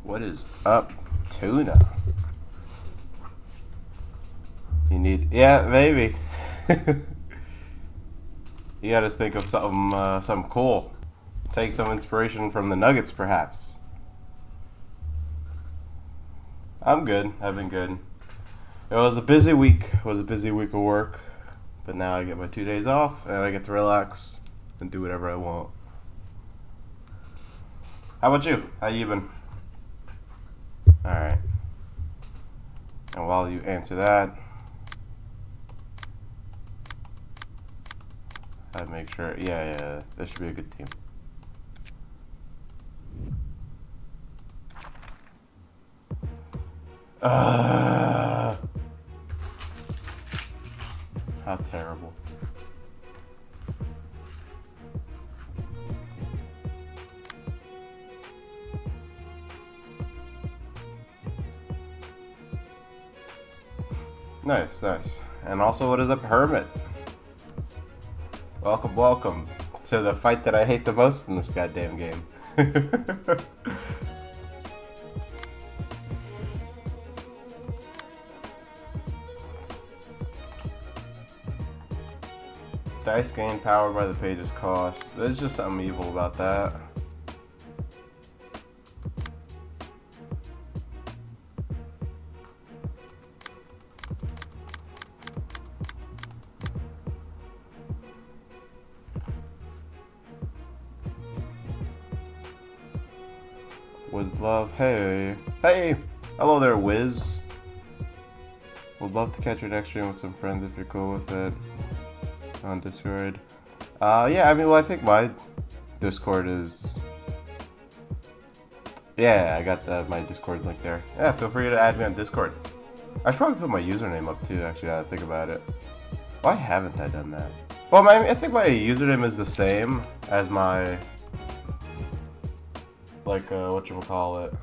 What is up, tuna? You need, yeah, maybe. You gotta think of something cool. Take some inspiration from the Nuggets, perhaps. I'm good. I've been good. It was a busy week. It was a busy week of work, but now I get my 2 days off and I get to relax and do whatever I want. How about you? How you been? All right. And while you answer that, I make sure. Yeah. This should be a good team. How terrible. Nice, nice. And also, what is up, Hermit? Welcome to the fight that I hate the most in this goddamn game. Dice gain power by the page's cost. There's just something evil about that. Would love, hey, hello there, Wiz. Would love to catch your next stream with some friends if you're cool with it. On Discord. Yeah, I mean, well, I think my Discord is... Yeah, I got my Discord link there. Yeah, feel free to add me on Discord. I should probably put my username up too, actually, now that I think about it. Why haven't I done that? Well, I think my username is the same as my... Like, whatchamacallit.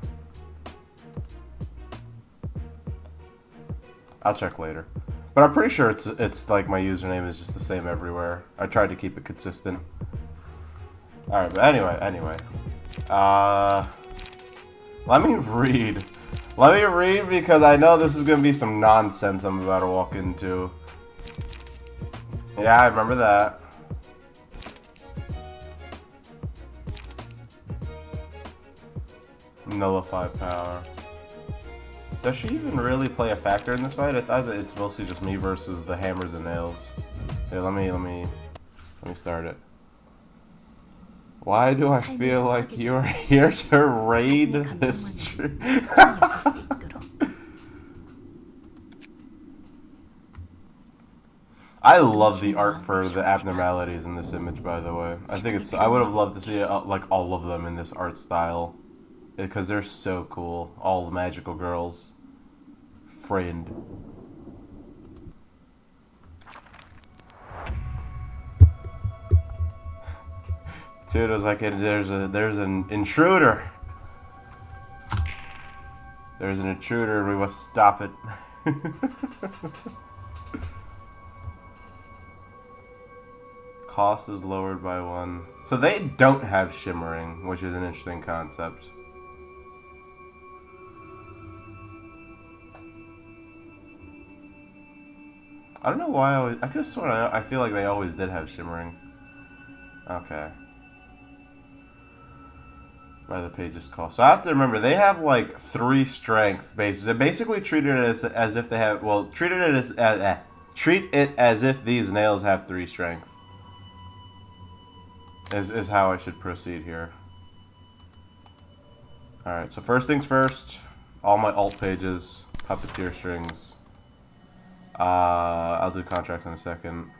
I'll check later. But I'm pretty sure it's like my username is just the same everywhere. I tried to keep it consistent. Alright, but anyway. Let me read. Let me read because I know this is going to be some nonsense I'm about to walk into. Yeah, I remember that. Nullify power. Does she even really play a factor in this fight? I thought that it's mostly just me versus the hammers and nails. Here, let me start it. Why do I feel like you're here to raid this tree? I love the art for the abnormalities in this image, by the way. I think it's. I would have loved to see it, like all of them in this art style. Because they're so cool. All the magical girls. Friend. Dude, it was like there's an intruder. There's an intruder and we must stop it. Cost is lowered by 1. So they don't have shimmering, which is an interesting concept. I don't know why I could have sworn I feel like they always did have shimmering. Okay. By the page's cost. So I have to remember, they have like 3 strength bases. They basically treat it as if they have, well, treat it as if these nails have 3 strength. Is how I should proceed here. Alright, so first things first, all my alt pages, puppeteer strings. I'll do contracts in a second.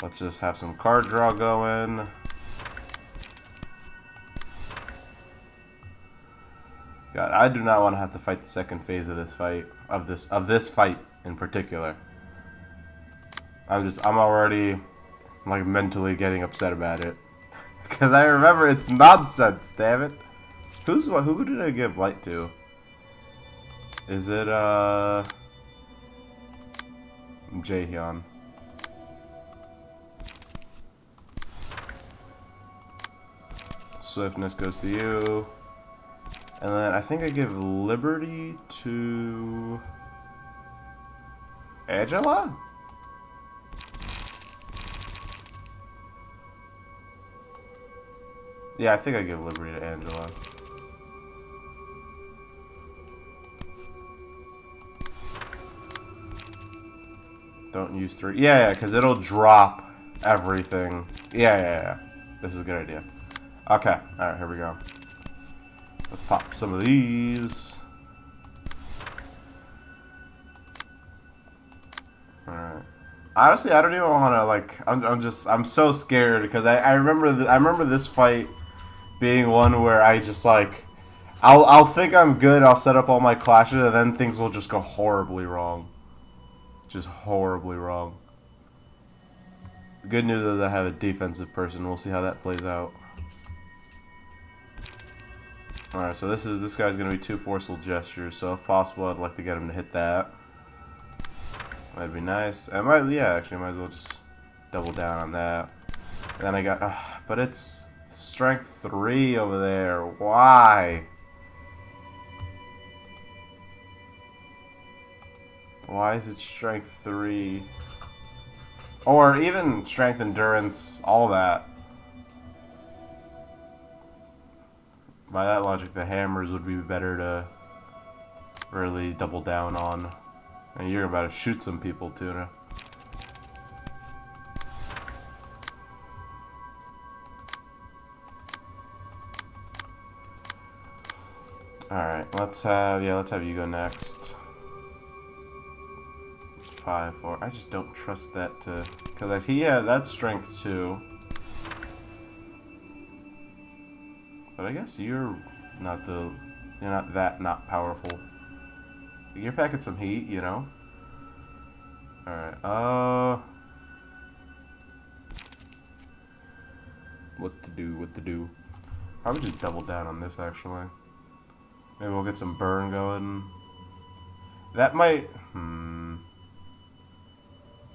Let's just have some card draw going. God, I do not want to have to fight the second phase of this fight. Of this fight in particular. I'm already like mentally getting upset about it. Because I remember it's nonsense, damn it. Who did I give light to? Is it Jaehyun? Swiftness goes to you. And then I think I give Liberty to Angela? Yeah, I think I give Liberty to Angela. Don't use 3. Yeah, because it'll drop everything. Yeah. This is a good idea. Okay, alright, here we go. Let's pop some of these. Alright. Honestly, I don't even want to, like, I'm so scared because I remember this fight being one where I just, like, I'll think I'm good, I'll set up all my clashes, and then things will just go horribly wrong. Just horribly wrong. The good news is I have a defensive person. We'll see how that plays out. Alright, so this guy's gonna be 2 forceful gestures, so if possible I'd like to get him to hit that. That'd be nice. I might as well just double down on that. And then I got but it's strength 3 over there. Why? Why is it strength 3? Or even strength, endurance, all that. By that logic, the hammers would be better to really double down on. And you're about to shoot some people, Tuna. Alright, let's have you go next. 5, 4. I just don't trust that to, because that's strength 2. But I guess you're not that not powerful. You're packing some heat, you know. Alright, what to do? Probably just double down on this, actually. Maybe we'll get some burn going. That might,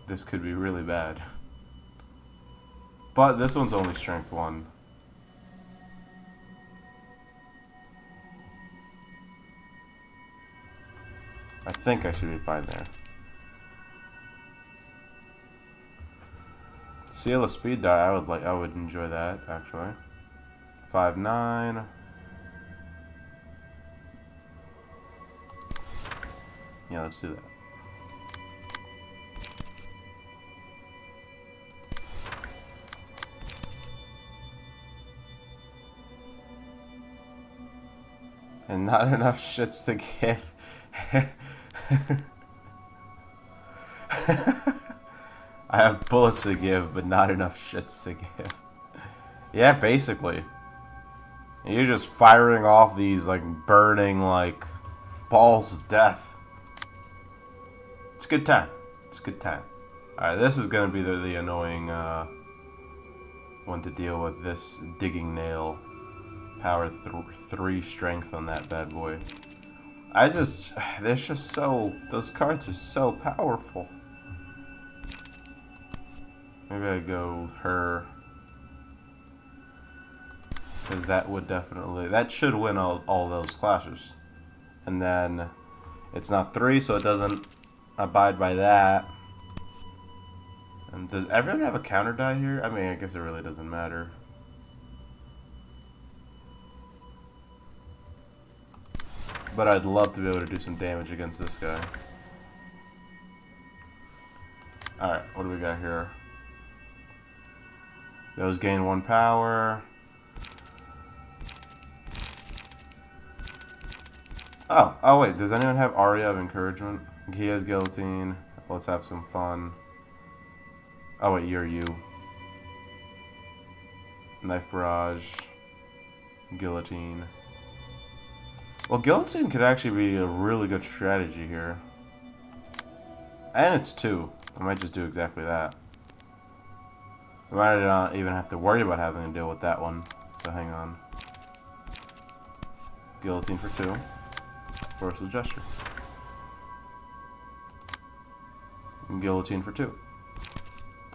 this could be really bad. But this one's only strength 1. I think I should be fine there. Seal a speed die, I would enjoy that, actually. 5-9. Yeah, let's do that. And not enough shits to give. I have bullets to give, but not enough shits to give. Yeah, basically. You're just firing off these, like, burning, like, balls of death. It's a good time. It's a good time. Alright, this is gonna be the annoying one to deal with. This digging nail. Power 3 strength on that bad boy. those cards are so powerful. Maybe I go her. Because that should win all those clashes. And then it's not 3, so it doesn't abide by that. And does everyone have a counter die here? I mean, I guess it really doesn't matter. But I'd love to be able to do some damage against this guy. Alright, what do we got here? Those gain 1 power. Oh wait, does anyone have Aria of Encouragement? He has Guillotine. Let's have some fun. Oh wait, you're you. Knife Barrage. Guillotine. Well, Guillotine could actually be a really good strategy here. And it's 2. I might just do exactly that. I might not even have to worry about having to deal with that one. So hang on. Guillotine for 2. Forceful gesture. And Guillotine for 2.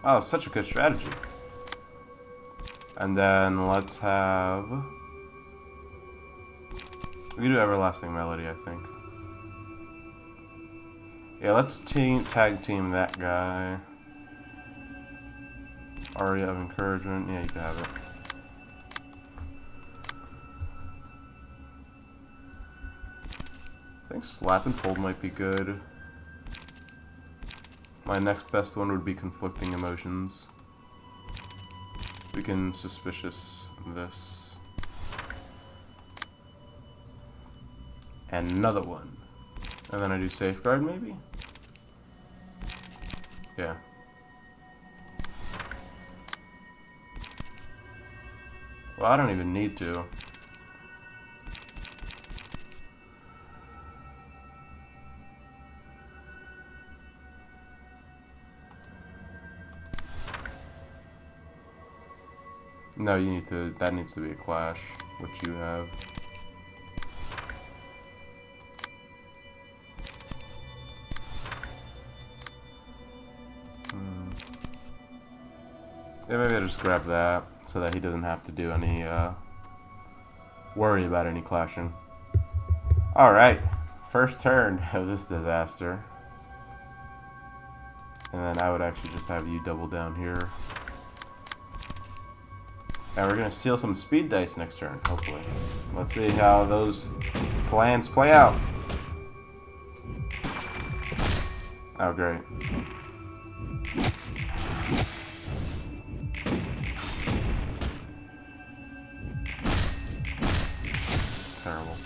Oh, such a good strategy. And then let's have... We can do Everlasting Melody, I think. Yeah, let's tag team that guy. Aria of Encouragement. Yeah, you can have it. I think Slap and Fold might be good. My next best one would be Conflicting Emotions. We can Suspicious this. And another one. And then I do Safeguard, maybe? Yeah. Well, I don't even need to. No, you need to. That needs to be a clash, which you have. Yeah, maybe I'll just grab that so that he doesn't have to do any worry about any clashing. Alright, first turn of this disaster. And then I would actually just have you double down here. And we're going to steal some speed dice next turn, hopefully. Let's see how those plans play out. Oh, great. Terrible.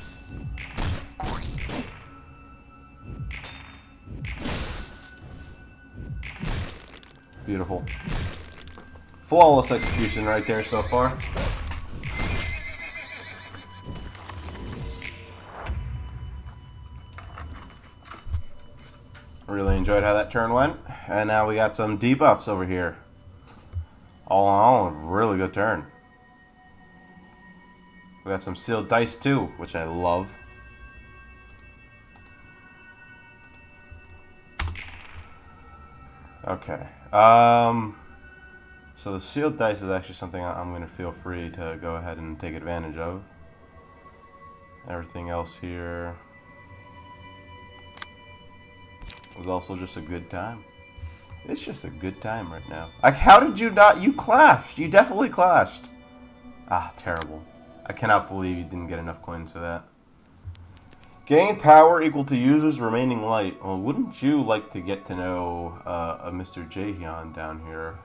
Beautiful. Flawless execution right there so far. Really enjoyed how that turn went. And now we got some debuffs over here. All in all, a really good turn. We got some sealed dice too, which I love. Okay. So the sealed dice is actually something I'm going to feel free to go ahead and take advantage of. Everything else here was also just a good time. It's just a good time right now. Like, how did you not? You clashed. You definitely clashed. Ah, terrible. I cannot believe you didn't get enough coins for that. Gain power equal to users remaining light. Well, wouldn't you like to get to know a Mr. Jaehyun down here?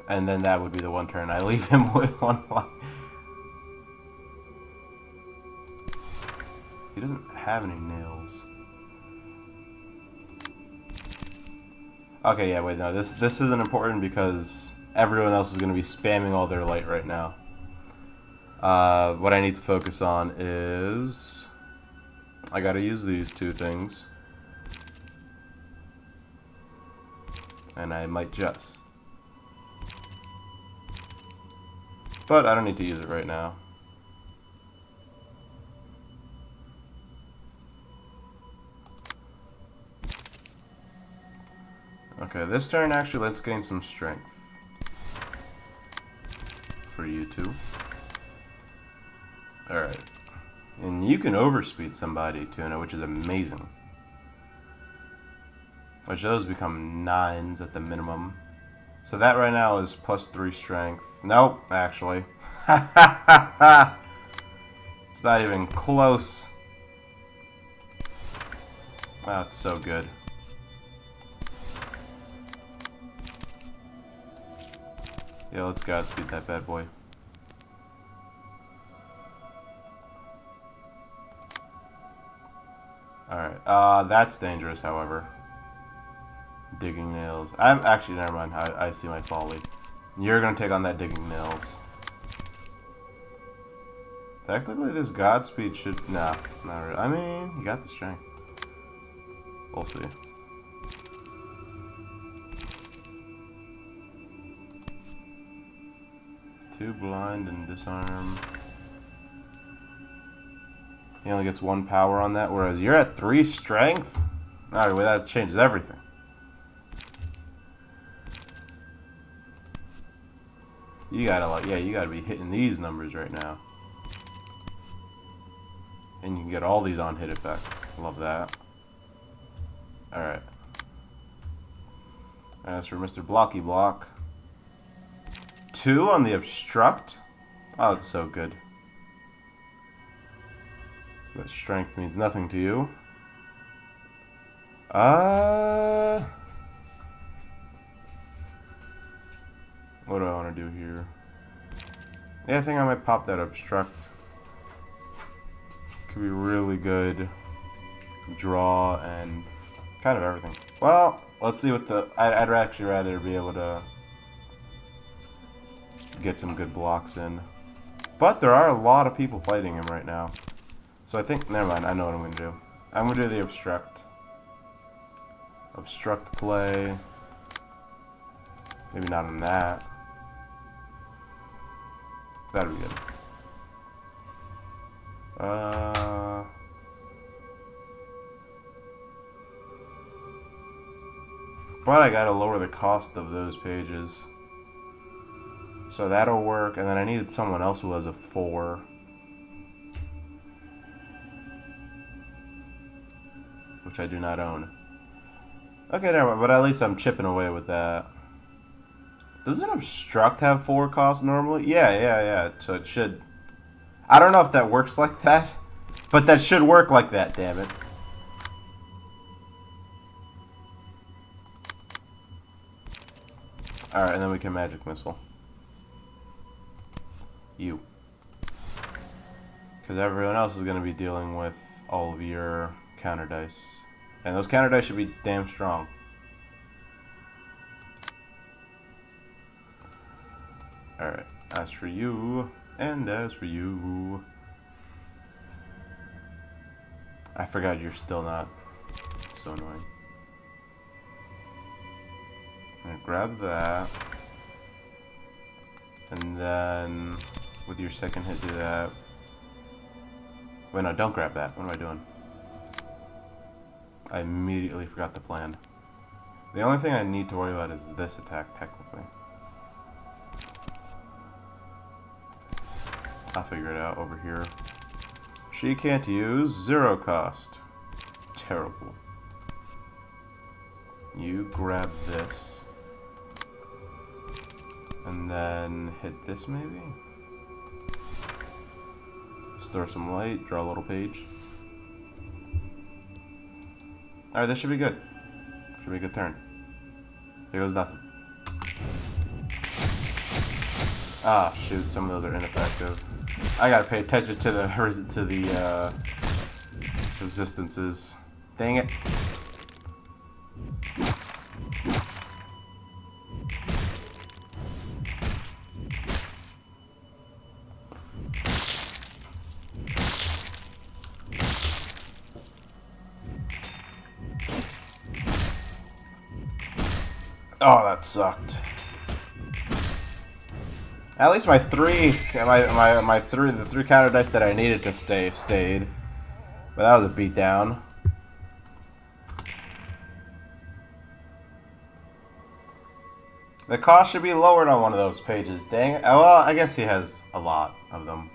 And then that would be the one turn I leave him with one life. He doesn't have any nails. Okay, yeah, wait, no, this isn't important because everyone else is going to be spamming all their light right now. What I need to focus on is I gotta use these two things. And I might just. But I don't need to use it right now. Okay, this turn actually let's gain some strength. For you two. Alright. And you can overspeed somebody, Tuna, which is amazing. Which those become 9s at the minimum. So that right now is +3 strength. Nope, actually. It's not even close. Wow, it's so good. Yeah, let's Godspeed that bad boy. Alright, that's dangerous, however. Digging nails. I'm actually, never mind. I see my folly. You're gonna take on that digging nails. Technically, this Godspeed should. Nah, not really. I mean, you got the strength. We'll see. Two blind and disarm. He only gets 1 power on that, whereas you're at 3 strength? Alright, well, that changes everything. You gotta like, yeah, you gotta be hitting these numbers right now. And you can get all these on hit effects. Love that. Alright. As for Mr. Blocky Block. 2 on the obstruct? Oh, it's so good. But strength means nothing to you. What do I want to do here? Yeah, I think I might pop that obstruct. Could be really good. Draw and kind of everything. Well, let's see what the... I'd actually rather be able to get some good blocks in. But there are a lot of people fighting him right now. So I think... Never mind, I know what I'm going to do. I'm going to do the obstruct. Obstruct play. Maybe not on that. That'd be good. But I gotta lower the cost of those pages. So that'll work, and then I needed someone else who has a 4. Which I do not own. Okay, never mind, but at least I'm chipping away with that. Does an obstruct have 4 costs normally? Yeah. So it should. I don't know if that works like that, but that should work like that, damn it. Alright, and then we can magic missile. You. Because everyone else is going to be dealing with all of your counter dice. And those counter dice should be damn strong. Alright, as for you, and as for you... I forgot you're still not. It's so annoying. I'm gonna grab that. And then, with your second hit, do that. Wait, no, don't grab that. What am I doing? I immediately forgot the plan. The only thing I need to worry about is this attack, technically. I'll figure it out over here. She can't use 0 cost. Terrible. You grab this. And then hit this maybe? Store some light, draw a little page. Alright, this should be good. Should be a good turn. Here goes nothing. Ah, shoot, some of those are ineffective. I gotta pay attention to the resistances. Dang it. Oh, that sucked. At least the 3 counter dice that I needed to stayed. But that was a beatdown. The cost should be lowered on one of those pages. Dang it. Well, I guess he has a lot of them.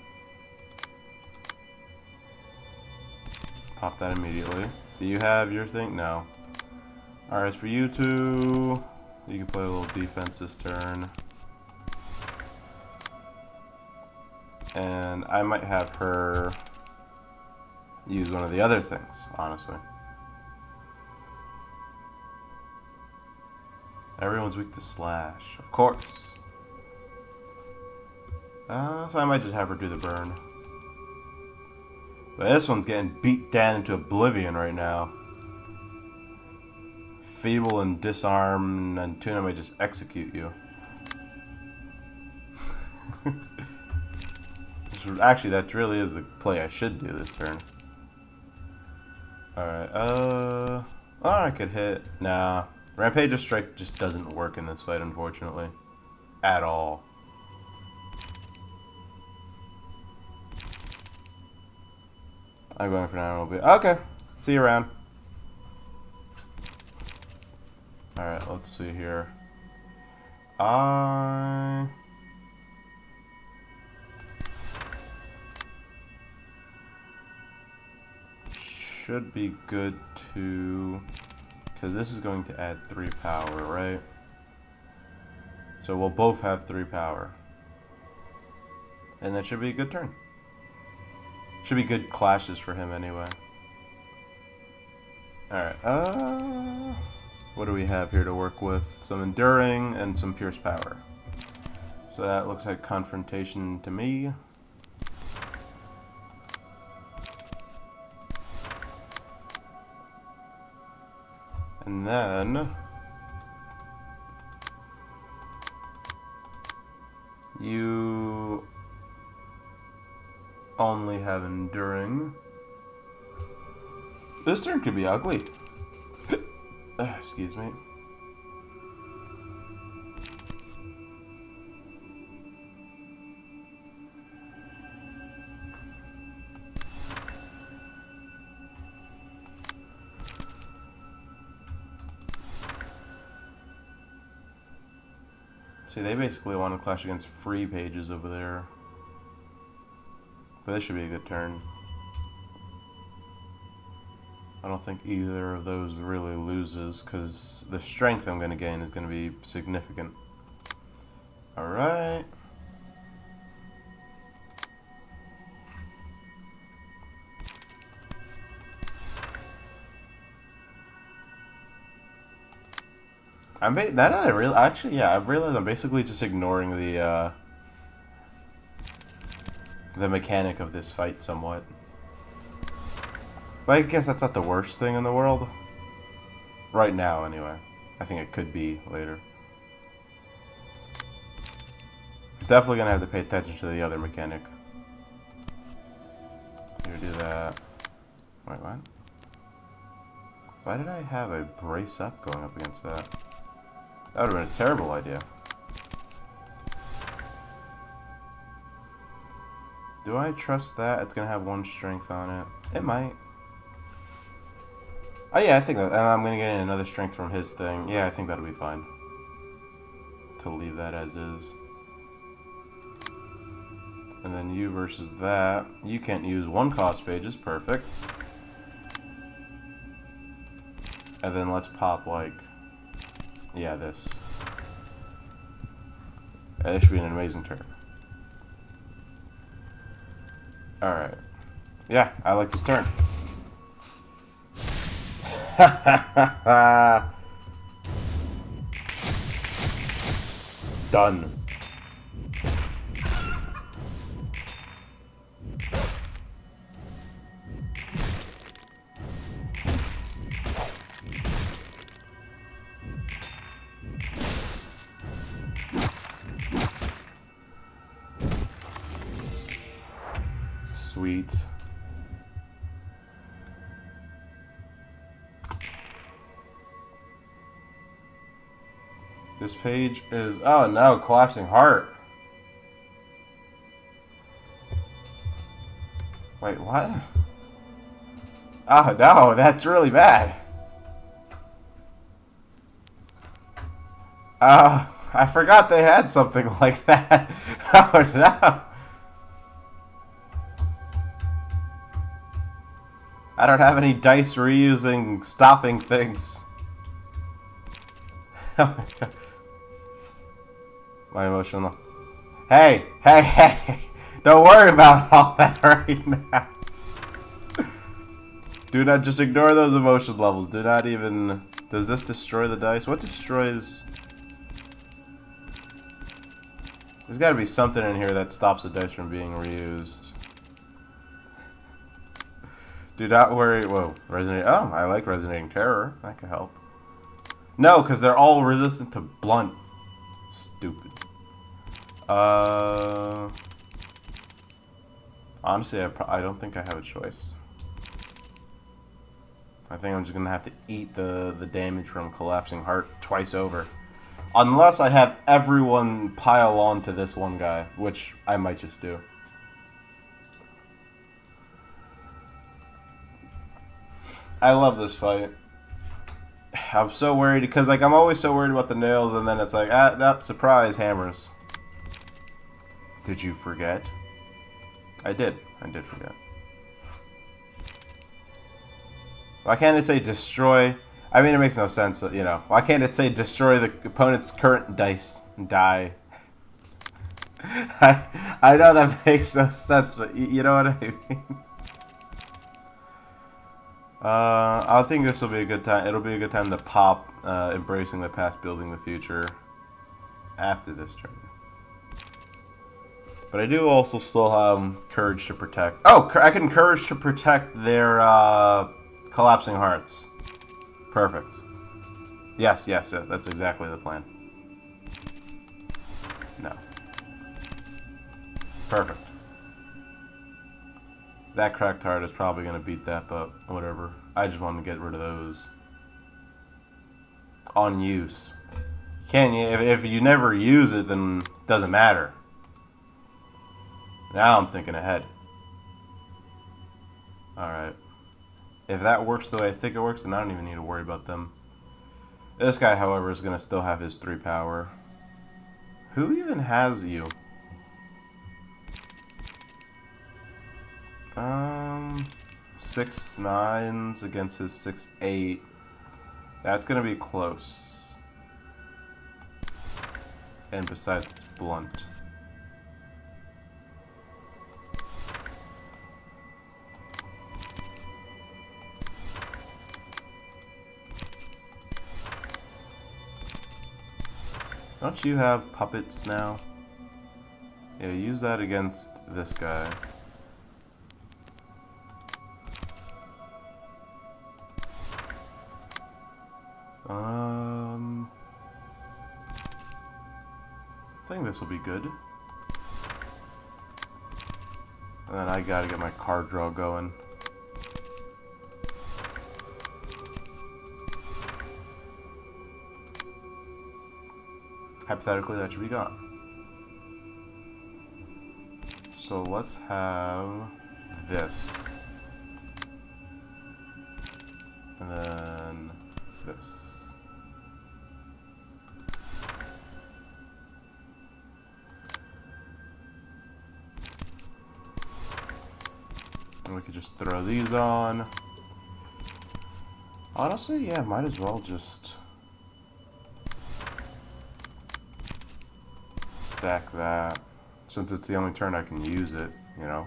Pop that immediately. Do you have your thing? No. Alright, for you two, you can play a little defense this turn. And I might have her use one of the other things, honestly. Everyone's weak to slash, of course. So I might just have her do the burn. But this one's getting beat down into oblivion right now. Feeble and disarm, and Tuna might just execute you. Actually, that really is the play I should do this turn. Alright, oh, I could hit. Nah. Rampage or Strike just doesn't work in this fight, unfortunately. At all. I'm going for an automobile. Okay. See you around. Alright, let's see here. should be good to... Because this is going to add 3 power, right? So we'll both have 3 power. And that should be a good turn. Should be good clashes for him anyway. Alright, what do we have here to work with? Some enduring and some pierce power. So that looks like confrontation to me. And then you only have enduring. This turn could be ugly. Excuse me. See, they basically want to clash against free pages over there. But this should be a good turn. I don't think either of those really loses, because the strength I'm going to gain is going to be significant. Alright. I've realized I'm basically just ignoring the mechanic of this fight somewhat. But I guess that's not the worst thing in the world. Right now, anyway. I think it could be later. Definitely gonna have to pay attention to the other mechanic. Here, do that. Wait, what? Why did I have a brace up going up against that? That would have been a terrible idea. Do I trust that? It's gonna have 1 strength on it. It might. Oh yeah, I think that. And I'm gonna get in another strength from his thing. Yeah, I think that'll be fine. To leave that as is. And then you versus that. You can't use 1 cost pages. Perfect. And then let's pop like... Yeah, this. Yeah, this should be an amazing turn. Alright. Yeah, I like this turn. Done. Sweet. This page is... Oh no, collapsing heart. Wait, what? Oh no, that's really bad. I forgot they had something like that. Oh no. I don't have any dice reusing stopping things. Oh my god. My emotional. Hey! Hey! Hey! Don't worry about all that right now. Do not just ignore those emotion levels. Do not even... Does this destroy the dice? What destroys... There's gotta be something in here that stops the dice from being reused. Do not worry. Whoa. Resonate. Oh, I like Resonating Terror. That could help. No, because they're all resistant to blunt. Stupid. Honestly, I don't think I have a choice. I think I'm just gonna have to eat the damage from Collapsing Heart twice over. Unless I have everyone pile on to this one guy, which I might just do. I love this fight. I'm so worried, because like I'm always so worried about the nails, and then it's like, that surprise, hammers. Did you forget? I did. I did forget. Why can't it say destroy? I mean, it makes no sense, you know. Why can't it say destroy the opponent's current die? I know that makes no sense, but you know what I mean? I think this will be a good time. It'll be a good time to pop embracing the past, building the future after this turn. But I do also still have courage to protect. Oh, I can courage to protect their collapsing hearts. Perfect. Yes, that's exactly the plan. No. Perfect. That cracked heart is probably going to beat that, but whatever. I just want to get rid of those. On use. Can you? If you never use it, then it doesn't matter. Now I'm thinking ahead. Alright. If that works the way I think it works, then I don't even need to worry about them. This guy, however, is going to still have his 3 power. Who even has you? 6 9s against his 6 8. That's going to be close. And besides, it's blunt. Don't you have puppets now? Yeah, use that against this guy. I think this will be good. And then I gotta get my card draw going. Hypothetically, that should be gone. So let's have this. And then this. And we could just throw these on. Honestly, yeah, might as well just stack that, since it's the only turn I can use it, you know.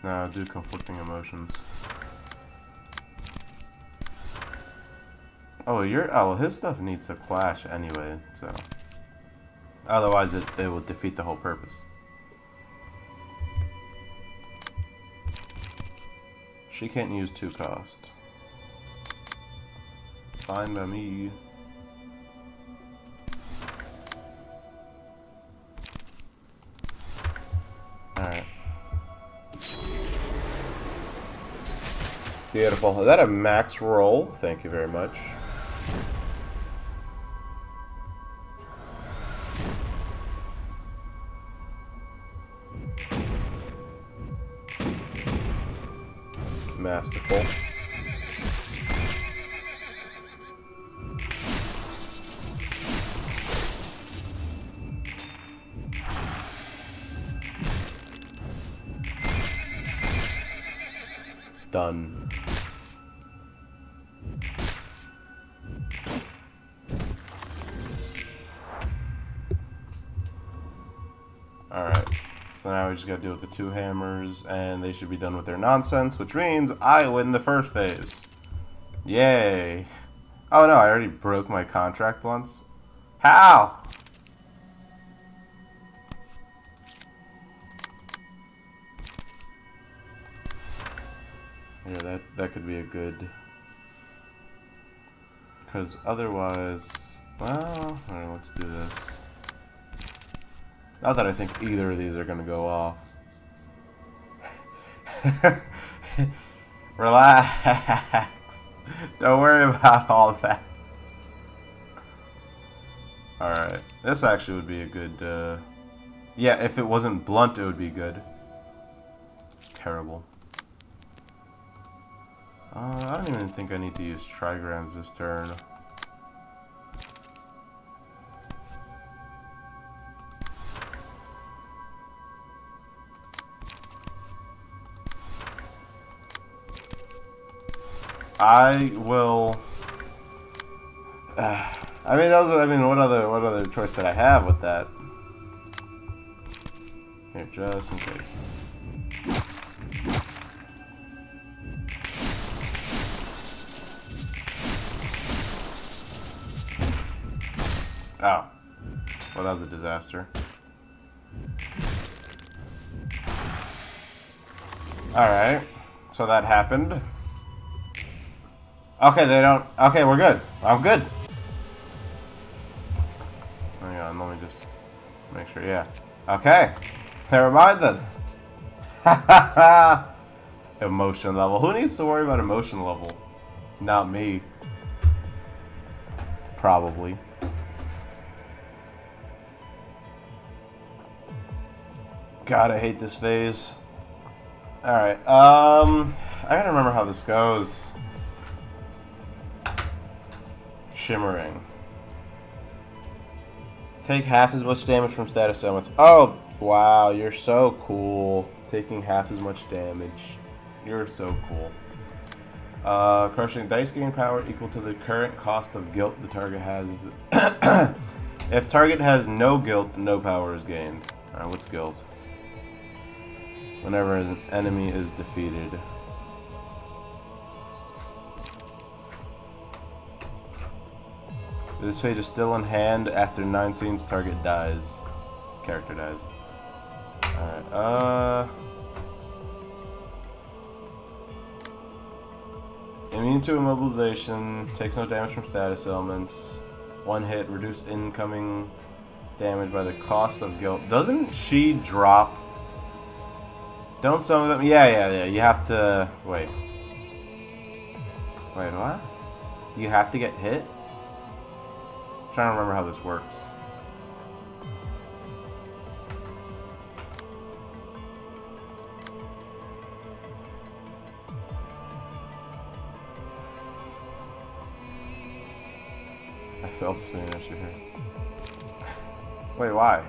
No, do conflicting emotions. Oh, his stuff needs to clash anyway, so otherwise it will defeat the whole purpose. She can't use 2 cost. Fine by me. Alright. Beautiful. Is that a max roll? Thank you very much. Masterful. Done. Alright. So now we just gotta deal with the 2 hammers, and they should be done with their nonsense, which means I win the first phase. Yay. Oh no, I already broke my contract once. How? Yeah, that could be a good... Because otherwise... Well, alright, let's do this. Not that I think either of these are going to go off. Relax. Don't worry about all that. Alright. This actually would be a good... Yeah, if it wasn't blunt, it would be good. Terrible. I don't even think I need to use trigrams this turn. I will. I mean, those. I mean, what other choice did I have with that? Here, just in case. Oh, well, that was a disaster. All right, so that happened. Okay, they don't. Okay, we're good. I'm good. Hang on, let me just make sure. Yeah. Okay. Never mind then. Emotion level. Who needs to worry about emotion level? Not me. Probably. God, I hate this phase. Alright, I gotta remember how this goes. Shimmering. Take half as much damage from status elements. Oh, wow, you're so cool. Taking half as much damage. You're so cool. Crushing dice gain power equal to the current cost of guilt the target has. If target has no guilt, no power is gained. Alright, what's guilt? Whenever an enemy is defeated. This page is still in hand after 9 scenes, target dies. Character dies. Alright, immune to immobilization, takes no damage from status elements. 1 hit, reduced incoming damage by the cost of guilt. Doesn't she drop? Don't some of them? Yeah. You have to... Wait, what? You have to get hit? I'm trying to remember how this works. I felt seeing that shit here. Wait, why?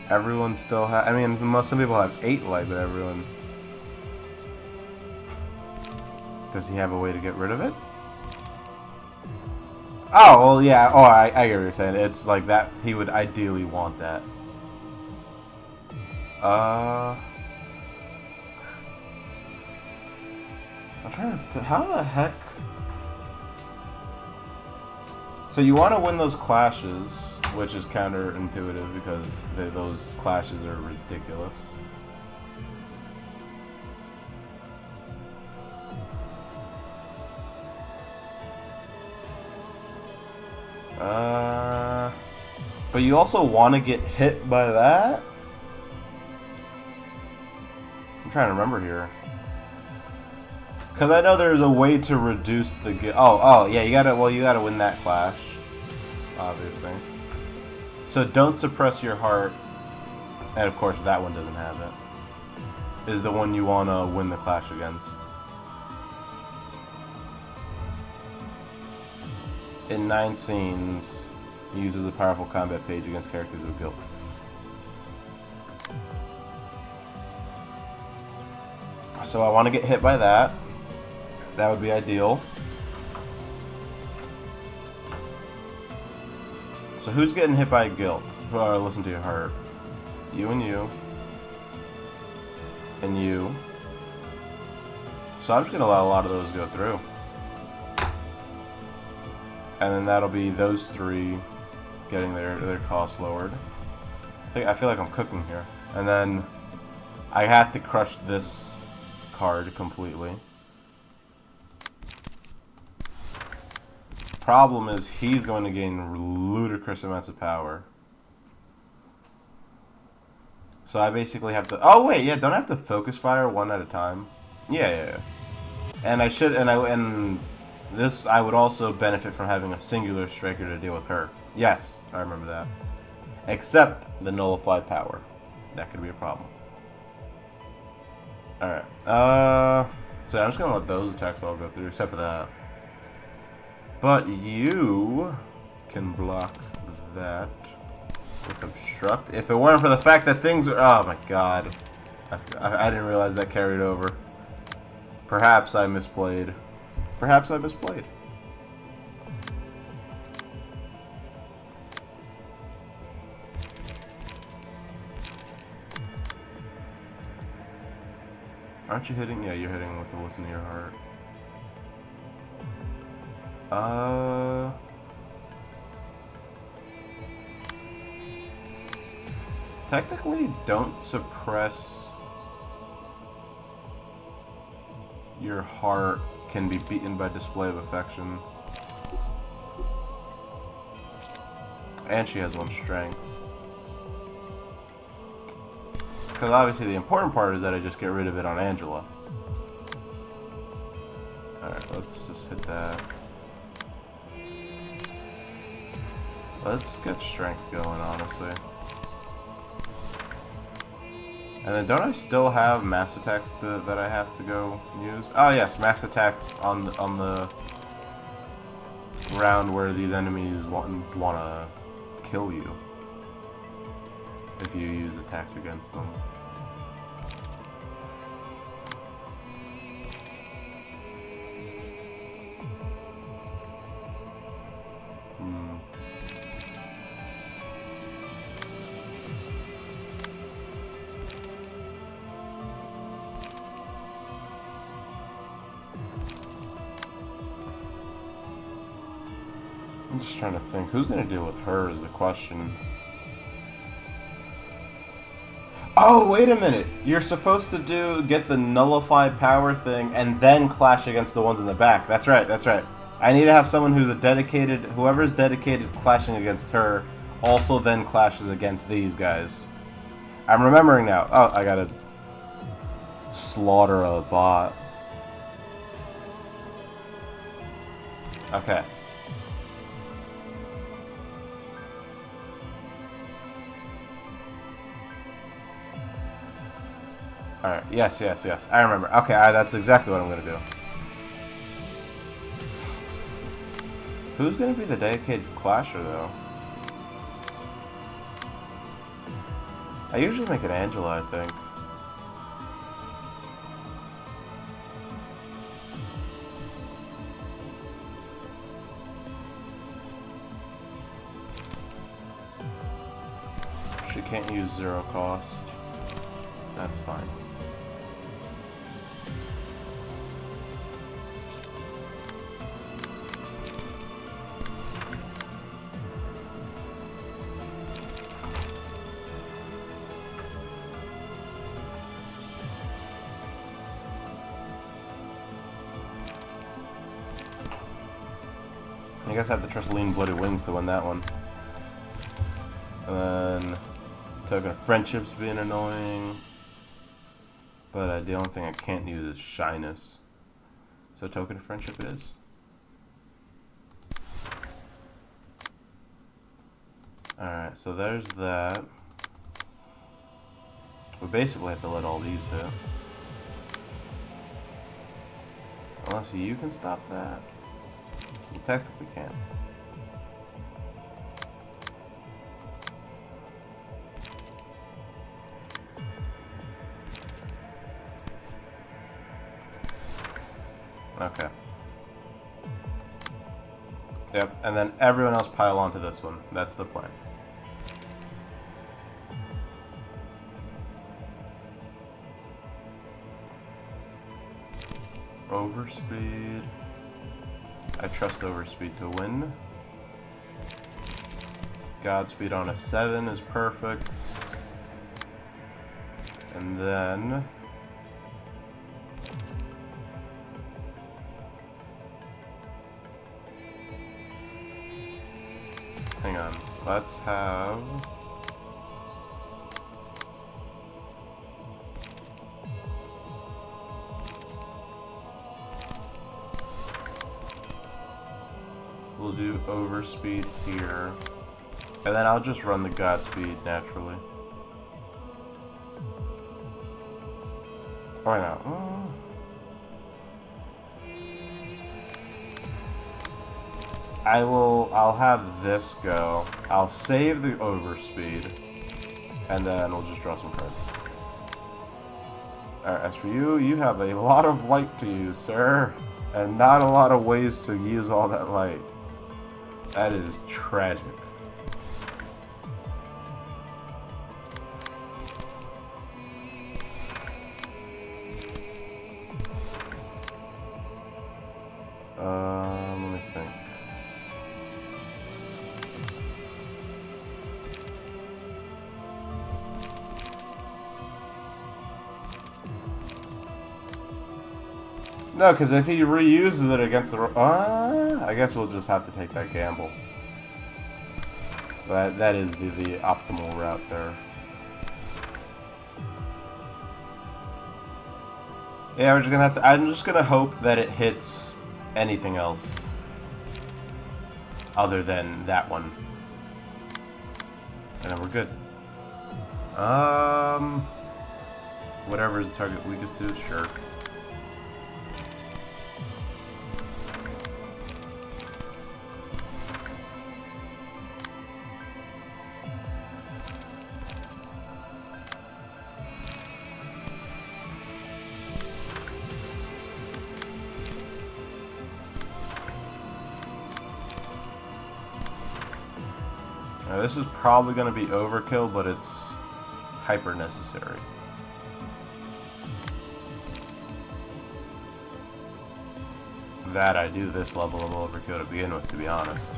Everyone still has... I mean, some people have 8 life, but everyone... Does he have a way to get rid of it? Oh, well, yeah. Oh, I get what you're saying. It's like that. He would ideally want that. I'm trying to... How the heck... So you want to win those clashes, which is counterintuitive because those clashes are ridiculous. But you also want to get hit by that? I'm trying to remember here. Because I know there's a way to reduce the... Oh, yeah, you gotta win that clash. Obviously. So don't suppress your heart. And of course that one doesn't have it. Is the one you want to win the clash against. In 9 scenes, uses a powerful combat page against characters with guilt. So I want to get hit by that. That would be ideal. So who's getting hit by guilt? Listen to your heart. You and you. And you. So I'm just going to let a lot of those go through. And then that'll be those 3 getting their costs lowered. I feel like I'm cooking here. And then I have to crush this card completely. Problem is he's going to gain ludicrous amounts of power. So I basically have to... Oh wait, yeah, don't I have to focus fire one at a time? Yeah. And I should... And this, I would also benefit from having a singular striker to deal with her. Yes, I remember that. Except the nullified power. That could be a problem. Alright. So I'm just going to let those attacks all go through, except for that. But you can block that with obstruct. If it weren't for the fact that things are... Oh my god. I didn't realize that carried over. Perhaps I misplayed. Perhaps I misplayed. Aren't you hitting? Yeah, you're hitting with the listen to your heart. Technically, don't suppress your heart can be beaten by display of affection. And she has 1 strength. Because obviously the important part is that I just get rid of it on Angela. Alright, let's just hit that. Let's get strength going, honestly. And then don't I still have mass attacks that I have to go use? Oh yes, mass attacks on the round where these enemies wanna kill you if you use attacks against them. I'm just trying to think. Who's going to deal with her is the question. Oh, wait a minute. You're supposed to get the nullified power thing and then clash against the ones in the back. That's right, that's right. I need to have someone who's whoever's dedicated clashing against her also then clashes against these guys. I'm remembering now. Oh, I gotta slaughter a bot. Okay. Alright, yes. I remember. Okay, that's exactly what I'm gonna do. Who's gonna be the dedicated clasher, though? I usually make it Angela, I think. She can't use 0 cost. That's fine. I guess I have to trust Lean Blooded Wings to win that one. And then Token of Friendship's being annoying. But the only thing I can't use is Shyness. So Token of Friendship it is. Alright, so there's that. We basically have to let all these hit. Unless you can stop that. You technically can. Okay. Yep, and then everyone else pile onto this one. That's the plan. Overspeed. I trust Overspeed to win. Godspeed on a 7 is perfect. And then hang on. Let's have we'll do Overspeed here. And then I'll just run the Godspeed naturally. Why not? I'll have this go. I'll save the Overspeed. And then we'll just draw some cards. Alright, as for you, you have a lot of light to use, sir. And not a lot of ways to use all that light. That is tragic. Let me think. No, because if he reuses it against the... I guess we'll just have to take that gamble. That is the optimal route there. Yeah, we're just gonna have to... I'm just gonna hope that it hits anything else other than that one. And then we're good. Whatever is the target weakest to, sure. Now, this is probably going to be overkill, but it's hyper necessary. That I do this level of overkill to begin with, to be honest.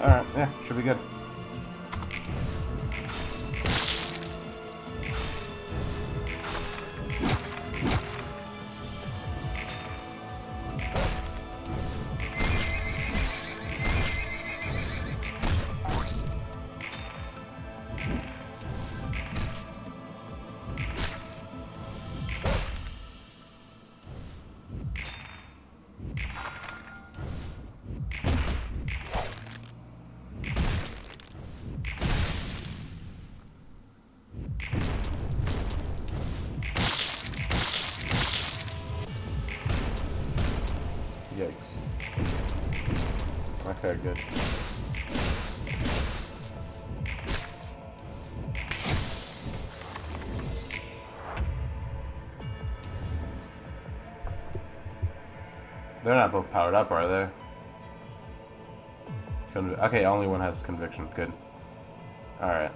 Alright, yeah, should be good. Yikes. Okay, good. They're not both powered up, are they? Okay, only one has conviction. Good. Alright.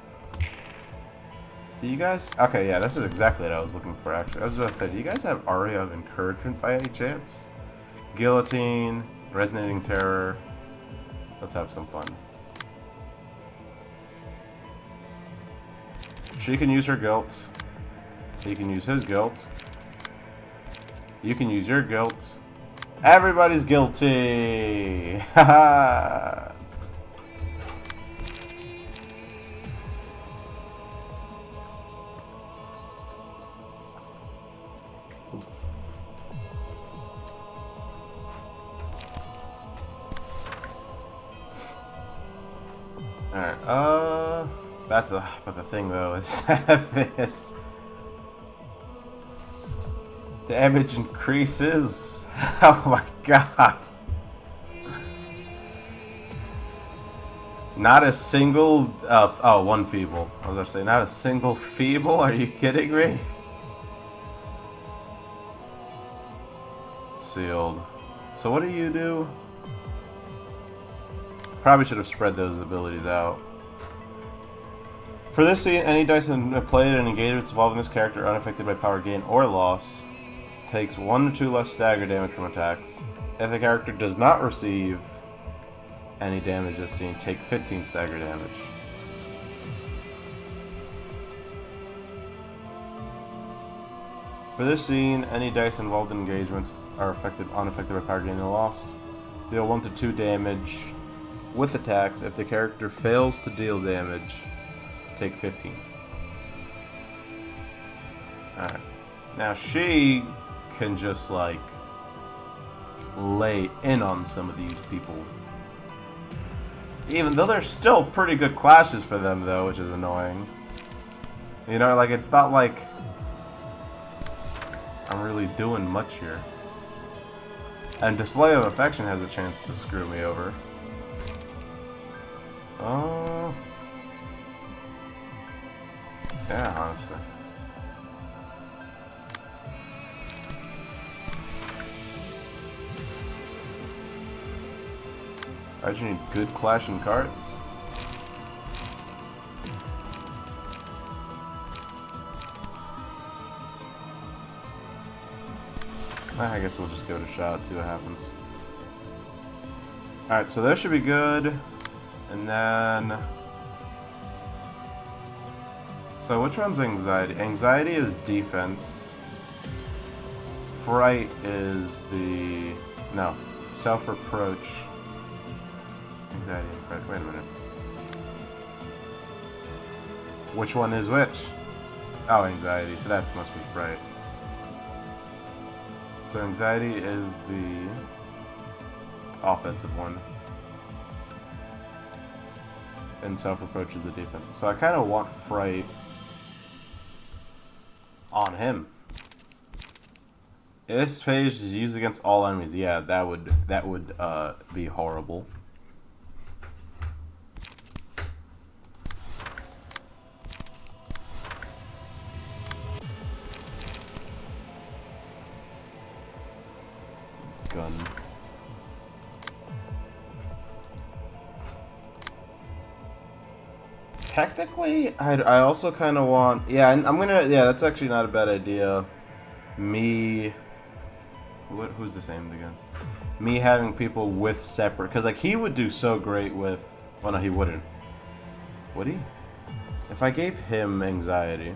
Do you guys... Okay, yeah, this is exactly what I was looking for, actually. I was going to say, do you guys have Aria of Encouragement by any chance? Guillotine, Resonating Terror. Let's have some fun. She can use her guilt. He can use his guilt. You can use your guilt. Everybody's guilty! Haha! Alright, but the thing though is this damage increases. Oh my god. Not a single, one feeble. I was gonna say, not a single feeble? Are you kidding me? Sealed. So what do you do? Probably should have spread those abilities out. For this scene, any dice played and engagements involving this character are unaffected by power gain or loss. Takes 1 to 2 less stagger damage from attacks. If the character does not receive any damage this scene, take 15 stagger damage. For this scene, any dice involved in engagements are unaffected by power gain or loss. Deal 1 to 2 damage with attacks. If the character fails to deal damage, take 15. Alright. Now she can just like lay in on some of these people. Even though they're still pretty good clashes for them though, which is annoying. You know, like it's not like I'm really doing much here. And display of affection has a chance to screw me over. Oh. Yeah, honestly. I just need good clashing cards. I guess we'll just give it a shot, see what happens. Alright, so that should be good. And then... So which one's anxiety? Anxiety is defense. Fright is the... No. Self-reproach. Anxiety and fright. Wait a minute. Which one is which? Oh, anxiety. So that must be fright. So anxiety is the offensive one. And self-reproach is the defensive. So I kind of want fright on him. This page is used against all enemies. Yeah, that would be horrible. Gun. Technically, I also kind of want... Yeah, I'm gonna... Yeah, that's actually not a bad idea. Me... Who's this aimed against? Me having people with separate... Because, like, he would do so great with... Well, no, he wouldn't. Would he? If I gave him anxiety,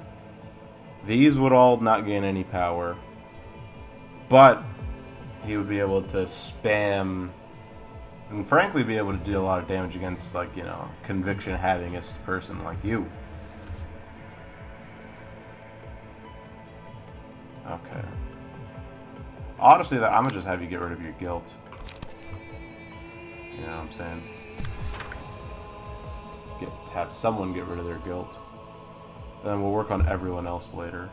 these would all not gain any power. But he would be able to spam... And frankly, be able to deal a lot of damage against, like, you know, conviction-havingest person like you. Okay. Honestly, I'm gonna just have you get rid of your guilt. You know what I'm saying? Have someone get rid of their guilt. Then we'll work on everyone else later.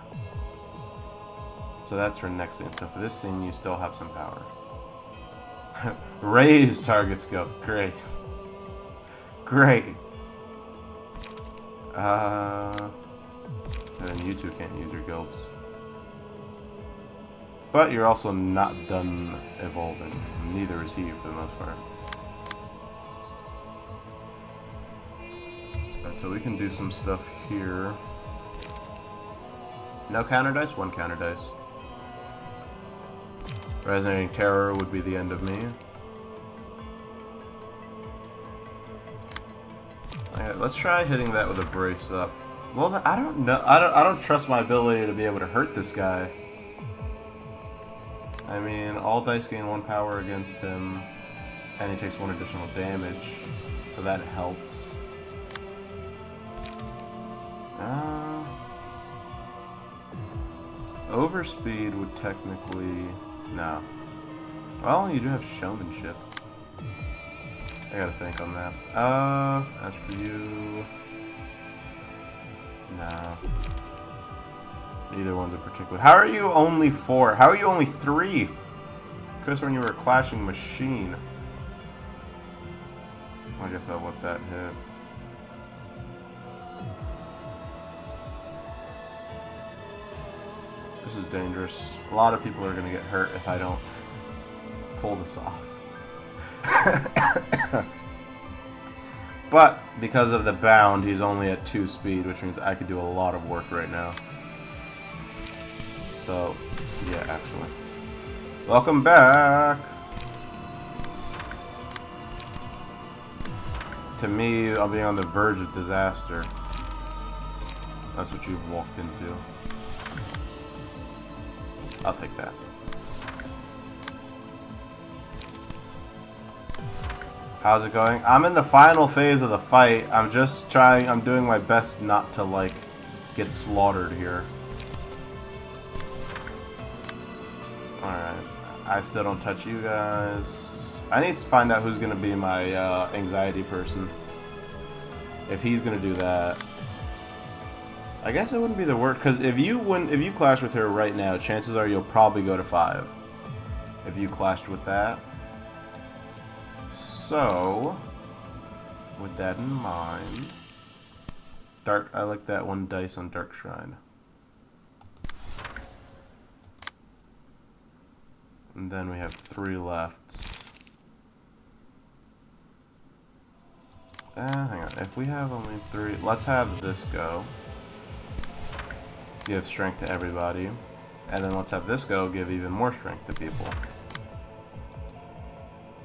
So that's for next scene. So for this scene, you still have some power. Raise target's guilt. Great. Great. And then you two can't use your guilds. But you're also not done evolving. Neither is he, for the most part. Alright, so we can do some stuff here. No counter dice? One counter dice. Resonating Terror would be the end of me. Okay, let's try hitting that with a brace up. Well, I don't know. I don't trust my ability to be able to hurt this guy. I mean, all dice gain 1 power against him, and he takes 1 additional damage, so that helps. Overspeed would technically... No. Well, you do have showmanship. I gotta think on that. As for you... No. Neither one's in particular. How are you only 4? How are you only 3? Because when you were a clashing machine. I guess I'll let that hit. This is dangerous. A lot of people are going to get hurt if I don't pull this off. But because of the bound, he's only at 2 speed, which means I could do a lot of work right now. So, yeah, actually. Welcome back! To me, I'll be on the verge of disaster. That's what you've walked into. I'll take that. How's it going? I'm in the final phase of the fight. I'm doing my best not to, like, get slaughtered here. Alright. I still don't touch you guys. I need to find out who's gonna be my anxiety person. If he's gonna do that. I guess it wouldn't be the worst, because if you clash with her right now, chances are you'll probably go to 5. if you clashed with that. So, with that in mind, Dark. I like that one dice on Dark Shrine. And then we have 3 left. Hang on. If we have only 3, let's have this go. Give strength to everybody. And then let's have this go, give even more strength to people.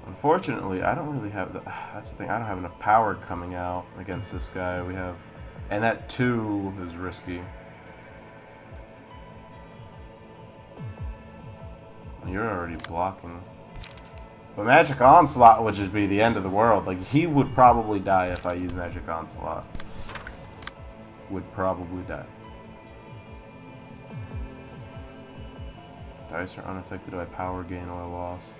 Unfortunately, I don't really have the... That's the thing, I don't have enough power coming out against this guy. We have... And that 2 is risky. You're already blocking. But Magic Onslaught would just be the end of the world. Like, he would probably die if I use Magic Onslaught. Would probably die. Dice are unaffected by power gain or loss.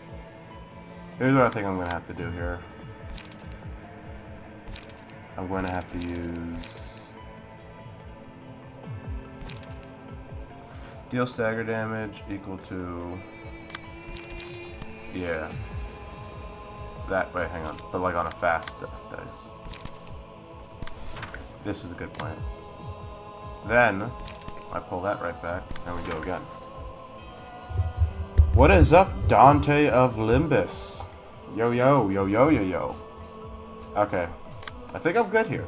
Here's what I think I'm going to have to do here. I'm going to have to use... Deal stagger damage equal to... Yeah. That way, hang on. But like on a fast dice. This is a good plan. Then, I pull that right back, and we go again. What is up, Dante of Limbus? Yo, yo, yo, yo, yo, yo. Okay. I think I'm good here.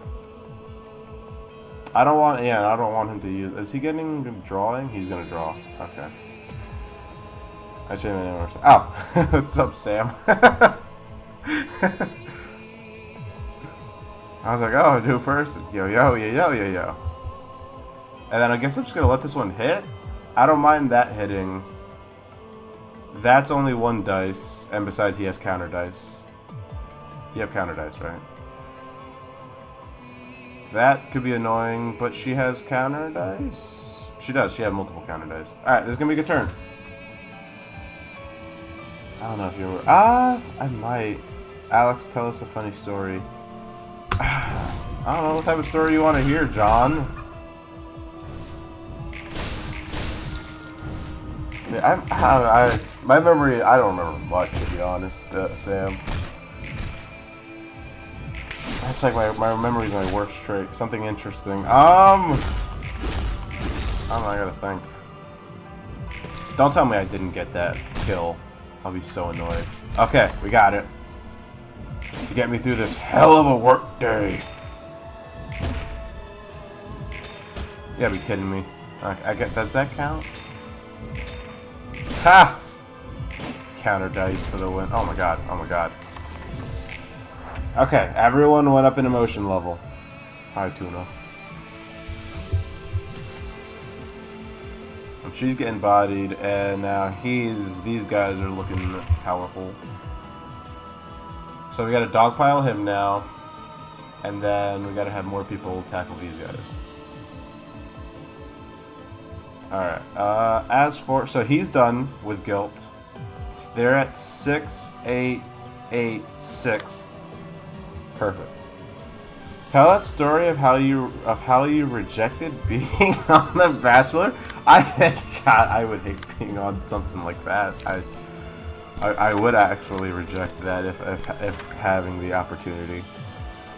I don't want him to use... Is he getting drawing? He's gonna draw. Okay. I shouldn't have never... Oh! What's up, Sam? I was like, oh, new person. Yo, yo, yo, yo, yo, yo. And then I guess I'm just gonna let this one hit. I don't mind that hitting. That's only 1 dice, and besides he has counter dice. You have counter dice, right? That could be annoying, but she has counter dice? She does, she has multiple counter dice. Alright, this is gonna be a good turn. I don't know if you remember. I might. Alex, tell us a funny story. I don't know what type of story you want to hear, John. Yeah, my memory, I don't remember much, to be honest, Sam. That's like my memory's my worst trait. Something interesting. I don't know, I gotta think. Don't tell me I didn't get that kill. I'll be so annoyed. Okay, we got it. To get me through this hell of a work day. You gotta be kidding me. Does that count? Ha! Counter dice for the win. Oh my god, oh my god. Okay, everyone went up in emotion level. Hi, Tuna. She's getting bodied, and now these guys are looking powerful. So we gotta dogpile him now, and then we gotta have more people tackle these guys. Alright, so he's done with guilt. They're at 6, 8, 8, 6. Perfect. Tell that story of how you rejected being on The Bachelor. I would hate being on something like that. I would actually reject that if having the opportunity.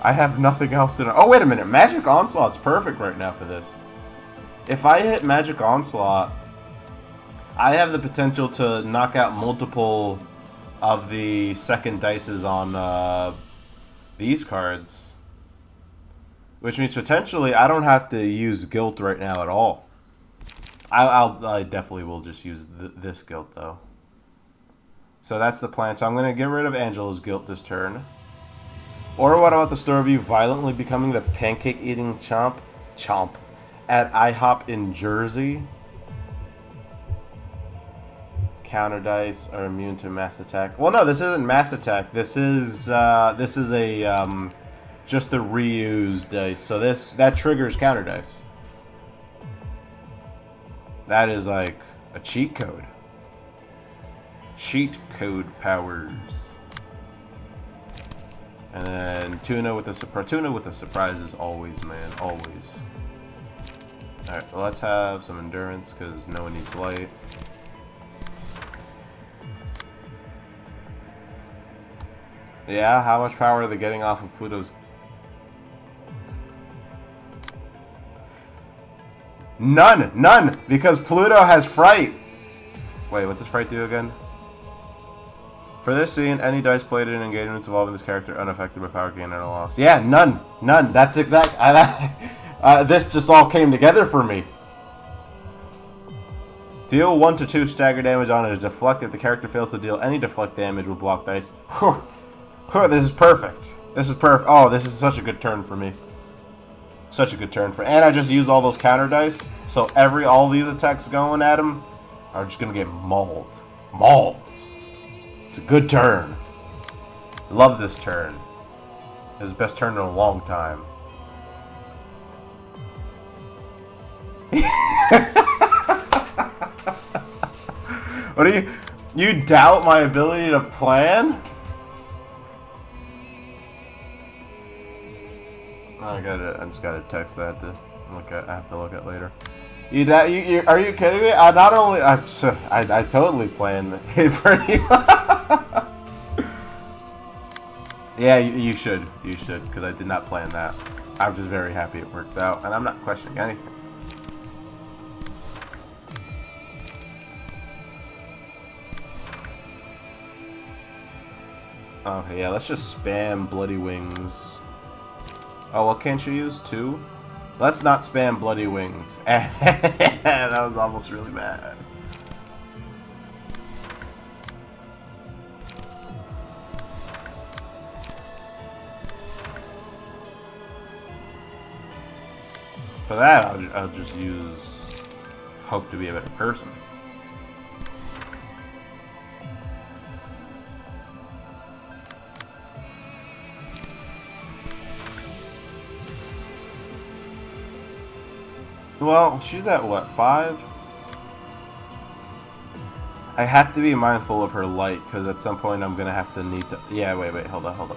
I have nothing else to know. Oh wait a minute, Magic Onslaught's perfect right now for this. If I hit Magic Onslaught, I have the potential to knock out multiple of the second dices on these cards. Which means potentially I don't have to use Guilt right now at all. I definitely will just use this Guilt though. So that's the plan. So I'm going to get rid of Angela's Guilt this turn. Or what about the story of you violently becoming the pancake-eating chomp at IHOP in Jersey? Counter dice are immune to mass attack. Well, no, this isn't mass attack. This is a just the reused dice. So that triggers counter dice. That is like a cheat code. Cheat code powers. And then Tuna with the surprises always, man, always. Alright, so let's have some endurance because no one needs light. Yeah, how much power are they getting off of Pluto's? None! None! Because Pluto has Fright! Wait, what does Fright do again? For this scene, any dice played in engagements involving this character unaffected by power gain or loss. Yeah, none. None. That's exact. This just all came together for me. Deal 1 to 2 stagger damage on it is deflect. If the character fails to deal any deflect damage with block dice. This is perfect. This is perfect. Oh, this is such a good turn for me. Such a good turn for. And I just used all those counter dice, so all these attacks going at him are just gonna get mauled. Mauled. It's a good turn. Love this turn. This is the best turn in a long time. What do you doubt my ability to plan? I just gotta text that to look at. I have to look at later. Are you kidding me? I totally planned it for you. Yeah, you should, because I did not plan that. I'm just very happy it works out, and I'm not questioning anything. Okay, yeah, let's just spam Bloody Wings. Oh, what can't you use? 2? Let's not spam Bloody Wings. That was almost really bad. For that, I'll just use Hope to be a better person. Well, she's at what, 5? I have to be mindful of her light, because at some point I'm going to have to need to... Yeah, wait, hold up.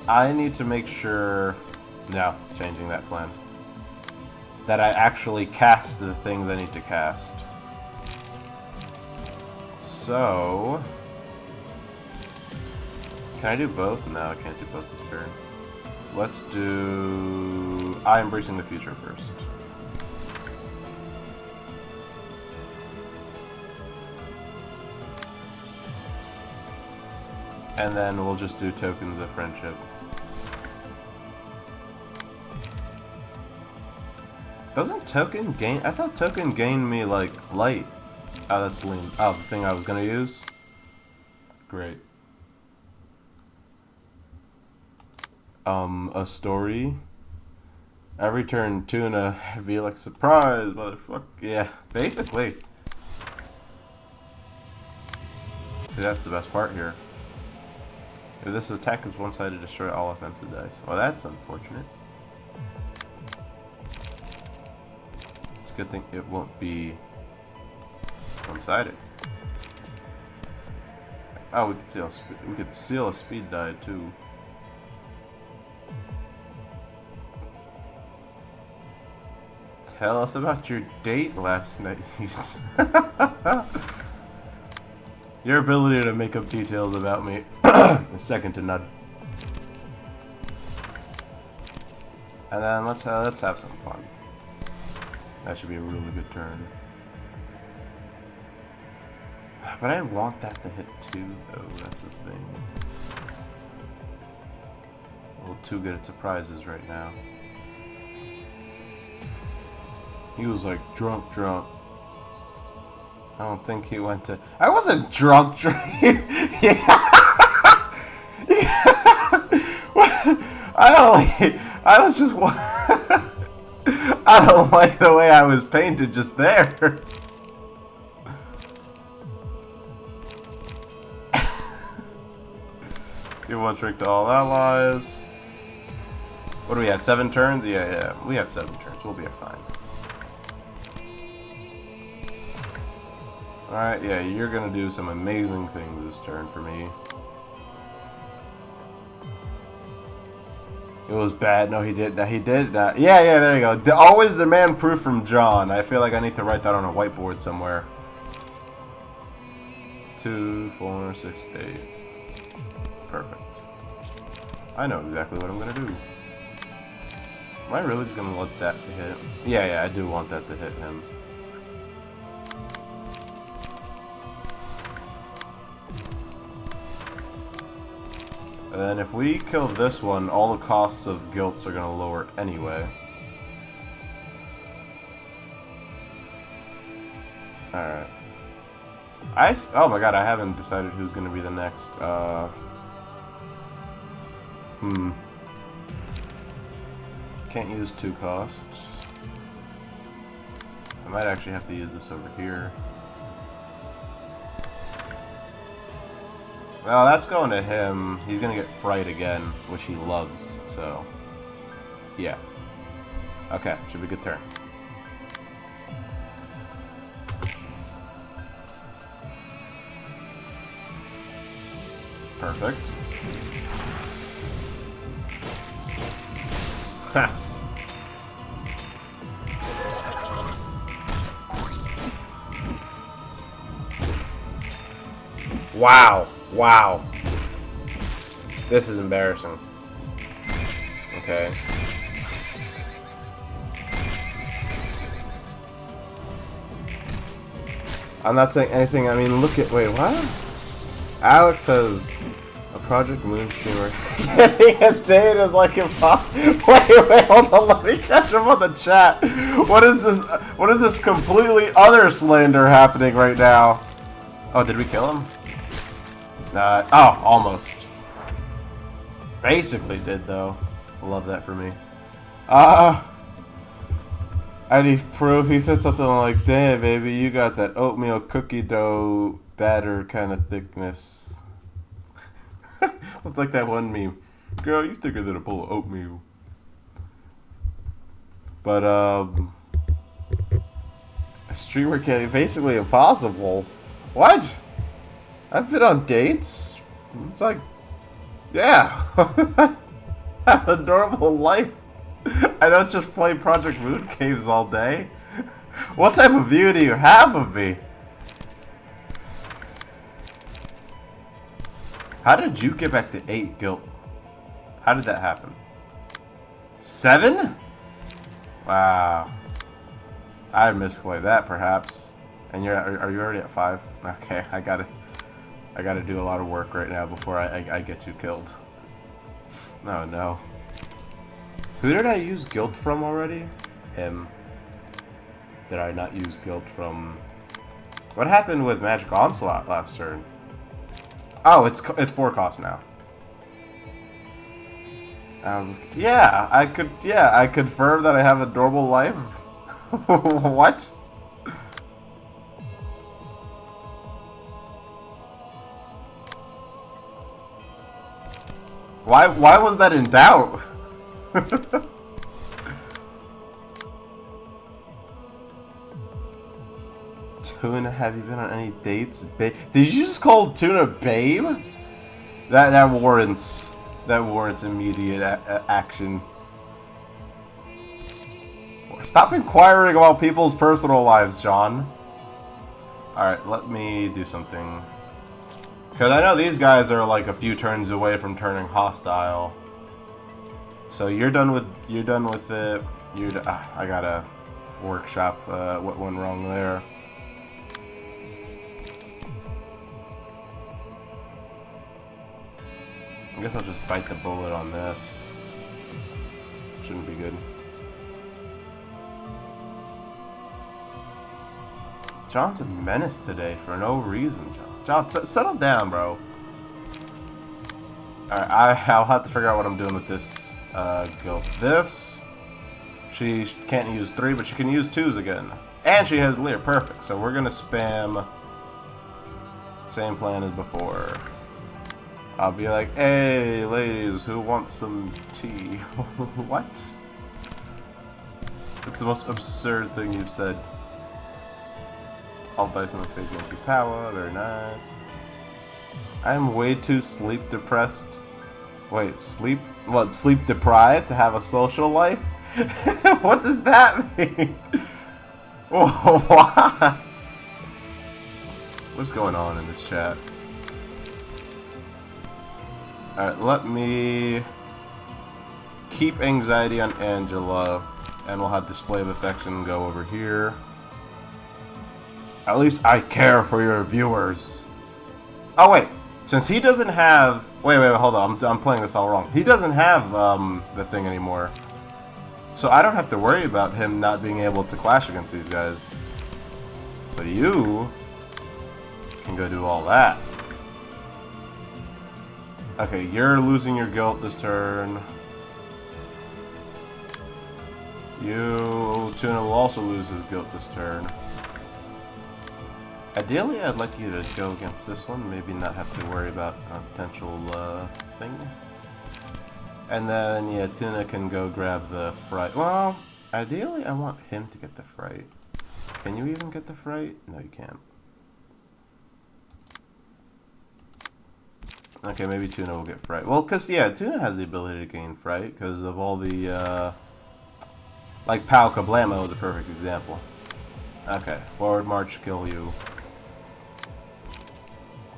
I need to make sure... No, changing that plan. That I actually cast the things I need to cast. So... Can I do both? No, I can't do both this turn. Let's do... I Embracing the Future first. And then we'll just do Tokens of Friendship. Doesn't Token gain... I thought Token gained me, like, light. Oh, that's Lean. Oh, the thing I was gonna use? Great. A story. Every turn, Tuna be like, surprise, motherfucker. Yeah, basically. See, that's the best part here. If this attack is one-sided, destroy all offensive dice. Well, that's unfortunate. It's a good thing it won't be one-sided. Oh, we could seal a speed die too. Tell us about your date last night. Your ability to make up details about me is second to none. And then let's have some fun. That should be a really good turn. But I want that to hit 2, though. That's the thing. A little too good at surprises right now. He was like drunk. I don't think he went to... I wasn't drunk. Yeah. I was just... I don't like the way I was painted just there. Give 1 trick to all allies. What do we have? 7 turns? Yeah. We have 7 turns. We'll be fine. Alright, yeah, you're gonna do some amazing things this turn for me. It was bad. No, he did that. He did that. Yeah, there you go. Always demand proof from John. I feel like I need to write that on a whiteboard somewhere. 2, 4, 6, 8. I know exactly what I'm gonna do. Am I really just gonna let that hit? Yeah, I do want that to hit him. And then if we kill this one, all the costs of guilts are gonna lower anyway. Alright. Oh my god, I haven't decided who's gonna be the next, Can't use 2 costs. I might actually have to use this over here. Well, that's going to him. He's gonna get Fright again, which he loves, so... yeah. Okay, should be a good turn. Perfect. Ha! Wow. Wow. This is embarrassing. Okay. I'm not saying anything. I mean, look at... wait, what? Alex has a Project Moon streamer. Getting a date is like impossible. Wait, hold on. Let me catch him on the chat. What is this? What is this completely other slander happening right now? Oh, did we kill him? Oh, almost. Basically did, though. Love that for me. I need proof. He said something like, "Damn, baby, you got that oatmeal cookie dough batter kind of thickness." It's like that one meme. Girl, you thicker than a bowl of oatmeal. But, a streamer can't... basically impossible. What? I've been on dates. It's like... yeah. I have a normal life. I don't just play Project Moon games all day. What type of view do you have of me? How did you get back to 8 guilt? How did that happen? 7? Wow. I misplayed that, perhaps. And are you already at 5? Okay, I gotta do a lot of work right now before I get you killed. Oh no. Who did I use guilt from already? Him. Did I not use guilt from... what happened with Magic Onslaught last turn? Oh, it's 4 costs now. Yeah, I confirm that I have a normal life. What? Why was that in doubt? Tuna, have you been on any dates? Did you just call Tuna babe? That warrants immediate action. Stop inquiring about people's personal lives, John. Alright, let me do something. Because I know these guys are like a few turns away from turning hostile. So you're done with it. I gotta workshop what went wrong there. I guess I'll just bite the bullet on this. Shouldn't be good. John's a menace today for no reason, John. John, settle down, bro. Alright, I'll have to figure out what I'm doing with this. Go this. She can't use 3, but she can use 2s again. And she has Leer. Perfect. So we're gonna spam. Same plan as before. I'll be like, hey, ladies, who wants some tea? What? It's the most absurd thing you've said. All dice on the face, empty power. Very nice. I am way too sleep depressed. Wait, sleep? What, sleep deprived to have a social life? What does that mean? Why? What's going on in this chat? Alright, let me keep anxiety on Angela, and we'll have display of affection go over here. At least I care for your viewers. Oh wait, since he doesn't have... Wait, hold on, I'm playing this all wrong. He doesn't have the thing anymore. So I don't have to worry about him not being able to clash against these guys. So you can go do all that. Okay, you're losing your guilt this turn. Tuna will also lose his guilt this turn. Ideally, I'd like you to go against this one, maybe not have to worry about a potential thing. And then, yeah, Tuna can go grab the fright. Well, ideally, I want him to get the fright. Can you even get the fright? No, you can't. Okay, maybe Tuna will get fright. Well, because, yeah, Tuna has the ability to gain fright because of all the, like, Pow Kablamo is a perfect example. Okay, forward march, kill you.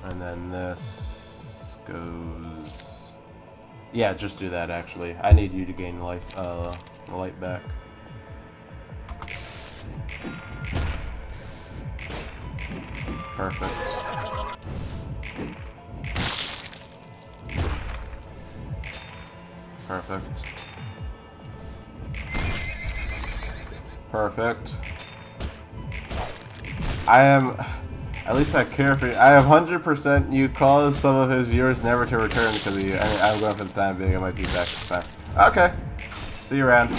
And then this goes... Yeah, just do that, actually. I need you to gain life, light back. Perfect. Perfect. Perfect. I am... At least I care for you. I have 100% you cause some of his viewers never to return because I'm going for the time being. I might be back this time. Okay. See you around.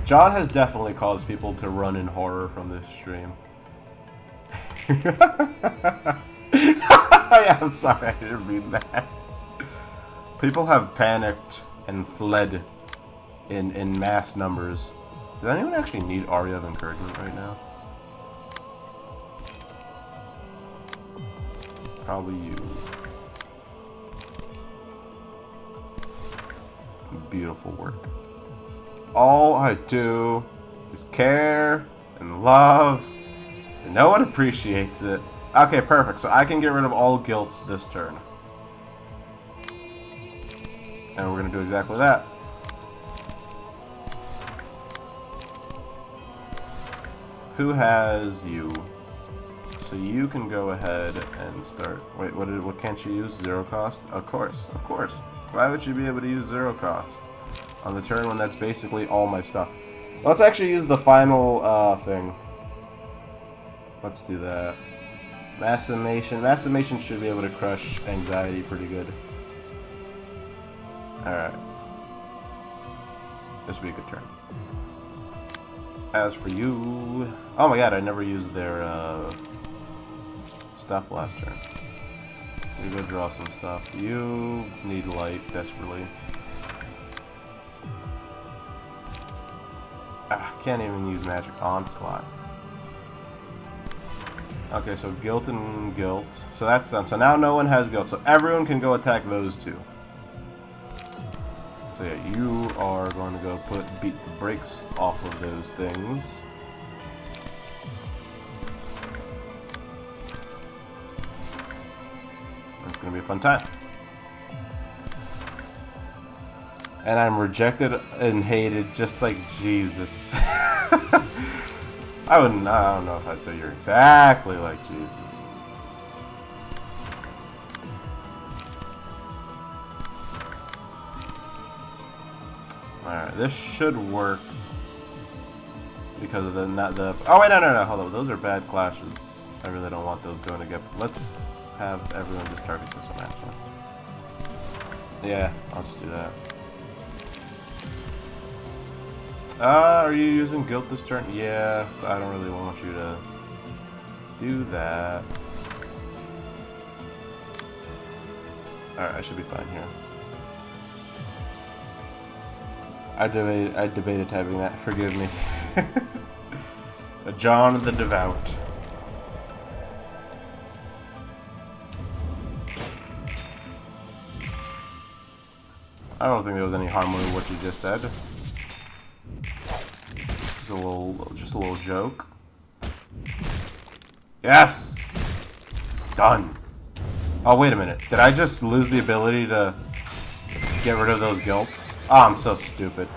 John has definitely caused people to run in horror from this stream. Yeah, I'm sorry. I didn't mean that. People have panicked and fled in mass numbers. Does anyone actually need Aria of Encouragement right now? Probably you. Beautiful work. All I do is care and love, and no one appreciates it. Okay, perfect. So I can get rid of all guilts this turn. And we're going to do exactly that. Who has you? So you can go ahead and start. Wait, what can't you use? Zero cost? Of course, of course. Why would you be able to use zero cost on the turn when that's basically all my stuff? Let's actually use the final thing. Let's do that. Massimation. Massimation should be able to crush anxiety pretty good. Alright. This will be a good turn. As for you... Oh my god, I never used their stuff last turn. You go draw some stuff. You need light desperately. Can't even use magic onslaught. Okay, so guilt and guilt. So that's done. So now no one has guilt. So everyone can go attack those two. So yeah, you are going to go beat the brakes off of those things. It's going to be a fun time. And I'm rejected and hated just like Jesus. I don't know if I'd say you're exactly like Jesus. Alright, this should work. Because of the oh wait, no, hold on. Those are bad clashes. I really don't want those going together. Let's have everyone just target this one actually. Yeah, I'll just do that. Are you using guilt this turn? Yeah, I don't really want you to do that. Alright, I should be fine here. I debated typing that, forgive me. John the Devout. I don't think there was any harm with what you just said. Just a little joke. Yes! Done. Oh, wait a minute. Did I just lose the ability to get rid of those guilts. Oh, I'm so stupid.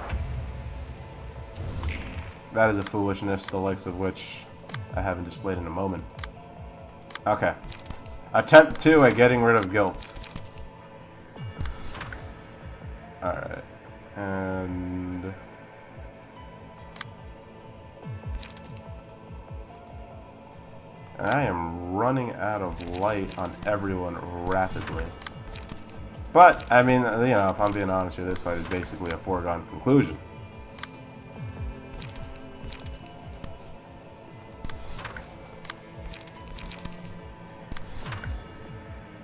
That is a foolishness, the likes of which I haven't displayed in a moment. Okay. Attempt 2 at getting rid of guilt. Alright. And... I am running out of light on everyone rapidly. But, I mean, you know, if I'm being honest here, this fight is basically a foregone conclusion.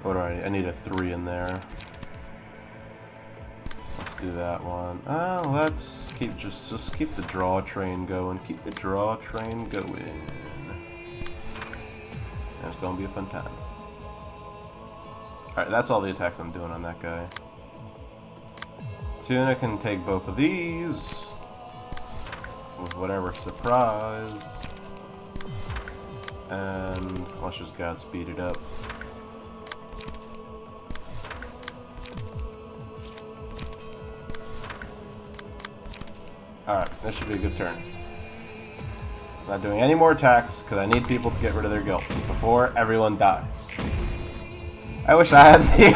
What do I need? I need a 3 in there. Let's do that one. Let's keep just keep the draw train going. Keep the draw train going. And it's gonna be a fun time. Alright, that's all the attacks I'm doing on that guy. Tuna can take both of these with whatever surprise. And let's just Godspeed it up. Alright, this should be a good turn. Not doing any more attacks, because I need people to get rid of their guilt before everyone dies. I wish I had the...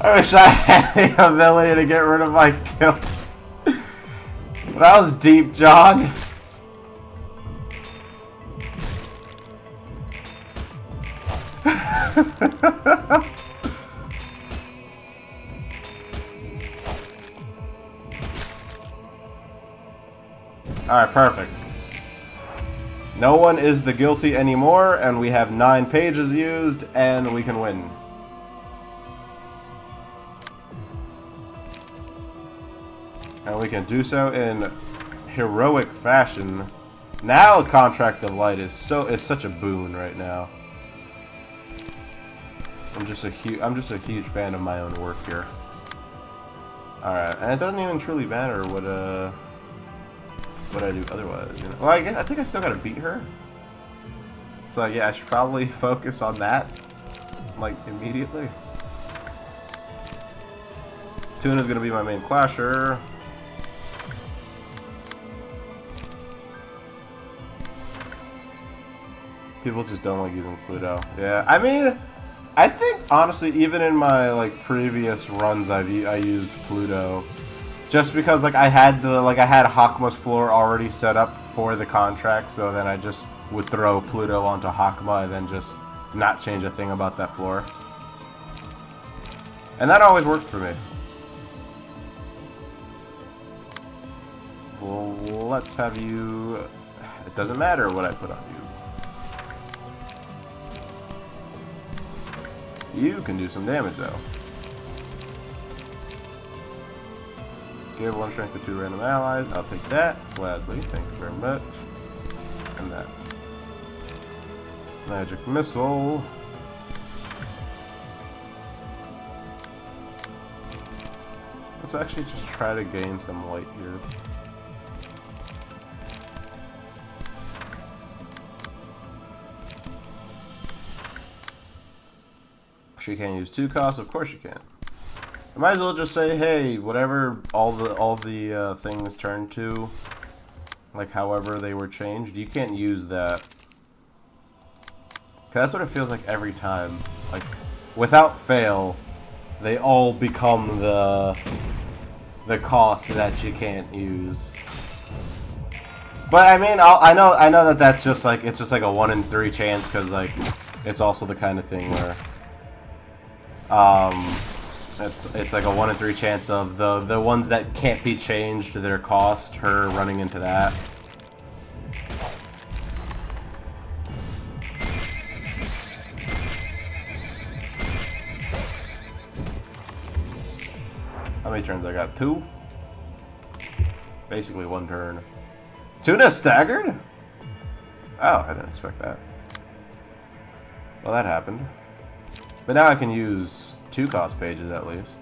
I wish I had the ability to get rid of my guilt. That was deep, John. Alright, perfect. No one is the guilty anymore, and we have 9 pages used, and we can win. And we can do so in heroic fashion. Now Contract of Light is such a boon right now. I'm just a huge fan of my own work here. Alright, and it doesn't even truly matter what I do otherwise, you know. Well, I think I still gotta beat her. So yeah, I should probably focus on that, like, immediately. Tuna's gonna be my main clasher. People just don't like using Pluto. Yeah, I mean, I think honestly, even in my like previous runs, I used Pluto. Just because, like, I had Hakma's floor already set up for the contract, so then I just would throw Pluto onto Hakma and then just not change a thing about that floor. And that always worked for me. Well, let's have you... It doesn't matter what I put on you. You can do some damage, though. Give 1 strength to 2 random allies. I'll take that gladly. Thank you very much. And that. Magic missile. Let's actually just try to gain some light here. She can't use 2 costs. Of course you can. I might as well just say, hey, whatever all the things turned to, like however they were changed, you can't use that. 'Cause that's what it feels like every time. Like, without fail, they all become the cost that you can't use. But I mean, I know that that's just like, it's just like a 1 in 3 chance, because like it's also the kind of thing where it's like a 1 in 3 chance of the ones that can't be changed to their cost, her running into that. How many turns I got? 2? Basically 1 turn. Tuna staggered? Oh, I didn't expect that. Well, that happened. But now I can use 2 cost pages at least.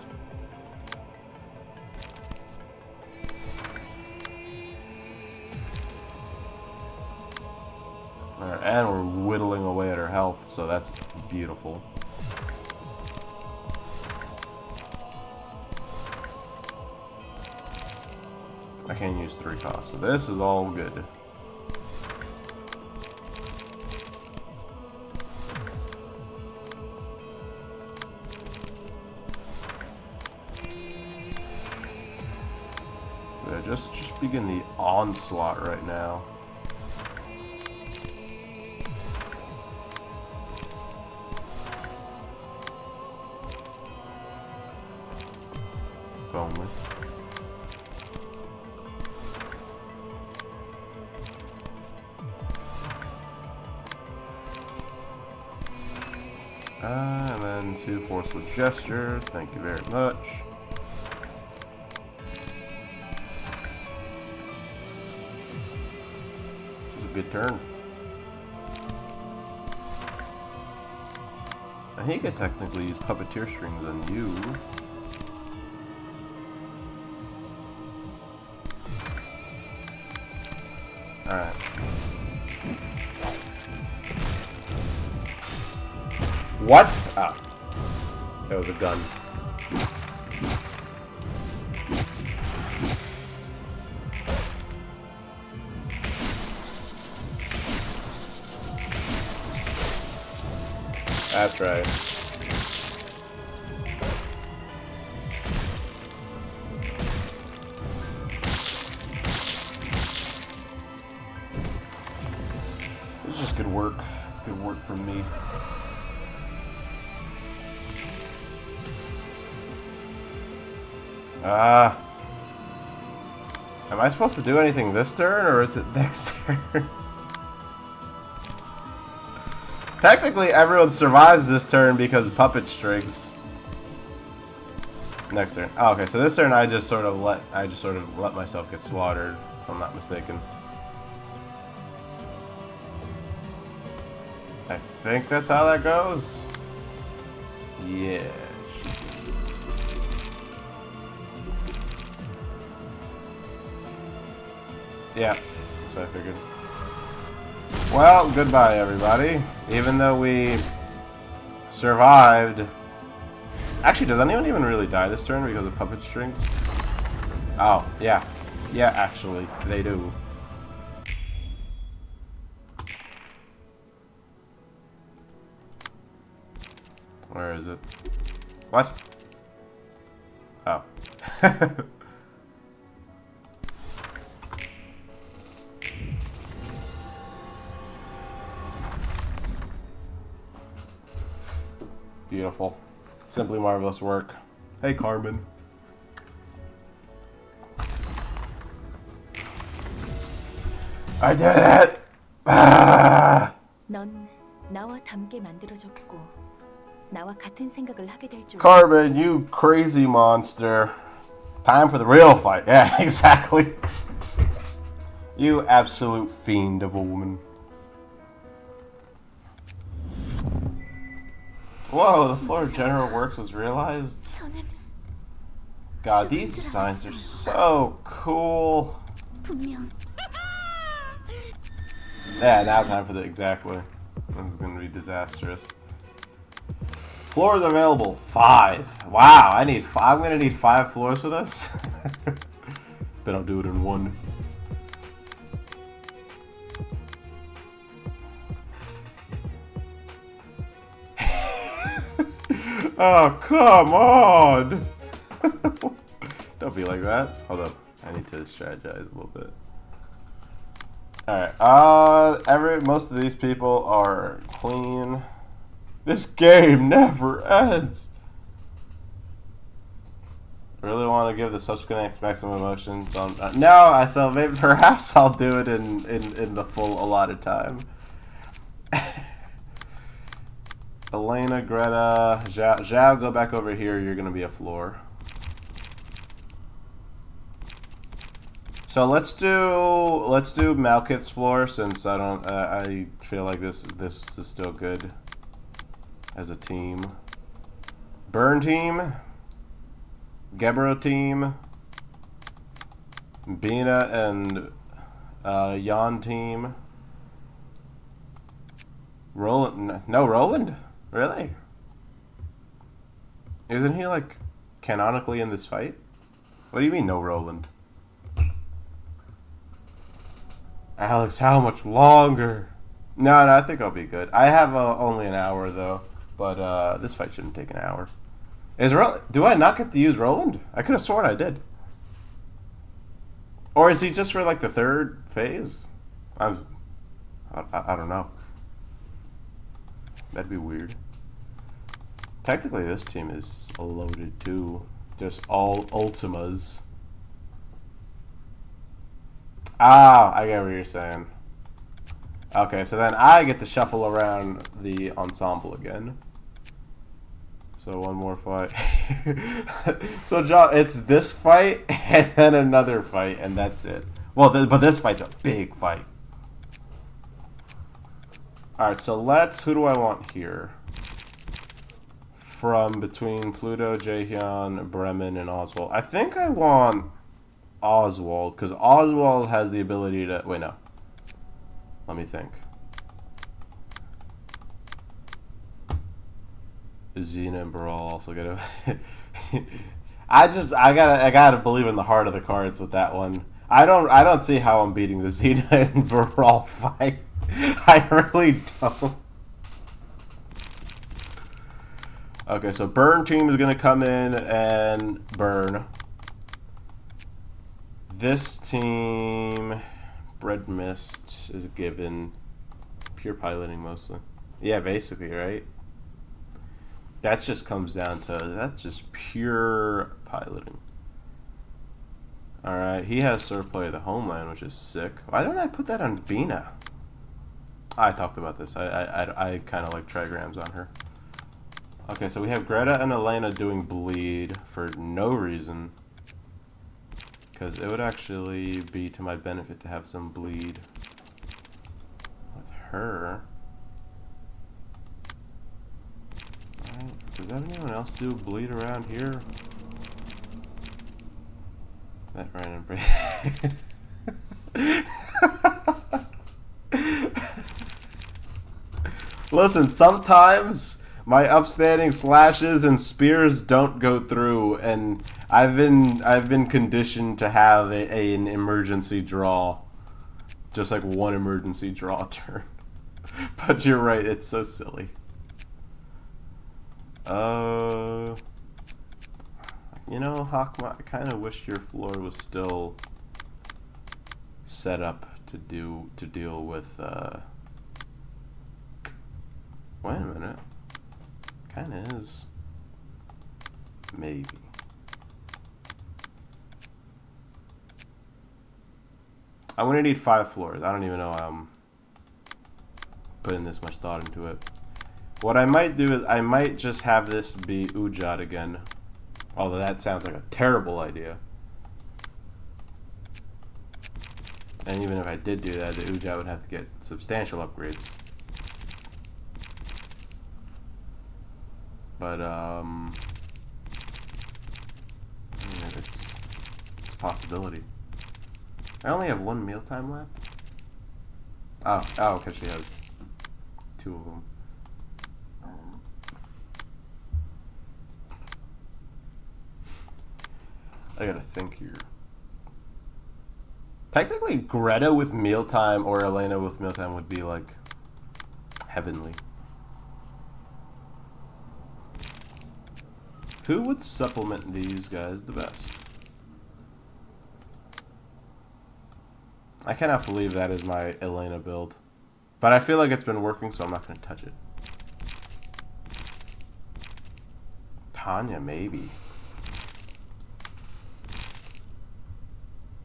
Alright, and we're whittling away at her health, so that's beautiful. I can't use 3 costs, so this is all good. Yeah, just begin the onslaught right now. If only. And then 2 forceful gestures. Thank you very much. This is a good turn. And he could technically use puppeteer strings on you. Alright. What? Ah. That was a gun. That's right. This is just good work. Good work from me. Am I supposed to do anything this turn, or is it next turn? Technically, everyone survives this turn because of puppet strings. Next turn. Oh, okay, so this turn I just sort of let myself get slaughtered, if I'm not mistaken. I think that's how that goes. Yeah. Yeah, that's what I figured. Well, goodbye everybody. Even though we survived... Actually, does anyone even really die this turn because of puppet strings? Oh, yeah. Yeah, actually, they do. Where is it? What? Oh. Beautiful. Simply marvelous work. Hey, Carmen. I did it! 넌 나와 닮게 만들어졌고 나와 같은 생각을 하게 될 줄. Carmen, you crazy monster. Time for the real fight. Yeah, exactly. You absolute fiend of a woman. Whoa, the floor of general works was realized. God, these designs are so cool. Yeah, now time for the exactly. This is gonna be disastrous. Floors available 5. Wow, I'm gonna need 5 floors for this. But I'll do it in 1. Oh, come on! Don't be like that. Hold up. I need to strategize a little bit. Alright, most of these people are clean. This game never ends! Really want to give the subsequent X maximum emotions on... no, maybe perhaps I'll do it in the full allotted time. Elena, Greta, Zhao, go back over here. You're gonna be a floor. So let's do Malkit's floor since I feel like this is still good as a team. Burn team, Gebro team, Bina and Jan team. Roland, no Roland. Really? Isn't he, like, canonically in this fight? What do you mean, no Roland? Alex, how much longer? No, I think I'll be good. I have only an hour though, but this fight shouldn't take an hour. Do I not get to use Roland? I could have sworn I did. Or is he just for like the third phase? I don't know. That'd be weird. Technically, this team is loaded too. Just all Ultimas. Ah, I get what you're saying. Okay, so then I get to shuffle around the ensemble again. So one more fight. So John, it's this fight and then another fight, and that's it. Well, but this fight's a big fight. All right, so who do I want here? From between Pluto, Jaehyun, Bremen, and Oswald. I think I want Oswald, because Oswald has the ability to... Wait, no. Let me think. Xena and Baral also get a... I gotta believe in the heart of the cards with that one. I don't see how I'm beating the Xena and Baral fight. I really don't. Okay, so Burn team is gonna come in and burn. This team, Bread Mist is a given. Pure piloting mostly. Yeah, basically, right? That just comes down to, that's just pure piloting. Alright, he has Surplay of the Homeland, which is sick. Why don't I put that on Vina? I talked about this. I kind of like trigrams on her. Okay, so we have Greta and Elena doing bleed for no reason. Because it would actually be to my benefit to have some bleed with her. Alright, does anyone else do bleed around here? That random break. Listen, sometimes my upstanding slashes and spears don't go through, and I've been conditioned to have an emergency draw, just like one emergency draw turn. But you're right, it's so silly. You know, Hakma, I kind of wish your floor was still set up to deal with. Wait a minute. Kind of is. Maybe. I'm gonna need 5 floors. I don't even know how I'm putting this much thought into it. What I might do is I might just have this be Ujat again. Although that sounds like a terrible idea. And even if I did do that, the Ujat would have to get substantial upgrades. But, it's a possibility. I only have 1 mealtime left. Oh, because she has 2 of them. I gotta think here. Technically, Greta with mealtime or Elena with mealtime would be, like, heavenly. Who would supplement these guys the best? I cannot believe that is my Elena build. But I feel like it's been working, so I'm not going to touch it. Tanya, maybe.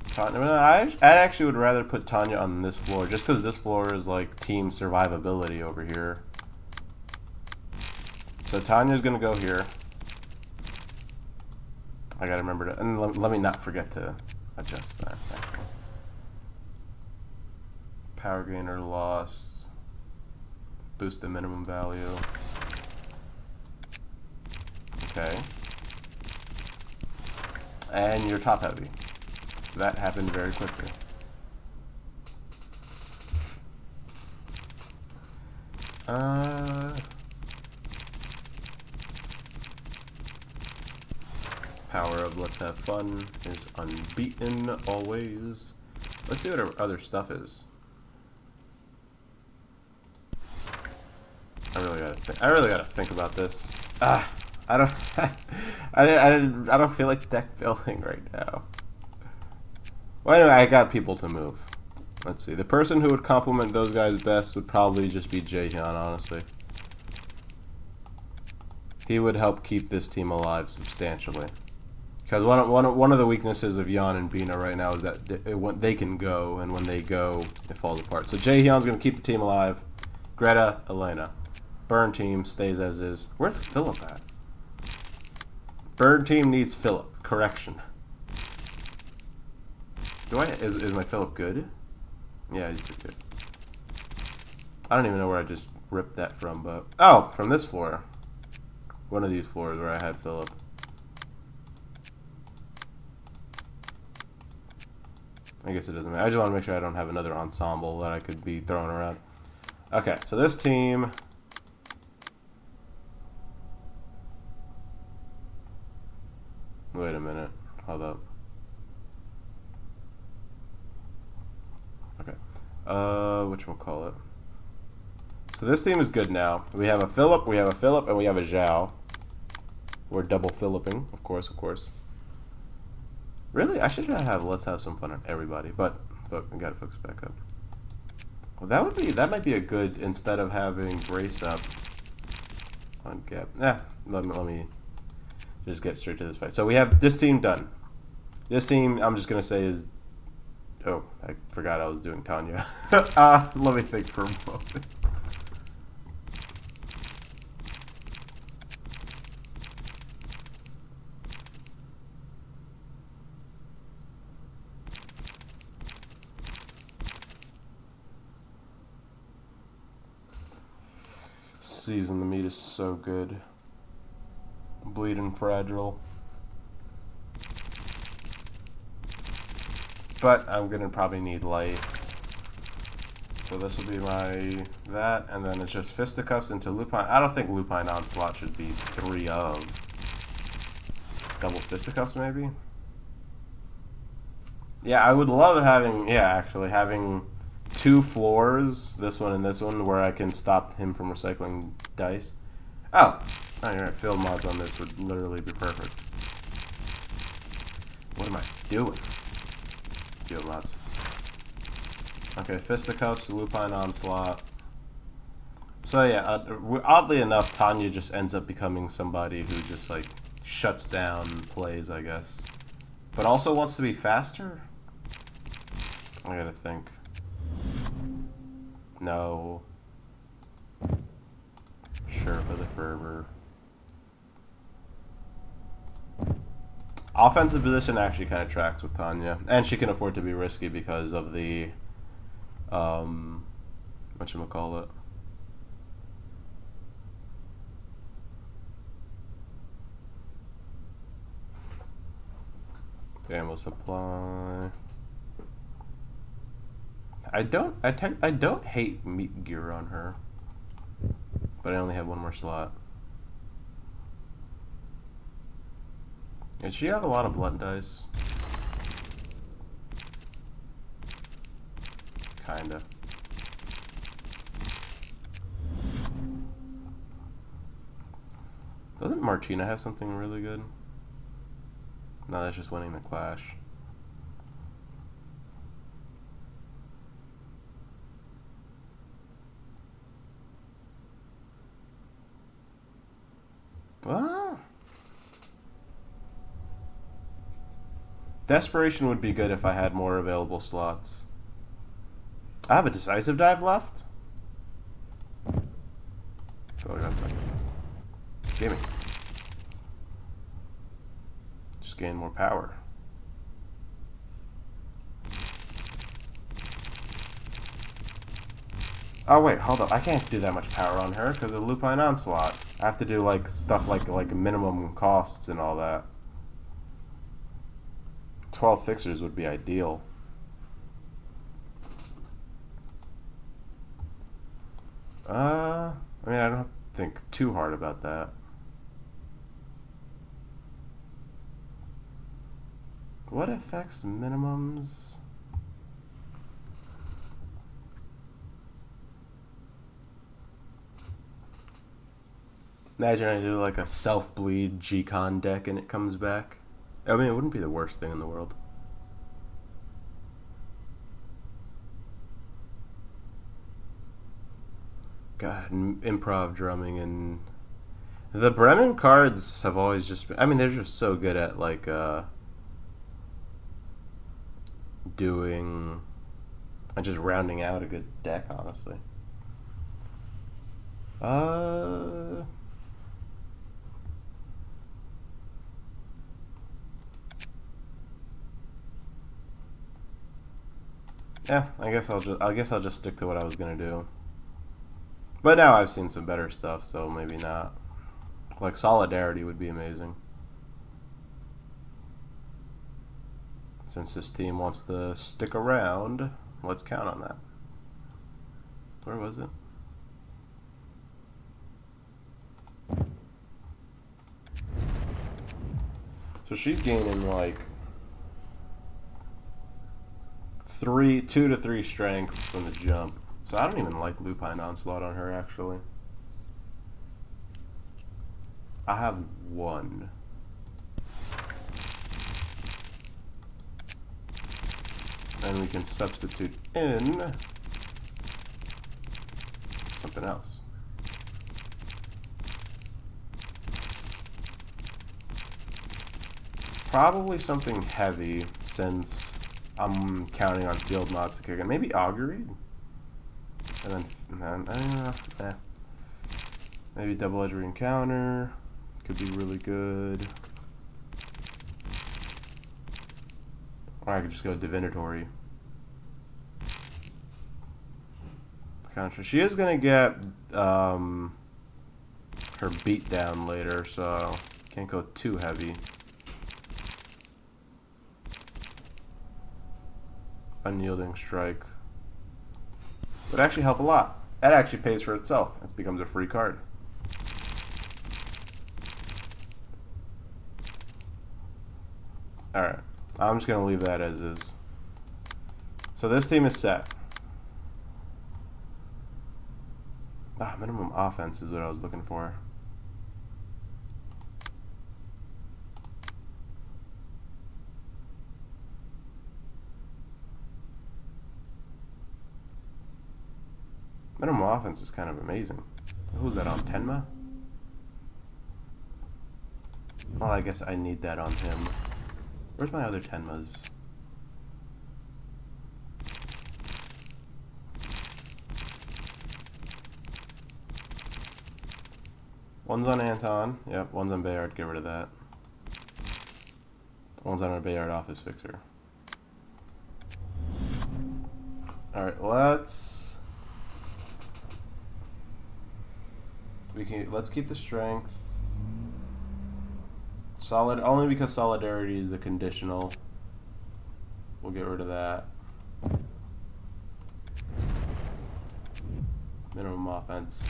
Tanya, I actually would rather put Tanya on this floor, just because this floor is like team survivability over here. So Tanya's going to go here. I gotta remember to, and let me not forget to adjust that. Power gainer loss. Boost the minimum value. Okay. And you're top heavy. That happened very quickly. Power of Let's Have Fun is unbeaten always. Let's see what our other stuff is. I really gotta think about this. I don't. I don't feel like deck building right now. Well, anyway, I got people to move. Let's see. The person who would complement those guys best would probably just be Jaehyun, honestly. He would help keep this team alive substantially. Because one of the weaknesses of Yeon and Bina right now is that they can go, and when they go, it falls apart. So Jaehyun's going to keep the team alive. Greta, Elena. Burn team stays as is. Where's Philip at? Burn team needs Philip. Correction. Is my Philip good? Yeah, he's good. I don't even know where I just ripped that from, but... Oh, from this floor. One of these floors where I had Philip. I guess it doesn't matter. I just want to make sure I don't have another ensemble that I could be throwing around. Okay, so this team... Wait a minute. Hold up. Okay. Whatchamacallit. So this team is good now. We have a Philip, and we have a Zhao. We're double Philipping, of course. Really? I should have Let's Have Some Fun on everybody, but we gotta focus back up. Well, that might be a good, instead of having Brace Up on Gap. Let me just get straight to this fight. So we have this team done. This team, I'm just gonna say is... Oh, I forgot I was doing Tanya. Let me think for a moment. Season the meat is so good. Bleeding fragile. But I'm gonna probably need light. So this will be my that, and then it's just fisticuffs into lupine. I don't think lupine onslaught should be 3 of. Double fisticuffs maybe? Yeah, I would love having having 2 floors, this one and this one, where I can stop him from recycling dice. Oh, you're right. Field mods on this would literally be perfect. What am I doing? Field mods. Okay, fisticuffs, lupine onslaught. So yeah, oddly enough, Tanya just ends up becoming somebody who just like shuts down plays, I guess, but also wants to be faster. I gotta think. No. Sure for the fervor. Offensive position actually kind of tracks with Tanya, and she can afford to be risky because of the whatchamacallit. Ammo supply. I don't hate meat gear on her, but I only have 1 more slot. Does she have a lot of blunt dice? Kinda. Doesn't Martina have something really good? No, that's just winning the clash. Ah. Desperation would be good if I had more available slots. I have a decisive dive left? Hold on a second. Gimme. Just gain more power. Oh wait, hold up. I can't do that much power on her because of Lupine Onslaught. I have to do like stuff like minimum costs and all that. 12 fixers would be ideal. I mean, I don't have to think too hard about that. What affects minimums? Imagine I do like a self-bleed G-Con deck and it comes back. I mean, it wouldn't be the worst thing in the world. God, improv drumming and the Bremen cards have always just been, I mean, they're just so good at like doing and just rounding out a good deck, honestly. Yeah, I guess I'll just stick to what I was gonna do. But now I've seen some better stuff, so maybe not. Like Solidarity would be amazing. Since this team wants to stick around, let's count on that. Where was it? So she's gaining like 2 to 3 strength from the jump. So I don't even like Lupine Onslaught on her, actually. I have 1. And we can substitute in something else. Probably something heavy, since I'm counting on field mods to kick in. Maybe Augury? And then, maybe double-edged encounter. Could be really good. Or I could just go Divinatory. Contra. She is going to get her beat down later, so can't go too heavy. Unyielding Strike would actually help a lot. That actually pays for itself. It becomes a free card. Alright. I'm just going to leave that as is. So this team is set. Minimum offense is what I was looking for. Minimum offense is kind of amazing. Who's that on? Tenma? Well, I guess I need that on him. Where's my other Tenmas? One's on Anton. Yep, one's on Bayard. Get rid of that. One's on our Bayard office fixer. Alright, let's keep the strength. Solid, only because Solidarity is the conditional. We'll get rid of that. Minimum offense.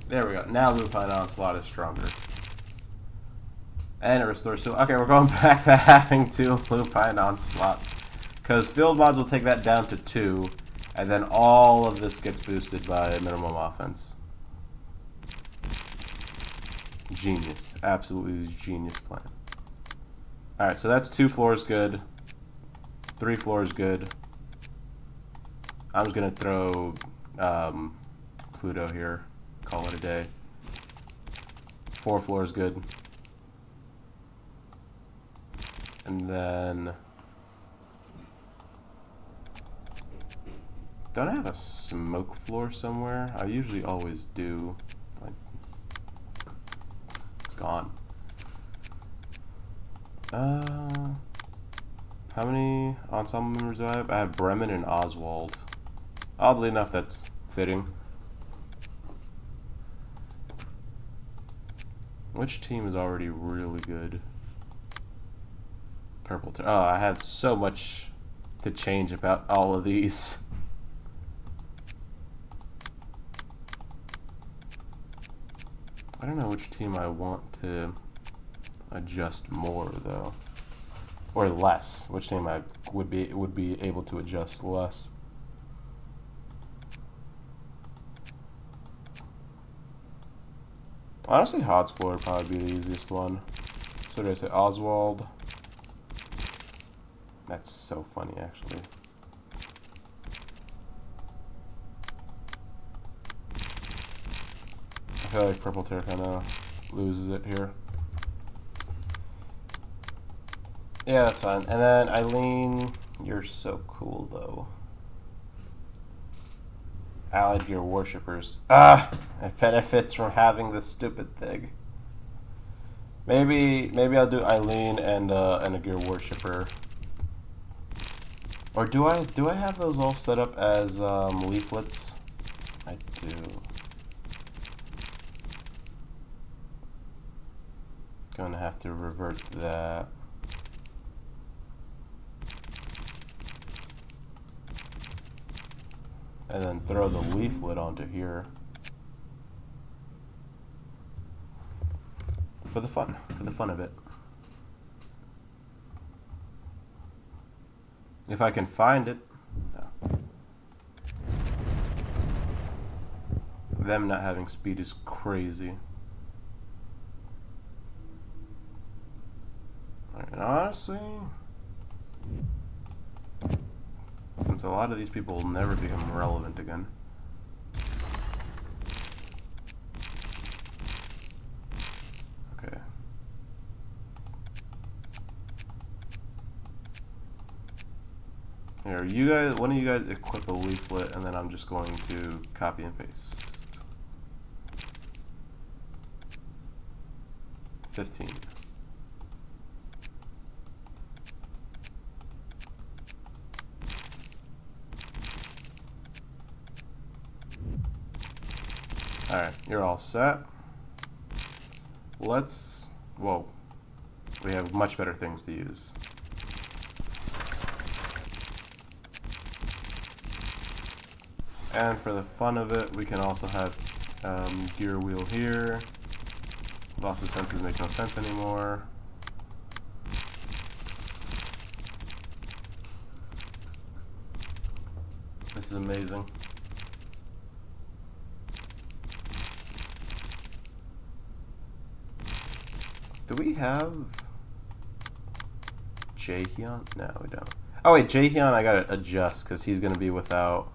There we go. Now Lupine Onslaught is stronger. And it restores to... Okay, we're going back to having 2 Lupine Onslaught. Because field mods will take that down to 2. And then all of this gets boosted by minimum offense. Genius. Absolutely genius plan. Alright, so that's 2 floors good. 3 floors good. I'm just going to throw Pluto here. Call it a day. 4 floors good. And then... Don't I have a smoke floor somewhere? I usually always do. Like, it's gone. How many ensemble members do I have? I have Bremen and Oswald. Oddly enough, that's fitting. Which team is already really good? Purple. Oh, I had so much to change about all of these. I don't know which team I want to adjust more, though, or less. Which team I would be able to adjust less. Honestly, Hotspur would probably be the easiest one. So did I say Oswald? That's so funny, actually. I feel like Purple Tear kind of loses it here. Yeah, that's fine. And then Eileen, you're so cool, though. Allied Gear Worshippers. Ah! It benefits from having this stupid thing. Maybe I'll do Eileen and a Gear Worshipper. Or do I have those all set up as leaflets? I do. Gonna have to revert that. And then throw the leaflet onto here. For the fun of it. If I can find it. No. Them not having speed is crazy. And honestly, since a lot of these people will never become relevant again. Okay. Here, you guys, one of you guys equip a leaflet, and then I'm just going to copy and paste. 15. Alright, you're all set. Let's... Whoa. We have much better things to use. And for the fun of it, we can also have gear wheel here. Loss of senses makes no sense anymore. This is amazing. Do we have Jaehyun? No, we don't. Oh wait, Jaehyun I gotta adjust because he's gonna be without.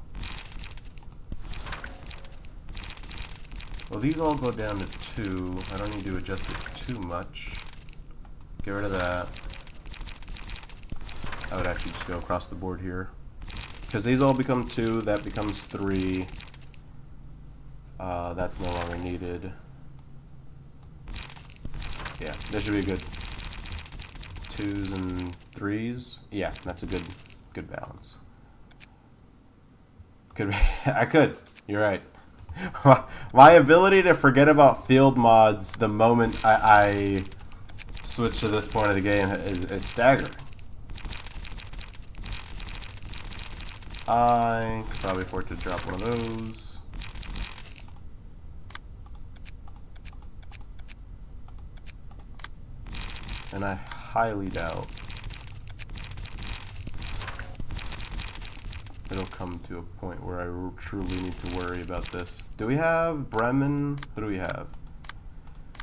Well, these all go down to 2. I don't need to adjust it too much. Get rid of that. I would actually just go across the board here. Because these all become 2, that becomes 3. That's no longer needed. Yeah, this should be good. 2s and 3s. Yeah, that's a good balance. Could be, I could. You're right. My ability to forget about field mods the moment I switch to this point of the game is staggering. I could probably afford to drop one of those. And I highly doubt it'll come to a point where I truly need to worry about this. Do we have Bremen? Who do we have?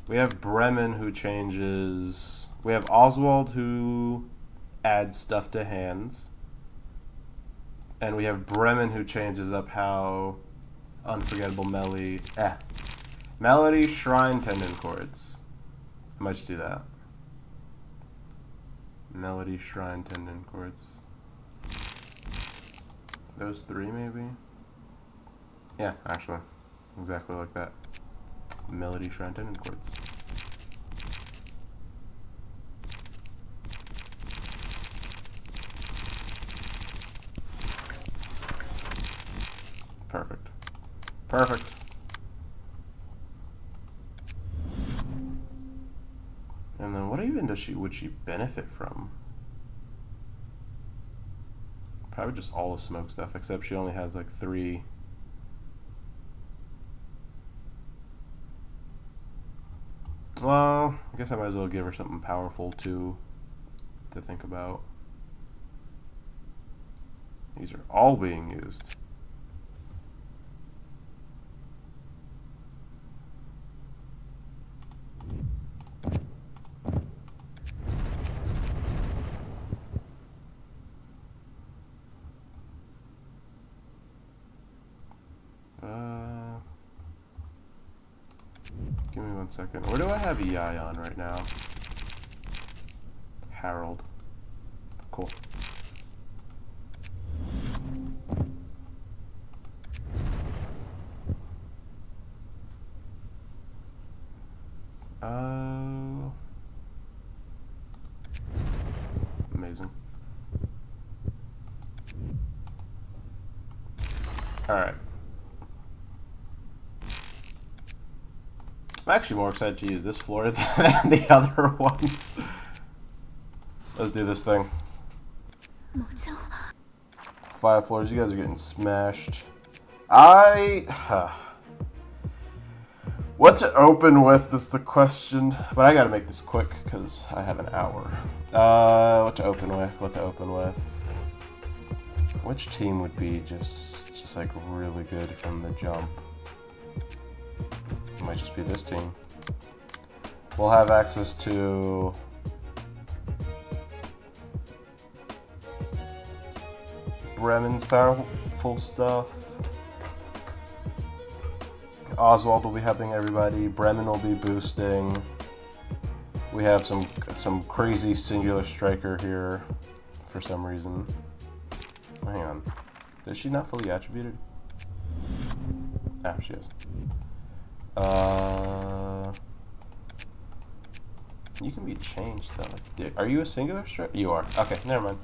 We have Bremen who changes... We have Oswald who adds stuff to hands. And we have Bremen who changes up how Unforgettable Melody... Melody, Shrine, Tendon Chords. I might just do that. Melody, Shrine, Tendon Chords. Those 3 maybe? Yeah, actually. Exactly like that. Melody, Shrine, Tendon Chords. Perfect. Perfect. And then what even would she benefit from? Probably just all the smoke stuff, except she only has like 3. Well, I guess I might as well give her something powerful too to think about. These are all being used. Give me 1 second. Where do I have EI on right now? Harold. Cool. Amazing. Alright. I'm actually more excited to use this floor than the other ones. Let's do this thing. 5 floors, you guys are getting smashed. What to open with is the question, but I gotta make this quick because I have an hour. What to open with? Which team would be just like really good from the jump? It might just be this team. We'll have access to Bremen's powerful stuff. Oswald will be helping everybody. Bremen will be boosting. We have some crazy singular striker here for some reason. Hang on. Is she not fully attributed? Ah, she is. You can be changed though. Are you a singular striker? You are. Okay, never mind.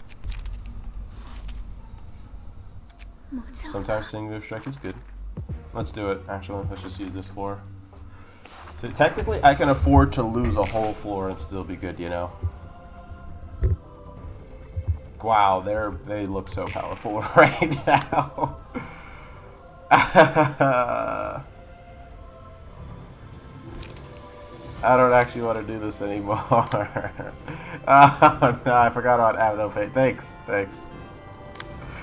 Sometimes singular strike is good. Let's do it, actually. Let's just use this floor. So technically, I can afford to lose a whole floor and still be good, you know? Wow, they look so powerful right now. I don't actually want to do this anymore. Oh, no, I forgot about Avno Pay. Thanks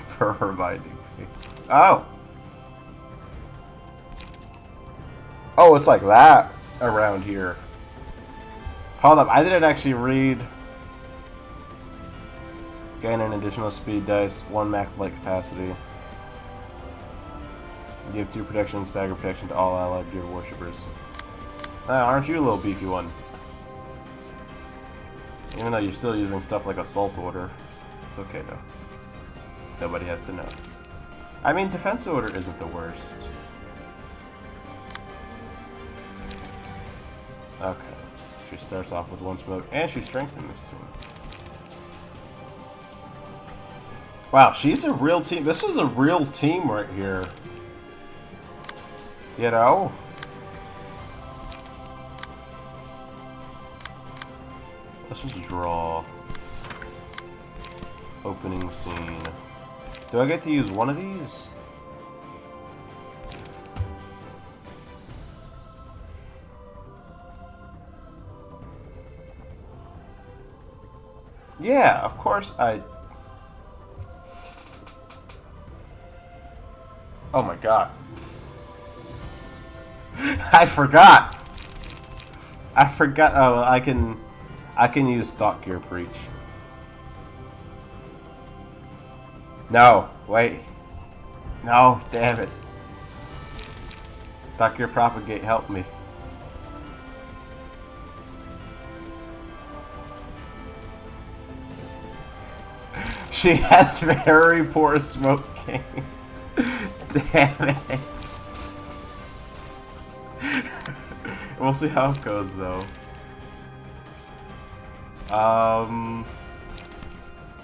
for reminding me. Oh! Oh, it's like that around here. Hold up, I didn't actually read. Gain an additional speed dice, 1 max light capacity. Give 2 protection, stagger protection to all allied gear worshippers. Aren't you a little beefy one? Even though you're still using stuff like Assault Order. It's okay though. Nobody has to know. I mean, Defense Order isn't the worst. Okay. She starts off with 1 smoke, and she strengthened this team. Wow, she's a real team. This is a real team right here. You know? Let's just draw. Opening scene. Do I get to use one of these? Yeah, of course I... Oh my god. I forgot! Oh, well, I can use Thought Gear Breach. No, wait. No, damn it. Thought Gear Propagate, help me. She has very poor smoking. Damn it. We'll see how it goes though.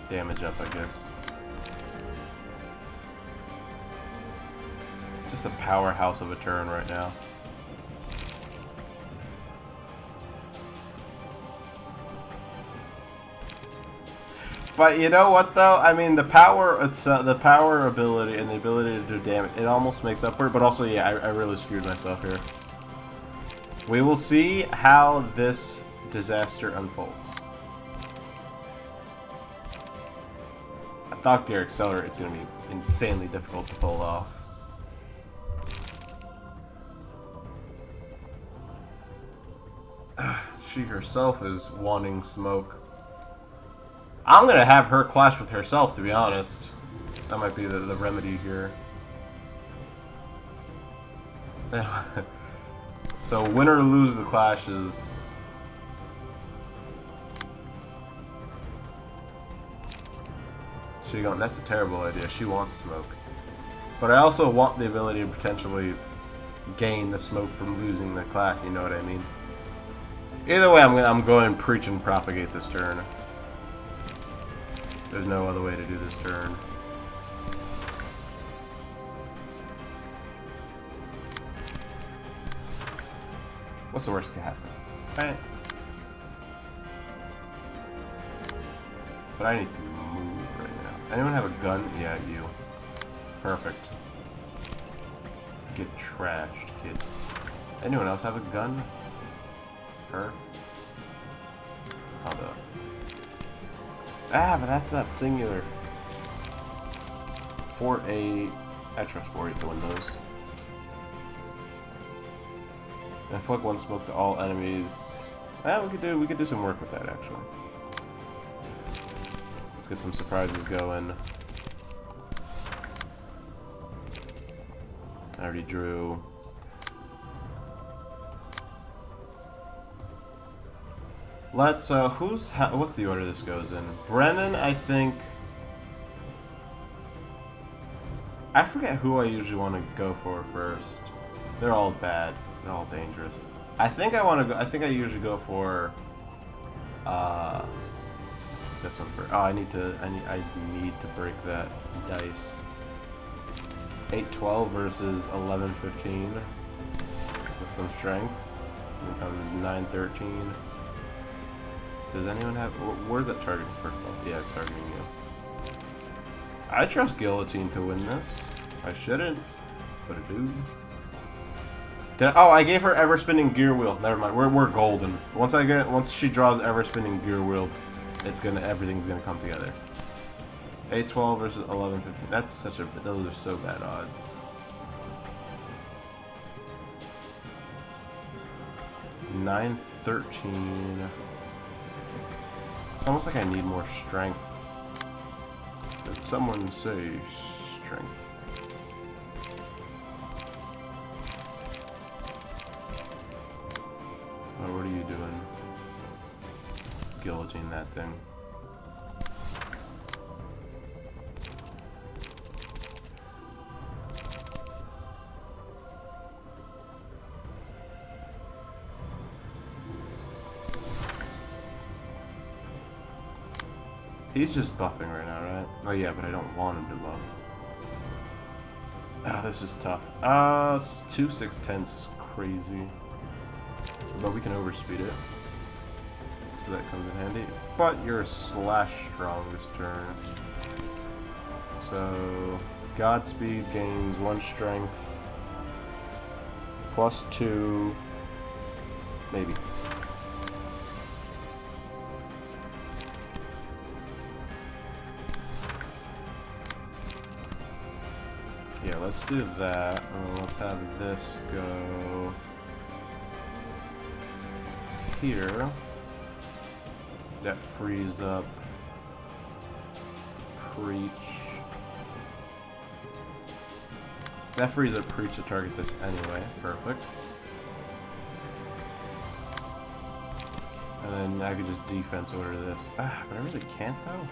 Damage up, I guess. Just a powerhouse of a turn right now. But you know what though? I mean, the power itself, the power ability and the ability to do damage, it almost makes up for it. But also, yeah, I really screwed myself here. We will see how this disaster unfolds. I thought Gear Accelerate is going to be insanely difficult to pull off. She herself is wanting smoke. I'm going to have her clash with herself, to be honest. That might be the remedy here. So So win or lose the clashes. She going? That's a terrible idea. She wants smoke, but I also want the ability to potentially gain the smoke from losing the clash. You know what I mean? Either way, I'm going preach and propagate this turn. There's no other way to do this turn. What's the worst that can happen? Right. But I need to move right now. Anyone have a gun? Yeah, you. Perfect. Get trashed, kid. Anyone else have a gun? Her? Hold up. Ah, but that's not singular. 4-8. I trust 4-8 to win those. Inflict 1 smoke to all enemies. We could do some work with that actually. Let's get some surprises going. I already drew. Let's what's the order this goes in? Brennan, I think. I forget who I usually want to go for first. They're all bad. They're all dangerous. I think I want to go. I think I usually go for this one first. Oh, I need to break that dice. 8-12 versus 11-15 with some strength. Here comes 9-13. Does anyone have? Where's that targeting first off? Yeah, it's targeting you. I trust Guillotine to win this. I shouldn't, but I do. Oh, I gave her ever spinning gear wheel. Never mind. We're golden. Once she draws ever spinning gear wheel, everything's gonna come together. 8-12 versus 11-15. That's such a. Those are so bad odds. 9-13. It's almost like I need more strength. Did someone say strength? Oh, what are you doing? Guillotine that thing. He's just buffing right now, right? Oh yeah, but I don't want him to buff. Ah, this is tough. 2 6-10s is crazy. But we can overspeed it. So that comes in handy. But you're slash strong this turn. So Godspeed gains 1 strength. +2. Maybe. Yeah, let's do that. Let's have this go here. That frees up Preach. That frees up Preach to target this anyway. Perfect. And then I could just defense order this. Ah, but I really can't though.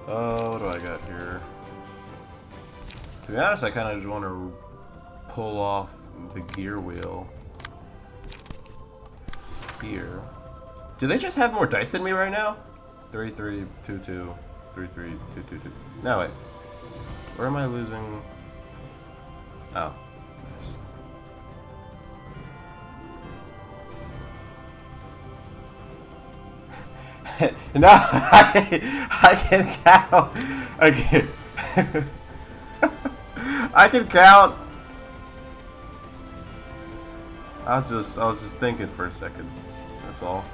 Oh, what do I got here? To be honest, I kind of just want to pull off the gear wheel here. Do they just have more dice than me right now? 3 3 2 2 3 3 2 2 2. No wait. Where am I losing? Oh, nice. No, I can count. Okay. I can count. I was just thinking for a second. That's all.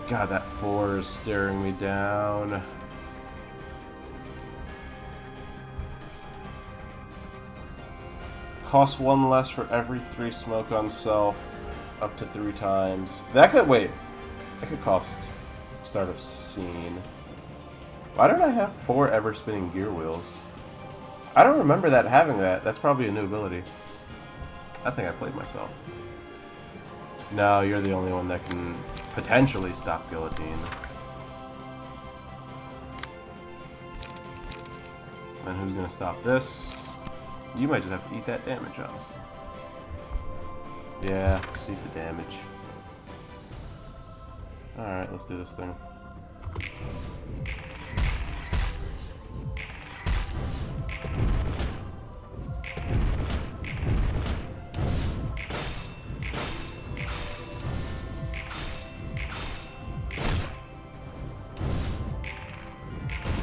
God, that 4 is staring me down. Costs 1 less for every 3 smoke on self, up to 3 times. That could wait. That could cost Start of scene. Why don't I have 4 ever-spinning gear wheels? I don't remember that having that. That's probably a new ability. I think I played myself. No, you're the only one that can potentially stop guillotine. And who's gonna stop this? You might just have to eat that damage, honestly. Yeah, just eat the damage. Alright, let's do this thing.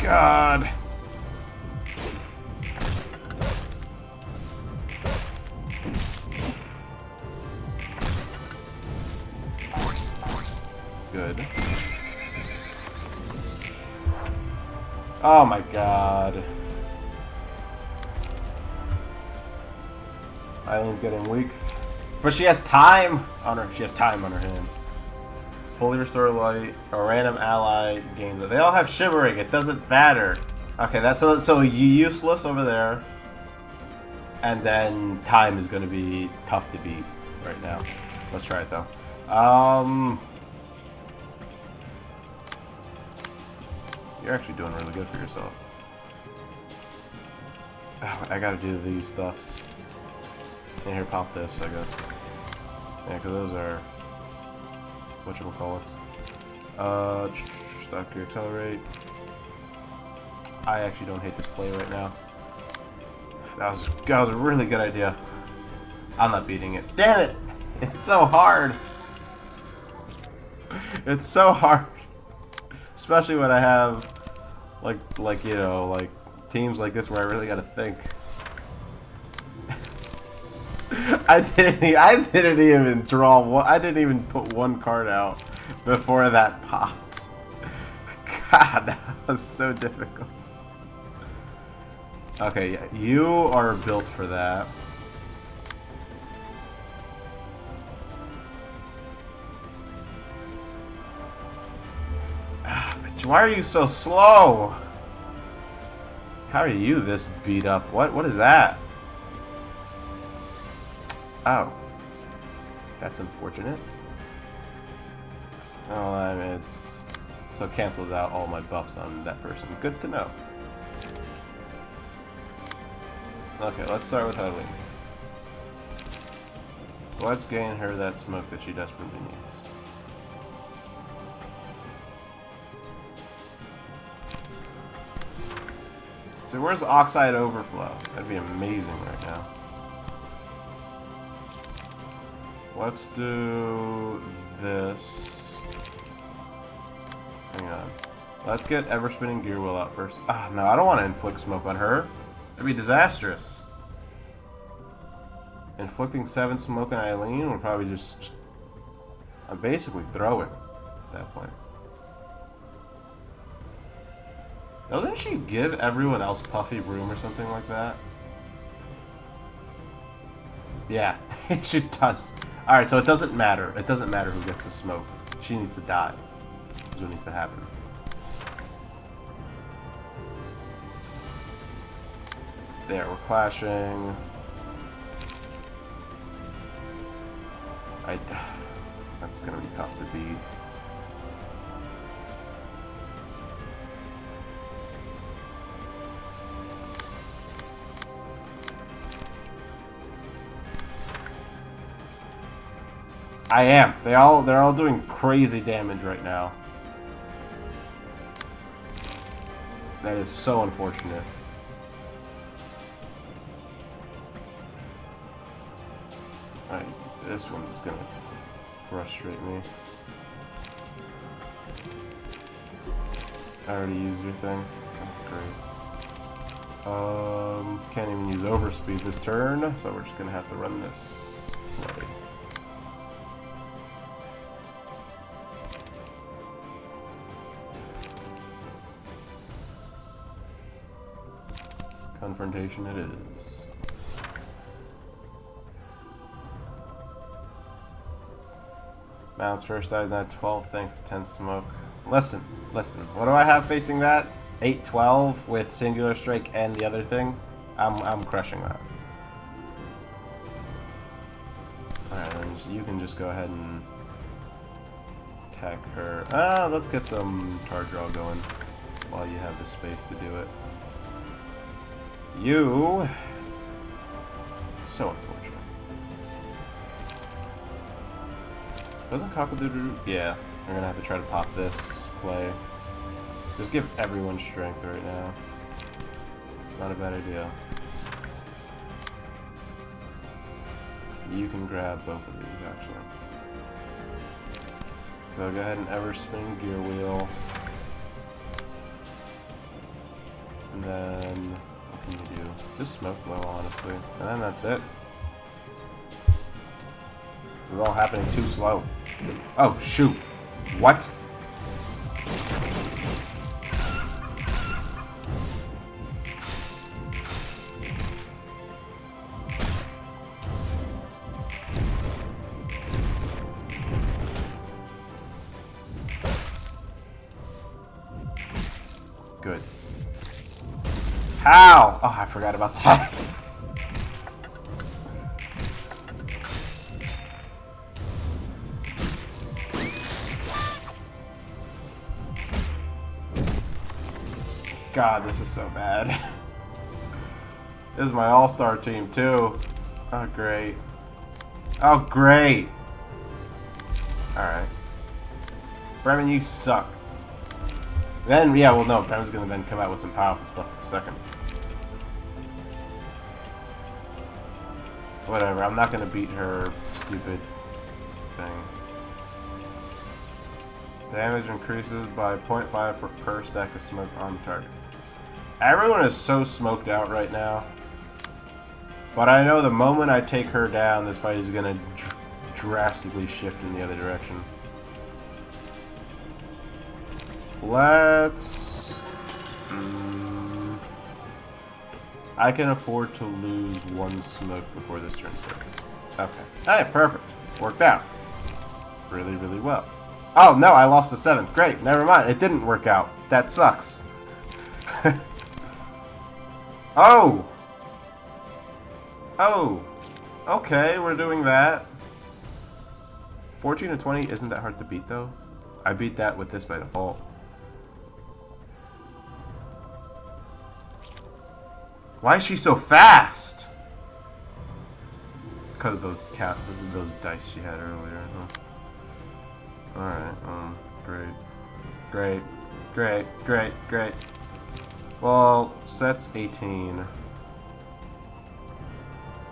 God. Good. Oh my god. Eileen's getting weak. But she has time on her. She has time on her hands. Fully restore light. A random ally gains it. They all have shivering. It doesn't matter. Okay, that's so you useless over there. And then time is going to be tough to beat right now. Let's try it though. You're actually doing really good for yourself. Oh, I gotta do these stuffs. And here, pop this, I guess. Yeah, because those are... whatchamacallits. Stop gear, accelerate. I actually don't hate this play right now. That was a really good idea. I'm not beating it. Damn it! It's so hard! It's so hard! Especially when I have, like you know, like teams like this where I really gotta think. I didn't even draw one. I didn't even put one card out before that popped. God, that was so difficult. Okay, yeah, you are built for that. Why are you so slow? How are you this beat up? What is that? Oh. That's unfortunate. Oh, I mean, so it cancels out all my buffs on that person. Good to know. Okay, let's start with Eileen. Let's gain her that smoke that she desperately needs. So where's Oxide Overflow? That'd be amazing right now. Let's do this. Hang on. Let's get Ever Spinning Gear Wheel out first. Ah, no, I don't want to inflict smoke on her. That'd be disastrous. Inflicting 7 smoke on Eileen would probably just... I'm basically throwing at that point. Doesn't she give everyone else Puffy Broom or something like that? Yeah, she does. Alright, so it doesn't matter. It doesn't matter who gets the smoke. She needs to die. That's what needs to happen. There, we're clashing. That's gonna be tough to beat. I am. They're all doing crazy damage right now. That is so unfortunate. Alright, this one's gonna frustrate me. I already used your thing. Oh, great. Can't even use overspeed this turn, so we're just gonna have to run this way. Confrontation it is. Mounts first died at 12 thanks to 10 smoke. Listen. What do I have facing that? 8-12 with singular strike and the other thing. I'm crushing that. Alright, then you can just go ahead and attack her. Let's get some card draw going while you have the space to do it. You... So unfortunate. Doesn't cockle-doodle... Yeah, we're gonna have to try to pop this play. Just give everyone strength right now. It's not a bad idea. You can grab both of these, actually. So go ahead and ever spin gear wheel. And then, what can you do? Just smoke blow, honestly. And then that's it. It's all happening too slow. Oh, shoot. What? Good. How? Oh, I forgot about that. God, this is so bad. This is my all-star team, too. Oh, great. Oh, great. Alright. Bremen, you suck. Then, yeah, well, no, Bremen's gonna then come out with some powerful stuff in a second. Whatever, I'm not gonna beat her stupid thing. Damage increases by 0.5 per stack of smoke on target. Everyone is so smoked out right now. But I know the moment I take her down, this fight is gonna drastically shift in the other direction. Let's... I can afford to lose one smoke before this turn starts. Okay. Hey, perfect. Worked out. Really, really well. Oh, no, I lost the 7th. Great, never mind. It didn't work out. That sucks. Oh! Oh! Okay, we're doing that. 14 to 20 isn't that hard to beat, though. I beat that with this by default. Why is she so fast? Because of those dice she had earlier. Huh? Alright, great. Well, set's 18.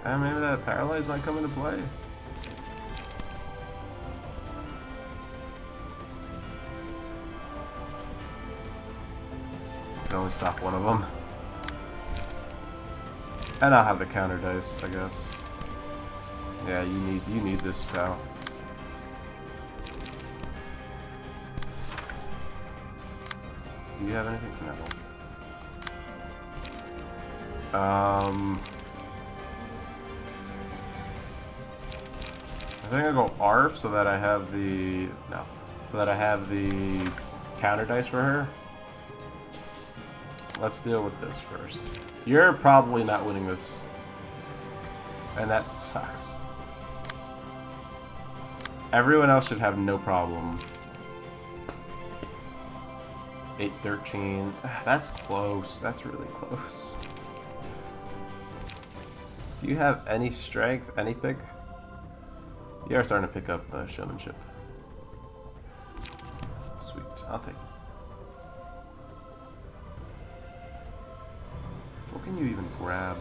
And maybe that paralyze might come into play. Can only stop one of them. And I'll have the counter dice, I guess. Yeah, you need this, pal. Do you have anything? No. I think I go ARF so that I have the counter dice for her. Let's deal with this first. You're probably not winning this, and that sucks. Everyone else should have no problem. 8-13. That's close. That's really close. Do you have any strength? Anything? You are starting to pick up showmanship. Sweet. I'll take it. What can you even grab?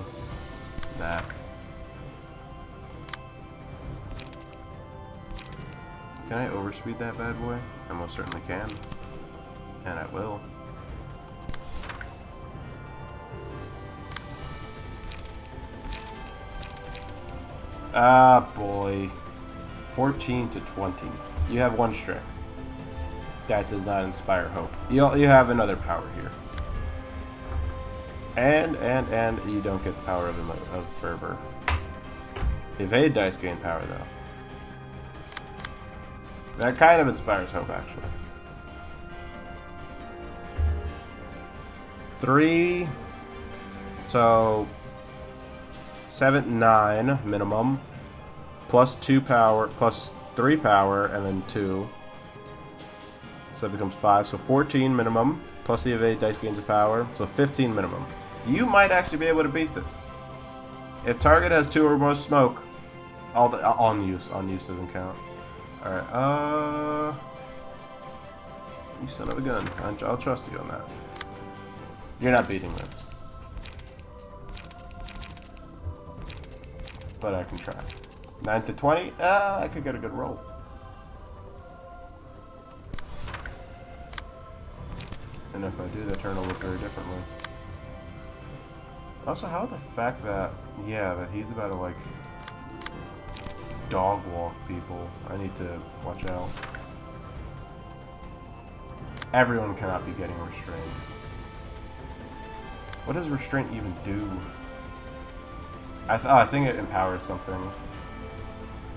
That. Can I overspeed that bad boy? I most certainly can. And I will. Ah, boy. 14 to 20. You have one strength. That does not inspire hope. You have another power here. And you don't get the power of fervor. Evade dice gain power, though. That kind of inspires hope, actually. 3. So 7, 9 minimum. Plus 2 power, plus 3 power, and then 2. So that becomes 5. So 14 minimum. Plus the evade dice gains of power. So 15 minimum. You might actually be able to beat this. If target has 2 or more smoke, on use doesn't count. Alright, you son of a gun. I'll trust you on that. You're not beating this. But I can try. 9 to 20? I could get a good roll. And if I do, the turn will look very differently. Also, how the fact that, yeah, that he's about to, like, dog walk people. I need to watch out. Everyone cannot be getting restrained. What does restraint even do? I think it empowers something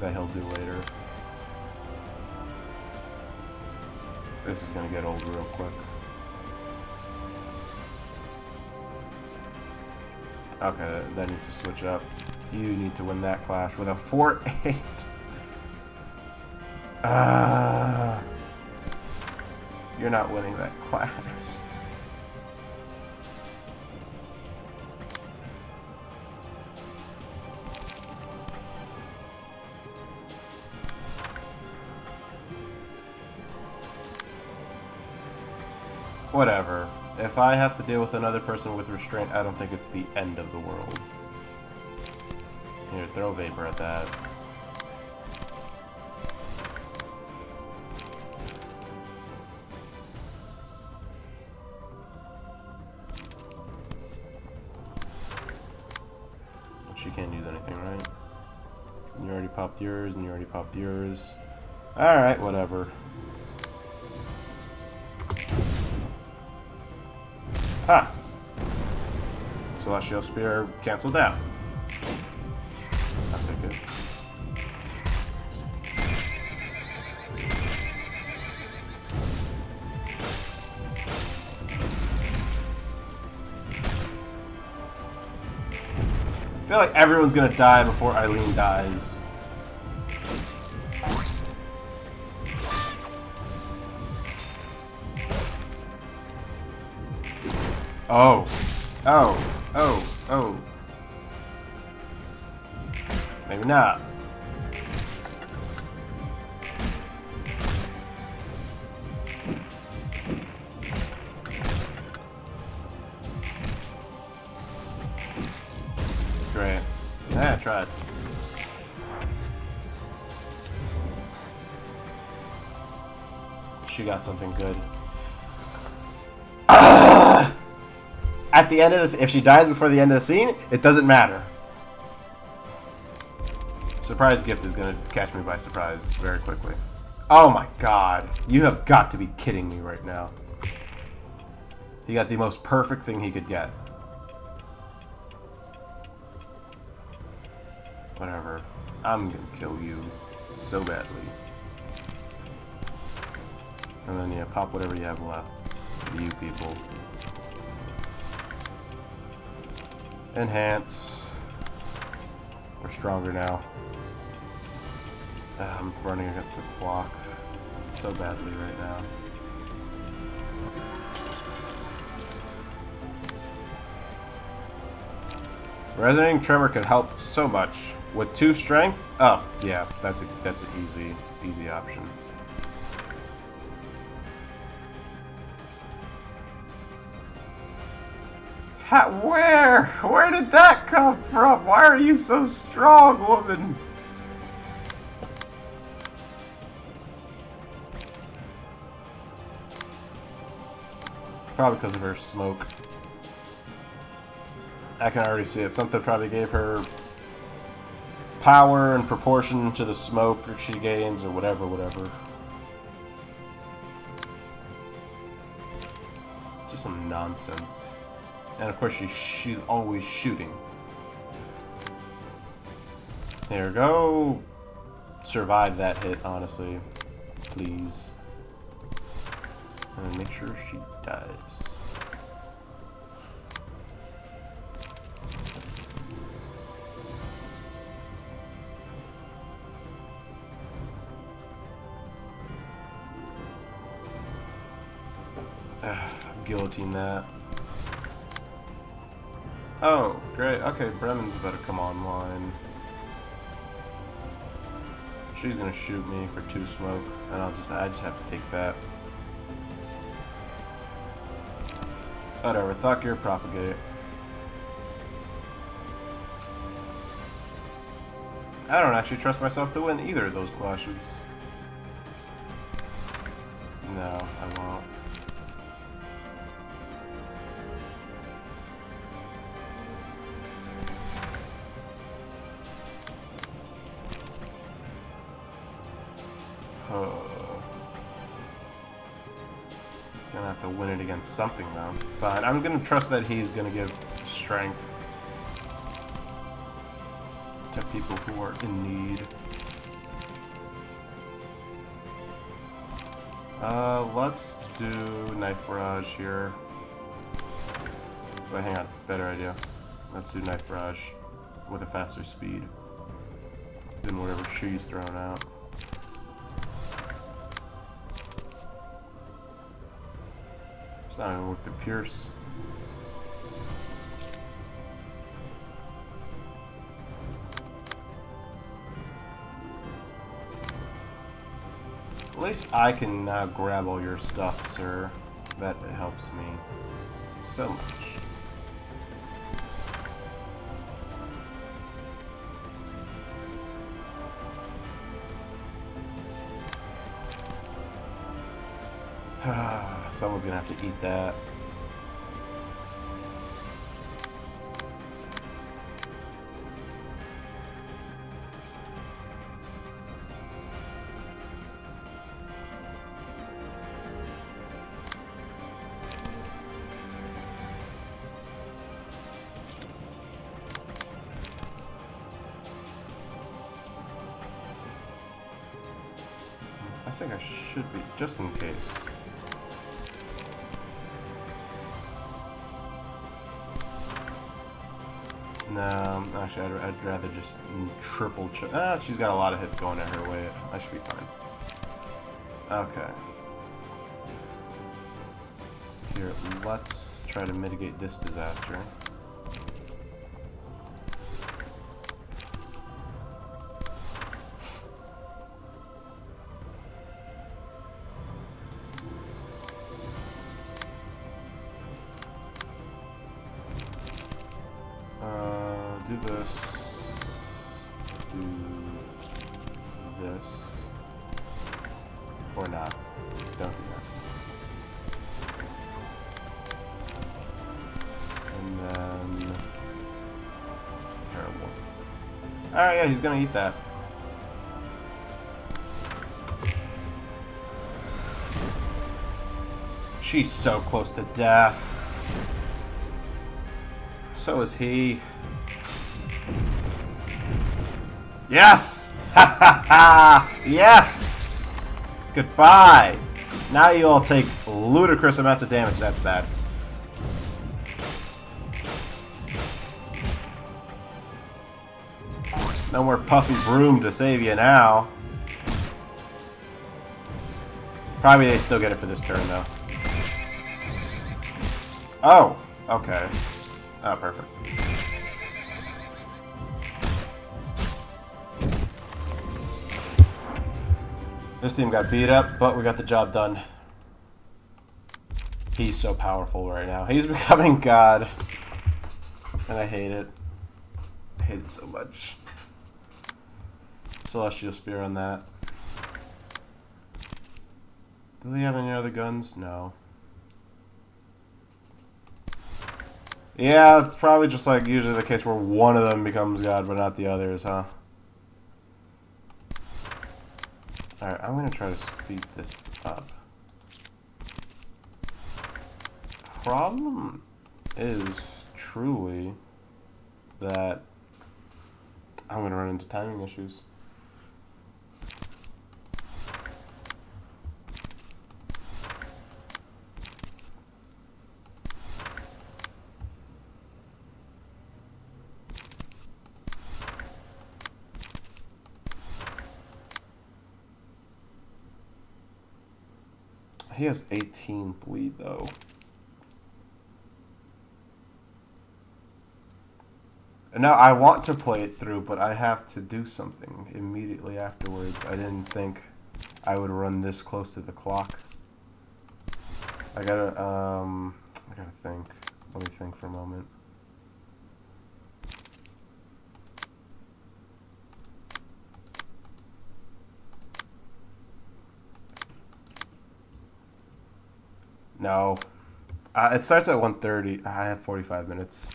that he'll do later. This is gonna get old real quick. Okay, that needs to switch up. You need to win that clash with a 4-8. You're not winning that clash. Whatever. If I have to deal with another person with restraint, I don't think it's the end of the world. Here, throw vapor at that. She can't use anything, right? And you already popped yours, and you already popped yours. Alright, whatever. Ha! Celestial Spear canceled out. I'll take it. I feel like everyone's gonna die before Eileen dies. Oh. Oh. Oh. Oh. Maybe not. Great. Yeah, I tried. She got something good. At the end of this, if she dies before the end of the scene, it doesn't matter. Surprise gift is gonna catch me by surprise very quickly. Oh my god. You have got to be kidding me right now. He got the most perfect thing he could get. Whatever. I'm gonna kill you so badly. And then, yeah, pop whatever you have left. You people. Enhance. We're stronger now. I'm running against the clock so badly right now. Resonating Tremor could help so much. With 2 strength? Oh, yeah, that's an easy option. Where did that come from? Why are you so strong, woman? Probably because of her smoke. I can already see it. Something probably gave her power in proportion to the smoke she gains, or whatever. Just some nonsense. And of course she's always shooting. There we go. Survive that hit, honestly. Please. And make sure she dies. Guillotine that. Oh, great. Okay, Bremen's about to come online. She's gonna shoot me for 2 smoke, and I just have to take that. Whatever, thought gear propagate. I don't actually trust myself to win either of those clashes. No, I won't. Gonna have to win it against something though. Fine. I'm gonna trust that he's gonna give strength to people who are in need. Let's do knife barrage here. Wait, hang on. Better idea. Let's do knife barrage with a faster speed than whatever she's thrown out. It's not even worth the pierce. At least I can now grab all your stuff, sir. That helps me so much. Someone's gonna have to eat that. I think I should be, just in case. No, actually, I'd rather just triple check. She's got a lot of hits going at her way. I should be fine. Okay. Here, let's try to mitigate this disaster. Do this. Do this. Or not. Don't do that. And then... Terrible. Alright, yeah, he's gonna eat that. She's so close to death. So is he. Yes! Ha ha ha! Yes! Goodbye! Now you all take ludicrous amounts of damage. That's bad. No more puffy broom to save you now. Probably they still get it for this turn, though. Oh! Okay. Oh, perfect. This team got beat up, but we got the job done. He's so powerful right now. He's becoming God. And I hate it. I hate it so much. Celestial Spear on that. Do they have any other guns? No. Yeah, it's probably just like usually the case where one of them becomes God, but not the others, huh? Alright, I'm gonna try to speed this up. Problem is truly that I'm gonna run into timing issues. He has 18 bleed, though. And now I want to play it through, but I have to do something immediately afterwards. I didn't think I would run this close to the clock. I gotta think. Let me think for a moment. No. It starts at 1:30. I have 45 minutes.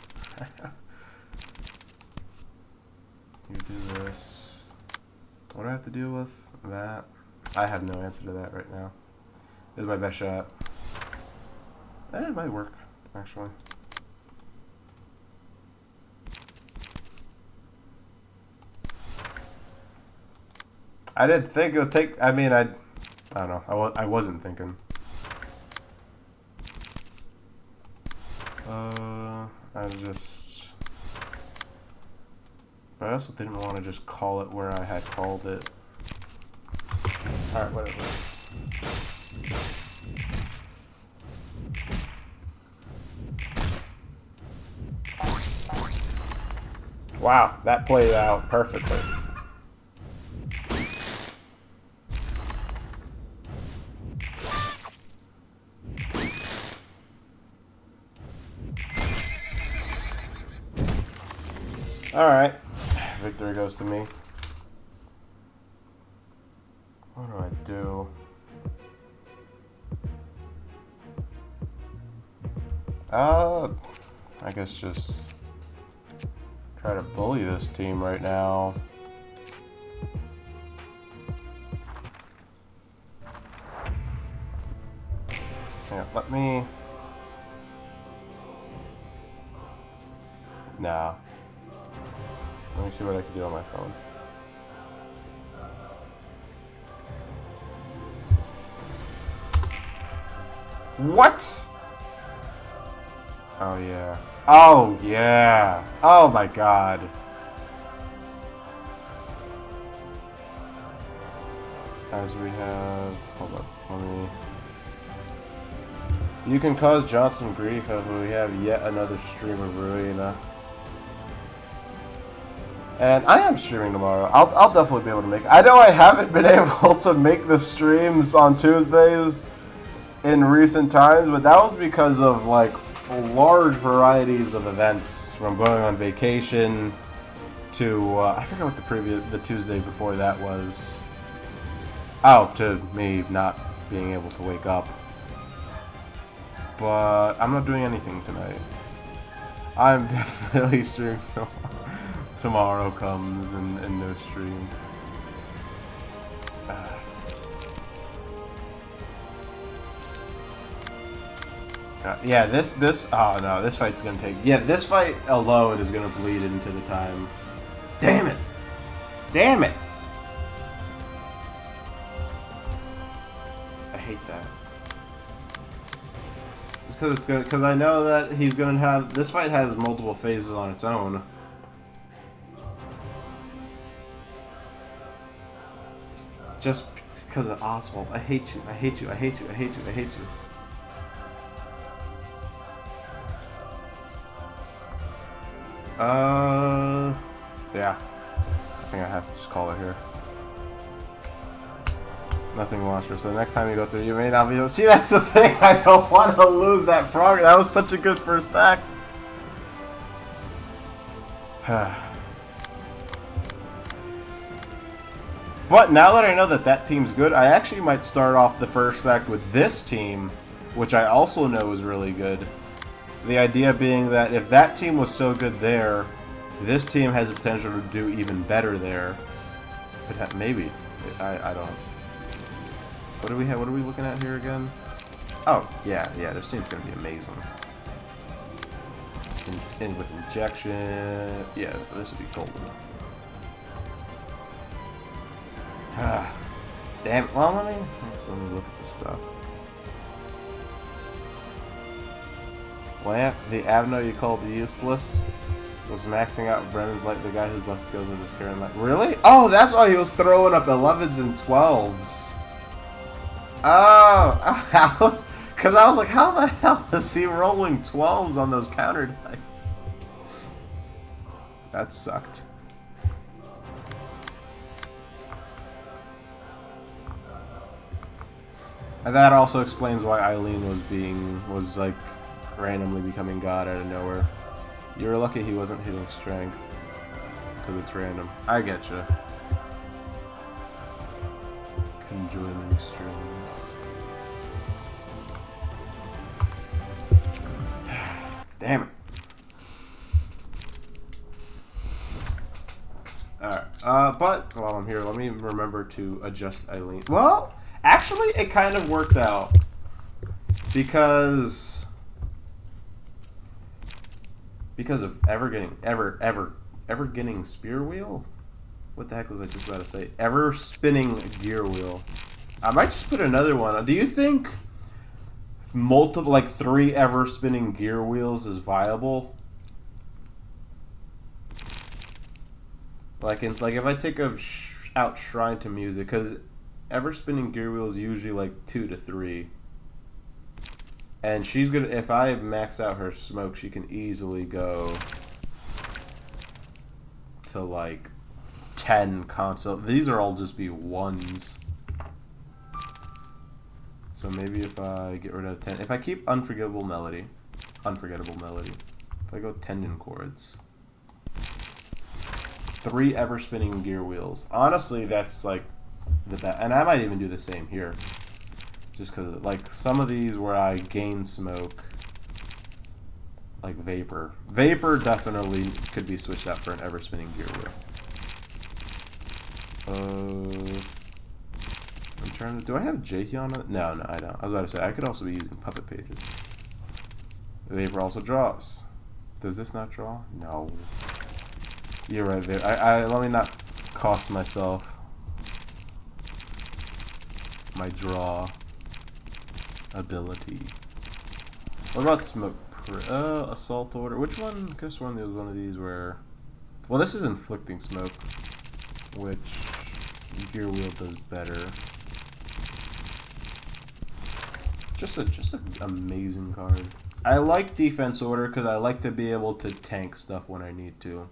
You do this. What do I have to deal with? That. I have no answer to that right now. This is my best shot. It might work, actually. I didn't think it would take... I mean, I don't know. I wasn't thinking. I just... But I also didn't want to just call it where I had called it. Alright, whatever. Wow, that played out perfectly. Alright, victory goes to me. What do I do? I guess just try to bully this team right now. Yeah, let me... Nah. Let me see what I can do on my phone. What? Oh yeah. Oh yeah. Oh my god. As we have... Hold up. Let me... You can cause Johnson grief as we have yet another stream of Ruina. And I am streaming tomorrow. I'll definitely be able to make it. I know I haven't been able to make the streams on Tuesdays in recent times, but that was because of like large varieties of events, from going on vacation to I forget what the Tuesday before that was. Oh, to me not being able to wake up. But I'm not doing anything tonight. I'm definitely streaming tomorrow comes and no stream. Yeah, this oh no, this fight's gonna take... Yeah, this fight alone is gonna bleed into the time. Damn it! Damn it! I hate that. It's because I know that he's gonna have... This fight has multiple phases on its own. Just because of Oswald. I hate you, I hate you, I hate you, I hate you, I hate you. Yeah. I think I have to just call it here. Nothing launcher. So the next time you go through, you may not be able to... See, that's the thing. I don't want to lose that progress. That was such a good first act. But now that I know that that team's good, I actually might start off the first act with this team, which I also know is really good. The idea being that if that team was so good there, this team has the potential to do even better there. But maybe. I don't. What do we have? What are we looking at here again? Oh, yeah, this team's going to be amazing. And with injection, yeah, this would be golden. Damn it. Well, let me look at this stuff. Lamp, the Avno you called useless, was maxing out Brennan's like the guy whose best skills in his carrying life. Really? Oh, that's why he was throwing up 11s and 12s. Oh, because I was like, how the hell is he rolling 12s on those counter dice? That sucked. And that also explains why Eileen was like randomly becoming god out of nowhere. You were lucky he wasn't hitting strength because it's random. I get you. Conjoining strings. Damn it. Alright, but while I'm here, let me remember to adjust Eileen. Well, actually, it kind of worked out. Because of ever getting spear wheel? What the heck was I just about to say? Ever spinning gear wheel. I might just put another one. Do you think multiple, like 3 ever spinning gear wheels is viable? Like if I take out Shrine to Music, because ever spinning gear wheel is usually like 2 to 3. And she's gonna, if I max out her smoke, she can easily go to like 10 console. These are all just be 1s. So maybe if I get rid of 10, if I keep Unforgettable Melody, if I go Tendon Chords, 3 ever spinning gear wheels. Honestly, that's like the best, and I might even do the same here. Just because, like, some of these where I gain smoke, like Vapor. Vapor definitely could be switched out for an ever-spinning gear wheel. I'm trying to... Do I have Jaehyun on it? No, I don't. I was about to say, I could also be using Puppet Pages. Vapor also draws. Does this not draw? No. You're right there. Let me not cost myself my draw ability. What about Smoke? Assault Order. Which one? I guess one was one of these where... Well, this is Inflicting Smoke, which Gear Wheel does better. Just an amazing card. I like Defense Order because I like to be able to tank stuff when I need to.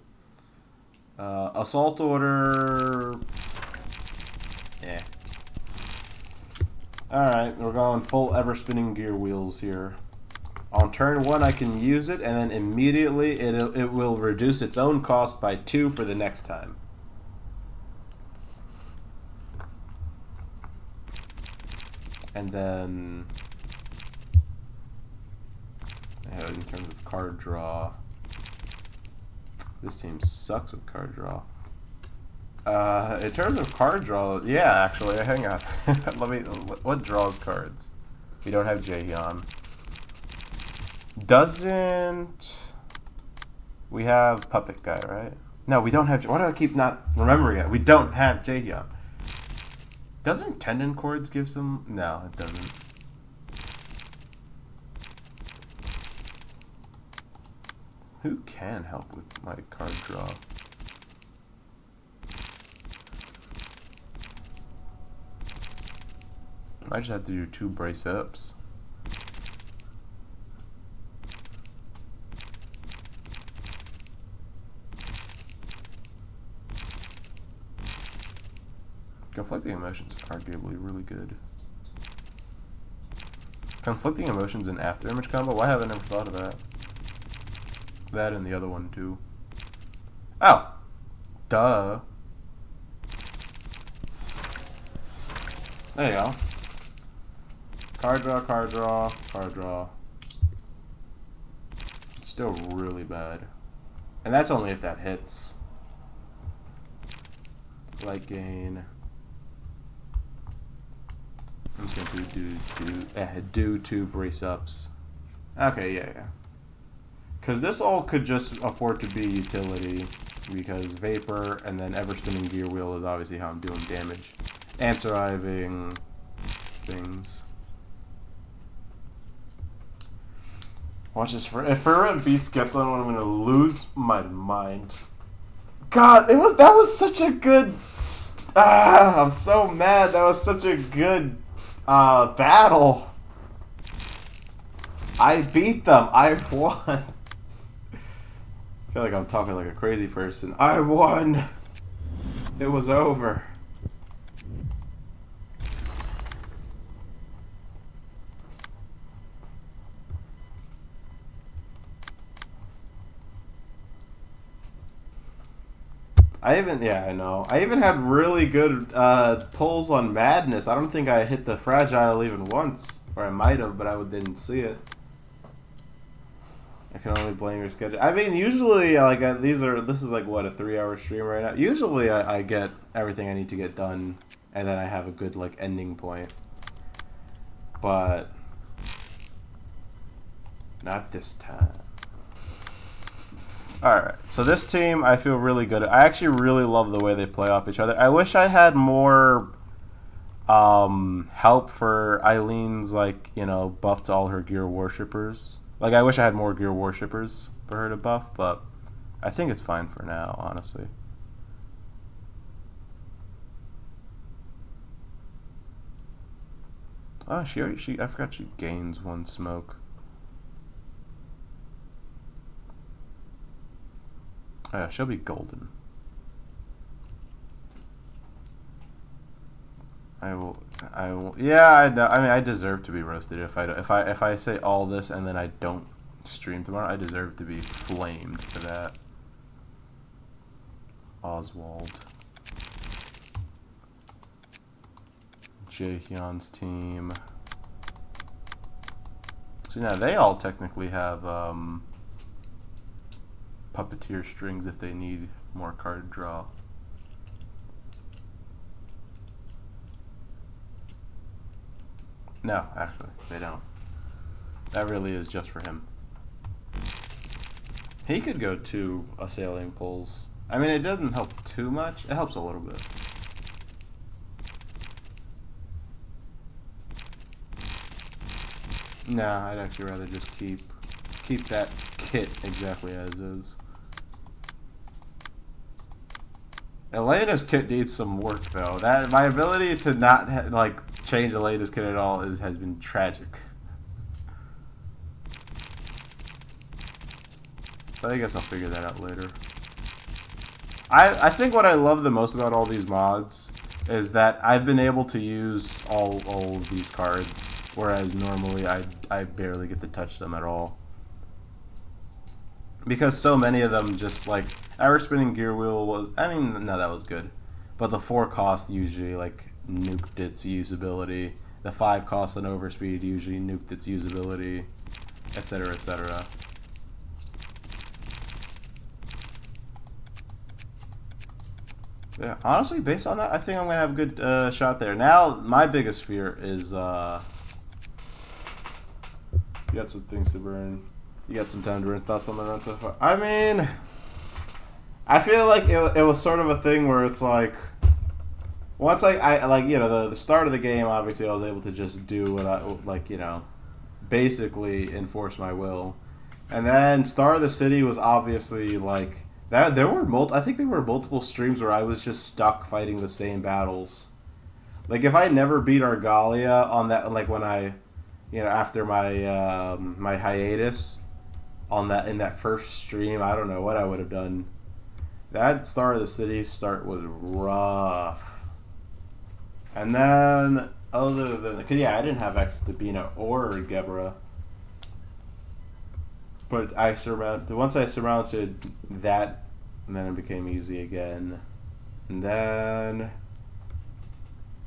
Assault Order... Yeah. Alright, we're going full ever-spinning gear wheels here. On turn 1 I can use it, and then immediately it will reduce its own cost by 2 for the next time. And then... in terms of card draw... This team sucks with card draw. In terms of card draw, yeah, actually, hang on. What draws cards? We don't have Jaehyun. Doesn't... We have Puppet Guy, right? No, we don't have... Why do I keep not remembering it? We don't have Jaehyun. Doesn't Tendon Chords give some... No, it doesn't. Who can help with my card draw? I just have to do 2 brace ups. Conflicting Emotions are arguably really good. Conflicting Emotions and After Image combo? Why haven't I never thought of that? That and the other one too. Oh! Duh. There you go. Card draw, card draw, card draw. It's still really bad. And that's only if that hits. Light gain. I'm just gonna do 2 brace ups. Okay, yeah. Because this all could just afford to be utility, because Vapor and then Ever Spinning Gear Wheel is obviously how I'm doing damage. And surviving things. Watch this. If Ferret Beats gets on one, I'm gonna lose my mind. God, that was such a good... I'm so mad. That was such a good Battle. I beat them. I won. I feel like I'm talking like a crazy person. I won. It was over. I know. I even had really good pulls on Madness. I don't think I hit the Fragile even once. Or I might have, but I didn't see it. I can only blame your schedule. I mean, usually, like, this is like, what, a 3-hour stream right now? Usually I get everything I need to get done, and then I have a good, like, ending point. But not this time. Alright, so this team I feel really good at. I actually really love the way they play off each other. I wish I had more help for Eileen's, like, you know, buff to all her gear worshippers. Like, I wish I had more gear worshippers for her to buff, but I think it's fine for now, honestly. Oh, I forgot she gains 1 smoke. Oh, yeah, she'll be golden. I will. Yeah, I know. I mean, I deserve to be roasted if I say all this and then I don't stream tomorrow. I deserve to be flamed for that. Oswald. Jaehyun's team. So now they all technically have puppeteer strings if they need more card draw. No, actually, they don't. That really is just for him. He could go 2 assailing pulls. I mean, it doesn't help too much. It helps a little bit. Nah, I'd actually rather just keep that kit exactly as is. Elena's kit needs some work, though. That my ability to not change Elena's kit at all has been tragic. But I guess I'll figure that out later. I think what I love the most about all these mods is that I've been able to use all of these cards, whereas normally I barely get to touch them at all. Because so many of them just, like, Ever Spinning Gear Wheel was, I mean, no, that was good. But the 4 cost usually, like, nuked its usability. The 5 cost and Overspeed usually nuked its usability, etc., etc. Yeah, honestly, based on that, I think I'm going to have a good shot there. Now, my biggest fear is, you got some things to burn. You got some time to burn. Thoughts on the run so far? I mean, I feel like it was sort of a thing where it's like, once I like, you know, the start of the game, obviously I was able to just do what I, like, you know, basically enforce my will. And then Star of the City was obviously, like, I think there were multiple streams where I was just stuck fighting the same battles. Like, if I never beat Argalia on that, like, when I, you know, after my my hiatus in that first stream, I don't know what I would have done. That Star of the City start was rough. And then, other than, cause yeah, I didn't have access to Bina or Gebra. But once I surmounted that, and then it became easy again. And then,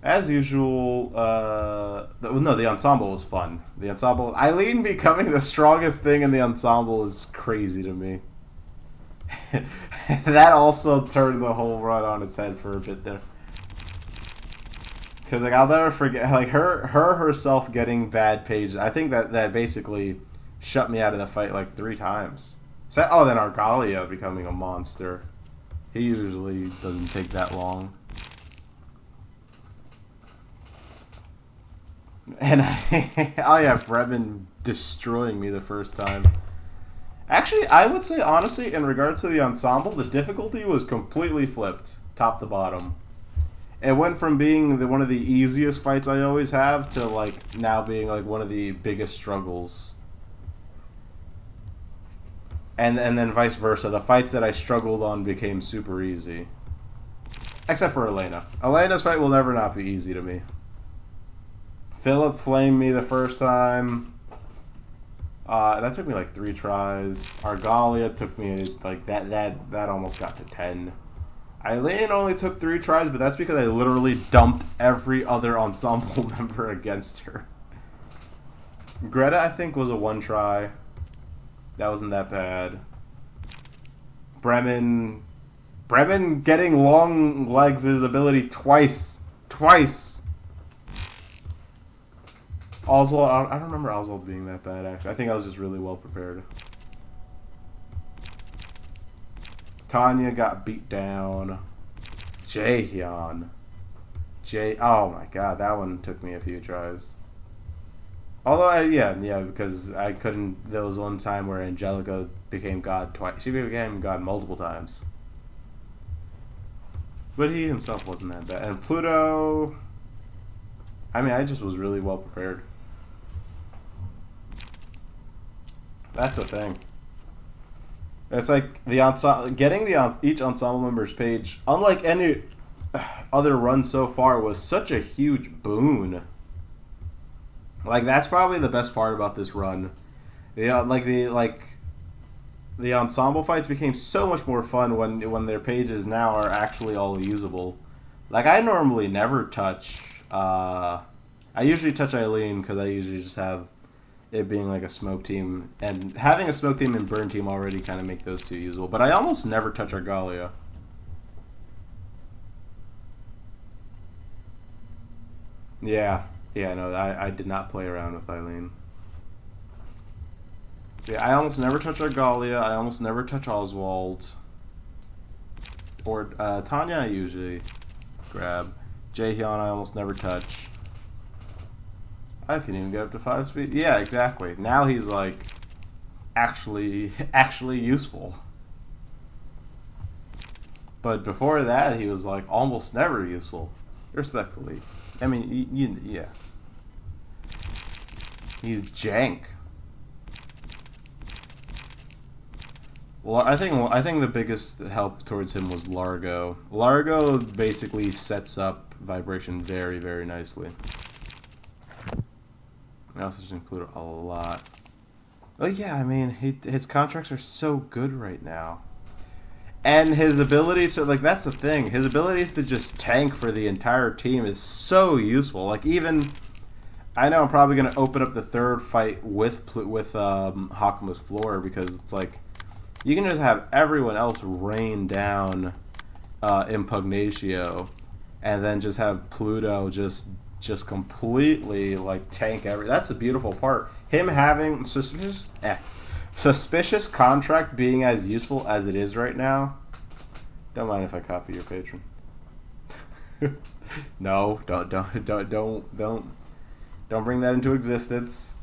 as usual, the ensemble was fun. The ensemble, Eileen becoming the strongest thing in the ensemble is crazy to me. That also turned the whole run on its head for a bit there. Because, like, I'll never forget, like, her herself getting bad pages. I think that basically shut me out of the fight like 3 times. So, then Argalia becoming a monster. He usually doesn't take that long. And oh yeah, Brevin destroying me the first time. Actually, I would say, honestly, in regards to the ensemble, the difficulty was completely flipped, top to bottom. It went from being one of the easiest fights I always have to like now being like one of the biggest struggles. And then vice versa. The fights that I struggled on became super easy. Except for Elena. Elena's fight will never not be easy to me. Philip flamed me the first time. That took me like 3 tries. Argalia took me like that almost got to 10. Eileen only took 3 tries, but that's because I literally dumped every other ensemble member against her. Greta, I think, was a 1 try. That wasn't that bad. Bremen getting long legs' ability twice. Oswald, I don't remember Oswald being that bad, actually. I think I was just really well prepared. Tanya got beat down. Jaehyun. Oh my god, that one took me a few tries. Although, yeah, because I couldn't... There was one time where Angelica became God twice. She became God multiple times. But he himself wasn't that bad. And Pluto... I mean, I just was really well prepared. That's the thing. It's like the ensemble, getting each ensemble member's page, unlike any other run so far, was such a huge boon. Like that's probably the best part about this run. The ensemble fights became so much more fun when their pages now are actually all usable. Like I normally never touch. I usually touch Eileen because I usually just have it being like a smoke team, and having a smoke team and burn team already kind of make those 2 usable. But I almost never touch Argalia. Yeah, no, I did not play around with Eileen. Yeah, I almost never touch Argalia. I almost never touch Oswald. Or Tanya I usually grab. Jaehyun I almost never touch. I can even get up to 5 speed. Yeah, exactly. Now he's like actually useful. But before that, he was like almost never useful. Respectfully, I mean, yeah. He's jank. Well, I think the biggest help towards him was Largo. Largo basically sets up vibration very, very nicely. I also just include a lot. Oh yeah, I mean, his contracts are so good right now. And his ability to, like, that's the thing. His ability to just tank for the entire team is so useful. Like, even, I know I'm probably going to open up the 3rd fight with Hakuma's floor, because it's like, you can just have everyone else rain down Impugnatio, and then just have Pluto just completely like tank that's the beautiful part. Him having suspicious contract being as useful as it is right now. Don't mind if I copy your patron. No, don't bring that into existence.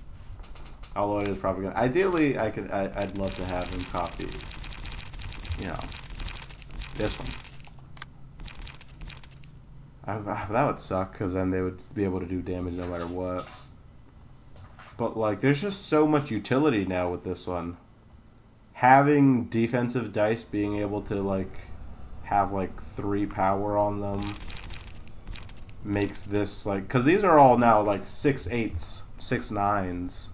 Although it is probably gonna. Ideally, I'd love to have him copy. You know, this one. That would suck, because then they would be able to do damage no matter what. But, like, there's just so much utility now with this one. Having defensive dice being able to, like, have, like, 3 power on them makes this, like... Because these are all now, like, 6/8s, 6/9s.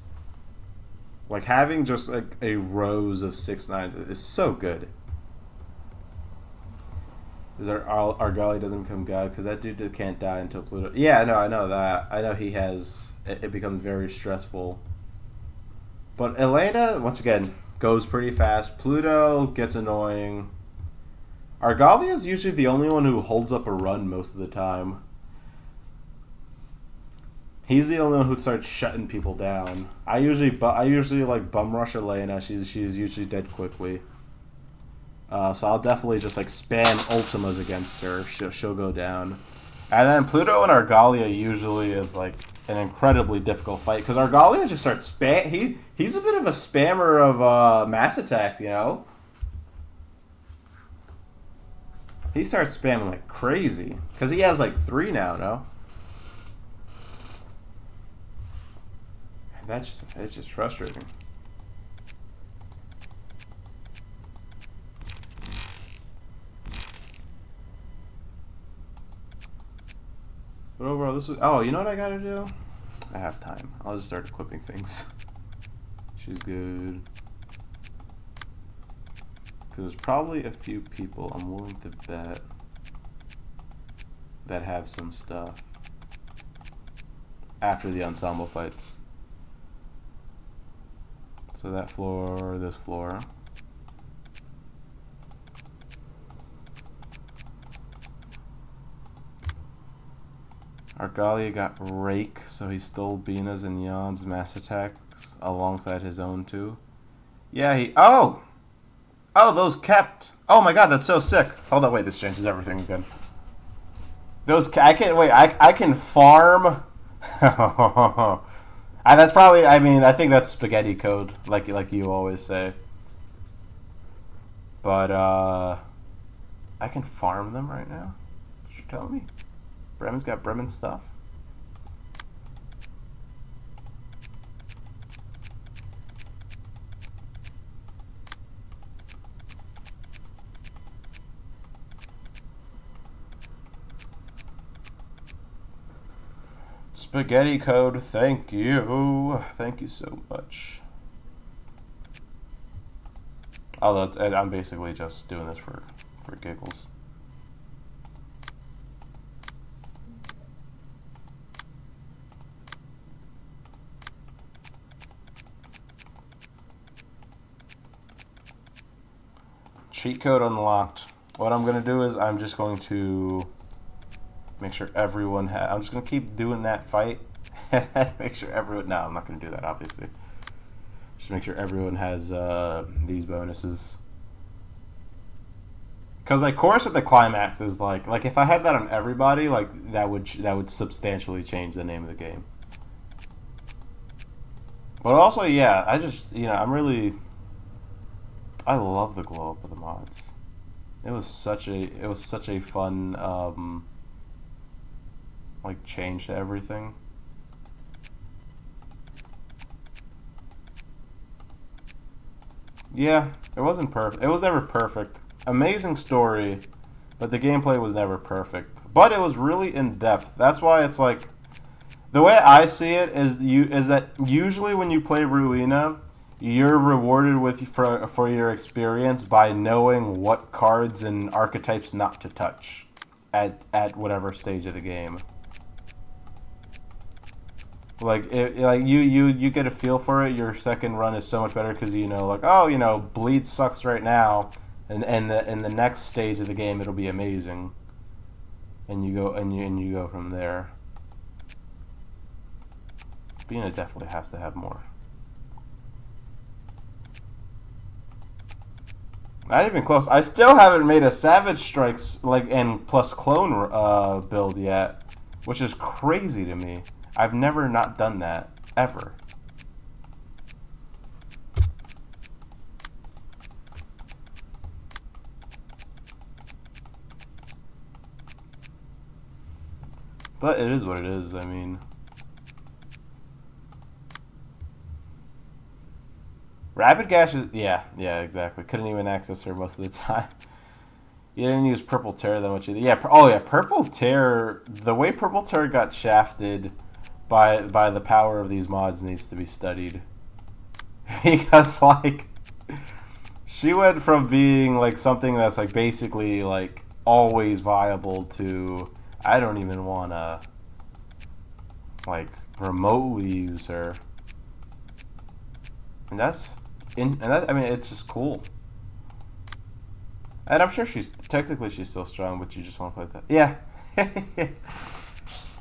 Like, having just, like, a rows of 6/9s is so good. Is Argali doesn't become God because that dude can't die until Pluto. Yeah, no, I know that. I know he has. It becomes very stressful. But Elena, once again, goes pretty fast. Pluto gets annoying. Argalia is usually the only one who holds up a run most of the time. He's the only one who starts shutting people down. I usually like bum rush Elena. She's usually dead quickly. So I'll definitely just like spam ultimas against her. She'll go down. And then Pluto and Argalia usually is like an incredibly difficult fight because Argalia just starts spam. He's a bit of a spammer of mass attacks, you know. He starts spamming like crazy. Because he has like 3 now, no? It's just frustrating. But overall, this was... Oh, you know what I gotta do? I have time. I'll just start equipping things. She's good. Because there's probably a few people I'm willing to bet that have some stuff after the ensemble fights. So that floor, this floor. Argalia got Rake, so he stole Bina's and Jan's mass attacks alongside his own too. Yeah, he... Oh! Oh, those kept. Oh my god, that's so sick. Hold on, wait, this changes everything again. Those... I can't... Wait, I can farm... That's probably... I mean, I think that's spaghetti code, like you always say. But, I can farm them right now? What you telling me? Bremen's got Bremen stuff? Spaghetti code, thank you. Thank you so much. Although I'm basically just doing this for giggles. Cheat code unlocked. What I'm gonna do is I'm just going to make sure everyone I'm just gonna keep doing that fight. Make sure everyone... No, I'm not gonna do that, obviously. Just make sure everyone has these bonuses. Because like Chorus at the Climax is like if I had that on everybody, like that would substantially change the name of the game. But also, yeah, I just I love the glow up of the mods. It was such a fun like change to everything. Yeah, it wasn't perfect. It was never perfect. Amazing story, but the gameplay was never perfect. But it was really in depth. That's why it's like the way I see it is that usually when you play Ruina, you're rewarded with for your experience by knowing what cards and archetypes not to touch at whatever stage of the game. Like you get a feel for it. Your second run is so much better because bleed sucks right now, and in the next stage of the game it'll be amazing. And you go from there. Bina definitely has to have more. Not even close. I still haven't made a Savage Strikes and plus clone build yet, which is crazy to me. I've never not done that ever. But it is what it is. I mean, Rapid Gash is... Yeah, exactly. Couldn't even access her most of the time. You didn't use Purple Terror that much either. Yeah, Purple Terror... The way Purple Terror got shafted by the power of these mods needs to be studied. Because, she went from being, something that's, basically, always viable to... I don't even want to, remotely use her. And it's just cool. And I'm sure she's still strong, but you just want to play that. Yeah.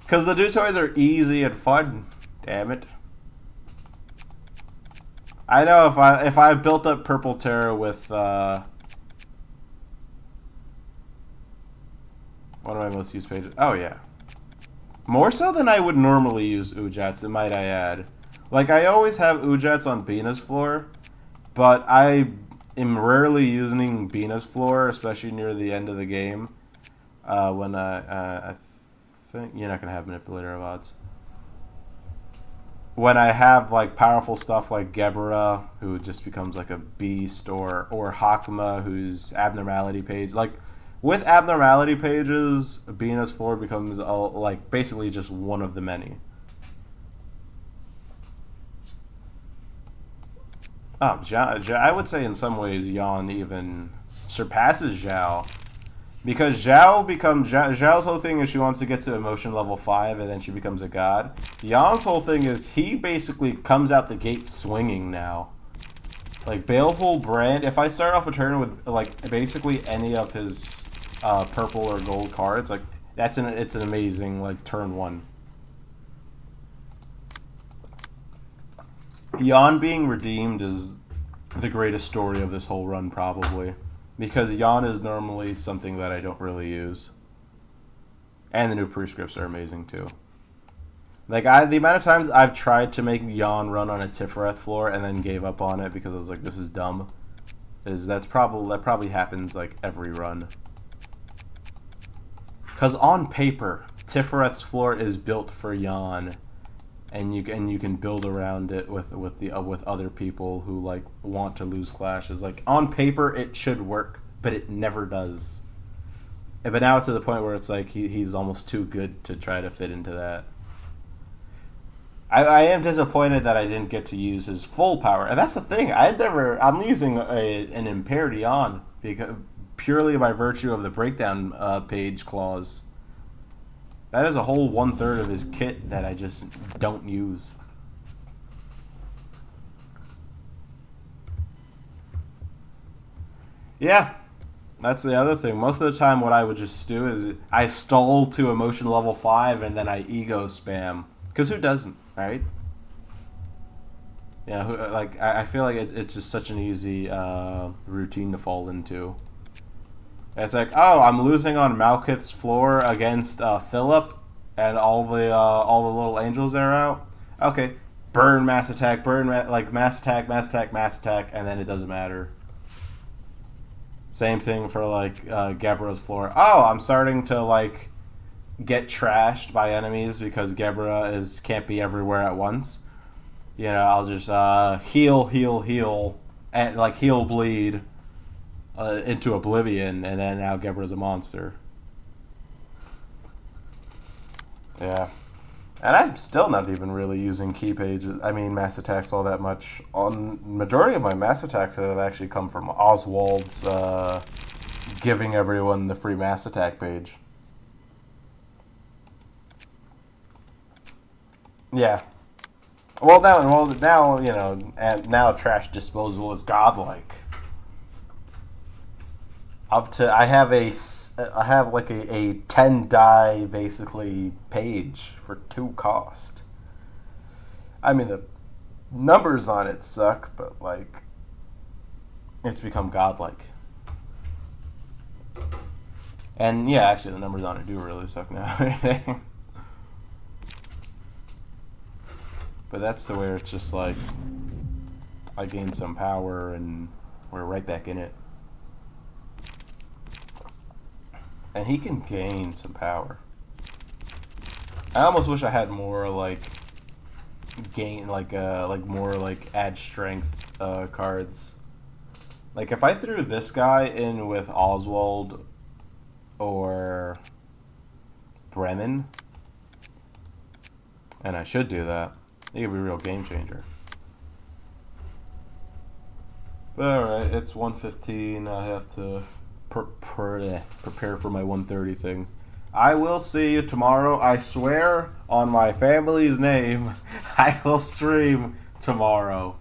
Because the new toys are easy and fun. Damn it. I know if I built up Purple Terror with one of my most used pages. Oh yeah. More so than I would normally use Ujats, might I add. I always have Ujats on Bina's floor, but I am rarely using Bina's floor, especially near the end of the game, When I think you're not gonna have manipulator of odds. When I have like powerful stuff like Gebera, who just becomes like a beast, or Hakma, who's abnormality page. Like with abnormality pages, Bina's floor becomes like basically just one of the many. I would say in some ways Yan even surpasses Zhao. Because Zhao's whole thing is she wants to get to emotion level 5 and then she becomes a god. Yan's whole thing is he basically comes out the gate swinging now. Like Baleful Brand, if I start off a turn with like basically any of his purple or gold cards, like it's an amazing like turn 1. Yan being redeemed is the greatest story of this whole run probably. Because Yan is normally something that I don't really use. And the new prescripts are amazing too. Like the amount of times I've tried to make Yan run on a Tiferet floor and then gave up on it because I was like, this is dumb. That probably happens like every run. Because on paper, Tiferet's floor is built for Yan, and you can build around it with other people who like want to lose clashes. Like on paper, it should work, but it never does. But now it's to the point where it's like he's almost too good to try to fit into that. I am disappointed that I didn't get to use his full power, and that's the thing. I'm using an impaired Yan because purely by virtue of the breakdown page clause. That is a whole 1/3 of his kit that I just don't use. Yeah, that's the other thing. Most of the time what I would just do is I stall to emotion level 5 and then I ego spam. Because who doesn't, right? Yeah, I feel like it's just such an easy routine to fall into. It's like, oh, I'm losing on Malkith's floor against Philip, and all the little angels are out. Okay, burn mass attack, mass attack, mass attack, mass attack, and then it doesn't matter. Same thing for like Gebera's floor. Oh, I'm starting to like get trashed by enemies because Gebera can't be everywhere at once. You know, I'll just heal, and like heal bleed. Into oblivion, and then now Gebera's a monster. Yeah. And I'm still not even really using key pages, mass attacks all that much. On majority of my mass attacks have actually come from Oswald's giving everyone the free mass attack page. Yeah. Now, you know, and now trash disposal is godlike. I have like a 10 die basically page for 2 cost. I mean the numbers on it suck, but like it's become godlike. And yeah, actually the numbers on it do really suck now. But that's the way it's just like I gained some power and we're right back in it. And he can gain some power. I almost wish I had more like more like add strength cards. Like if I threw this guy in with Oswald or Bremen, and I should do that, it could be a real game changer. But alright, it's 1:15. I have to prepare for my 1:30 thing. I will see you tomorrow. I swear on my family's name, I will stream tomorrow.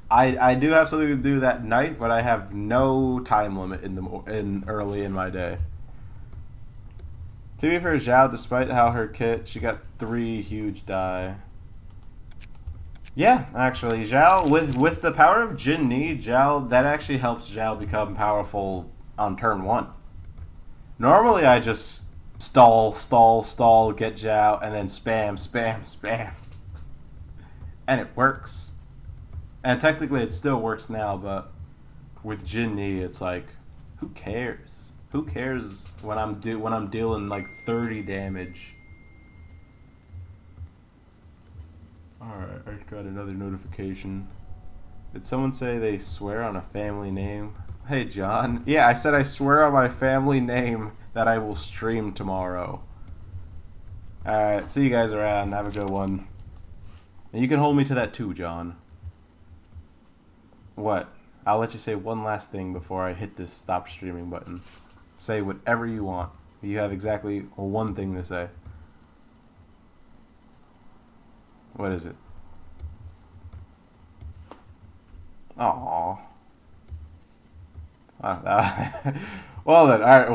I do have something to do that night, but I have no time limit in early in my day. To be fair, Zhao, despite how her kit, she got 3 huge die. Yeah, actually, Zhao with the power of Jin Ni, Zhao that actually helps Zhao become powerful on turn 1. Normally I just stall, get Zhao, and then spam. And it works. And technically it still works now, but with Jin Ni it's like, who cares? Who cares when I'm dealing like 30 damage? Alright, I got another notification. Did someone say they swear on a family name? Hey, John. Yeah, I said I swear on my family name that I will stream tomorrow. Alright, see you guys around. Have a good one. And you can hold me to that too, John. What? I'll let you say one last thing before I hit this stop streaming button. Say whatever you want. You have exactly one thing to say. What is it? Aww. Well then, alright.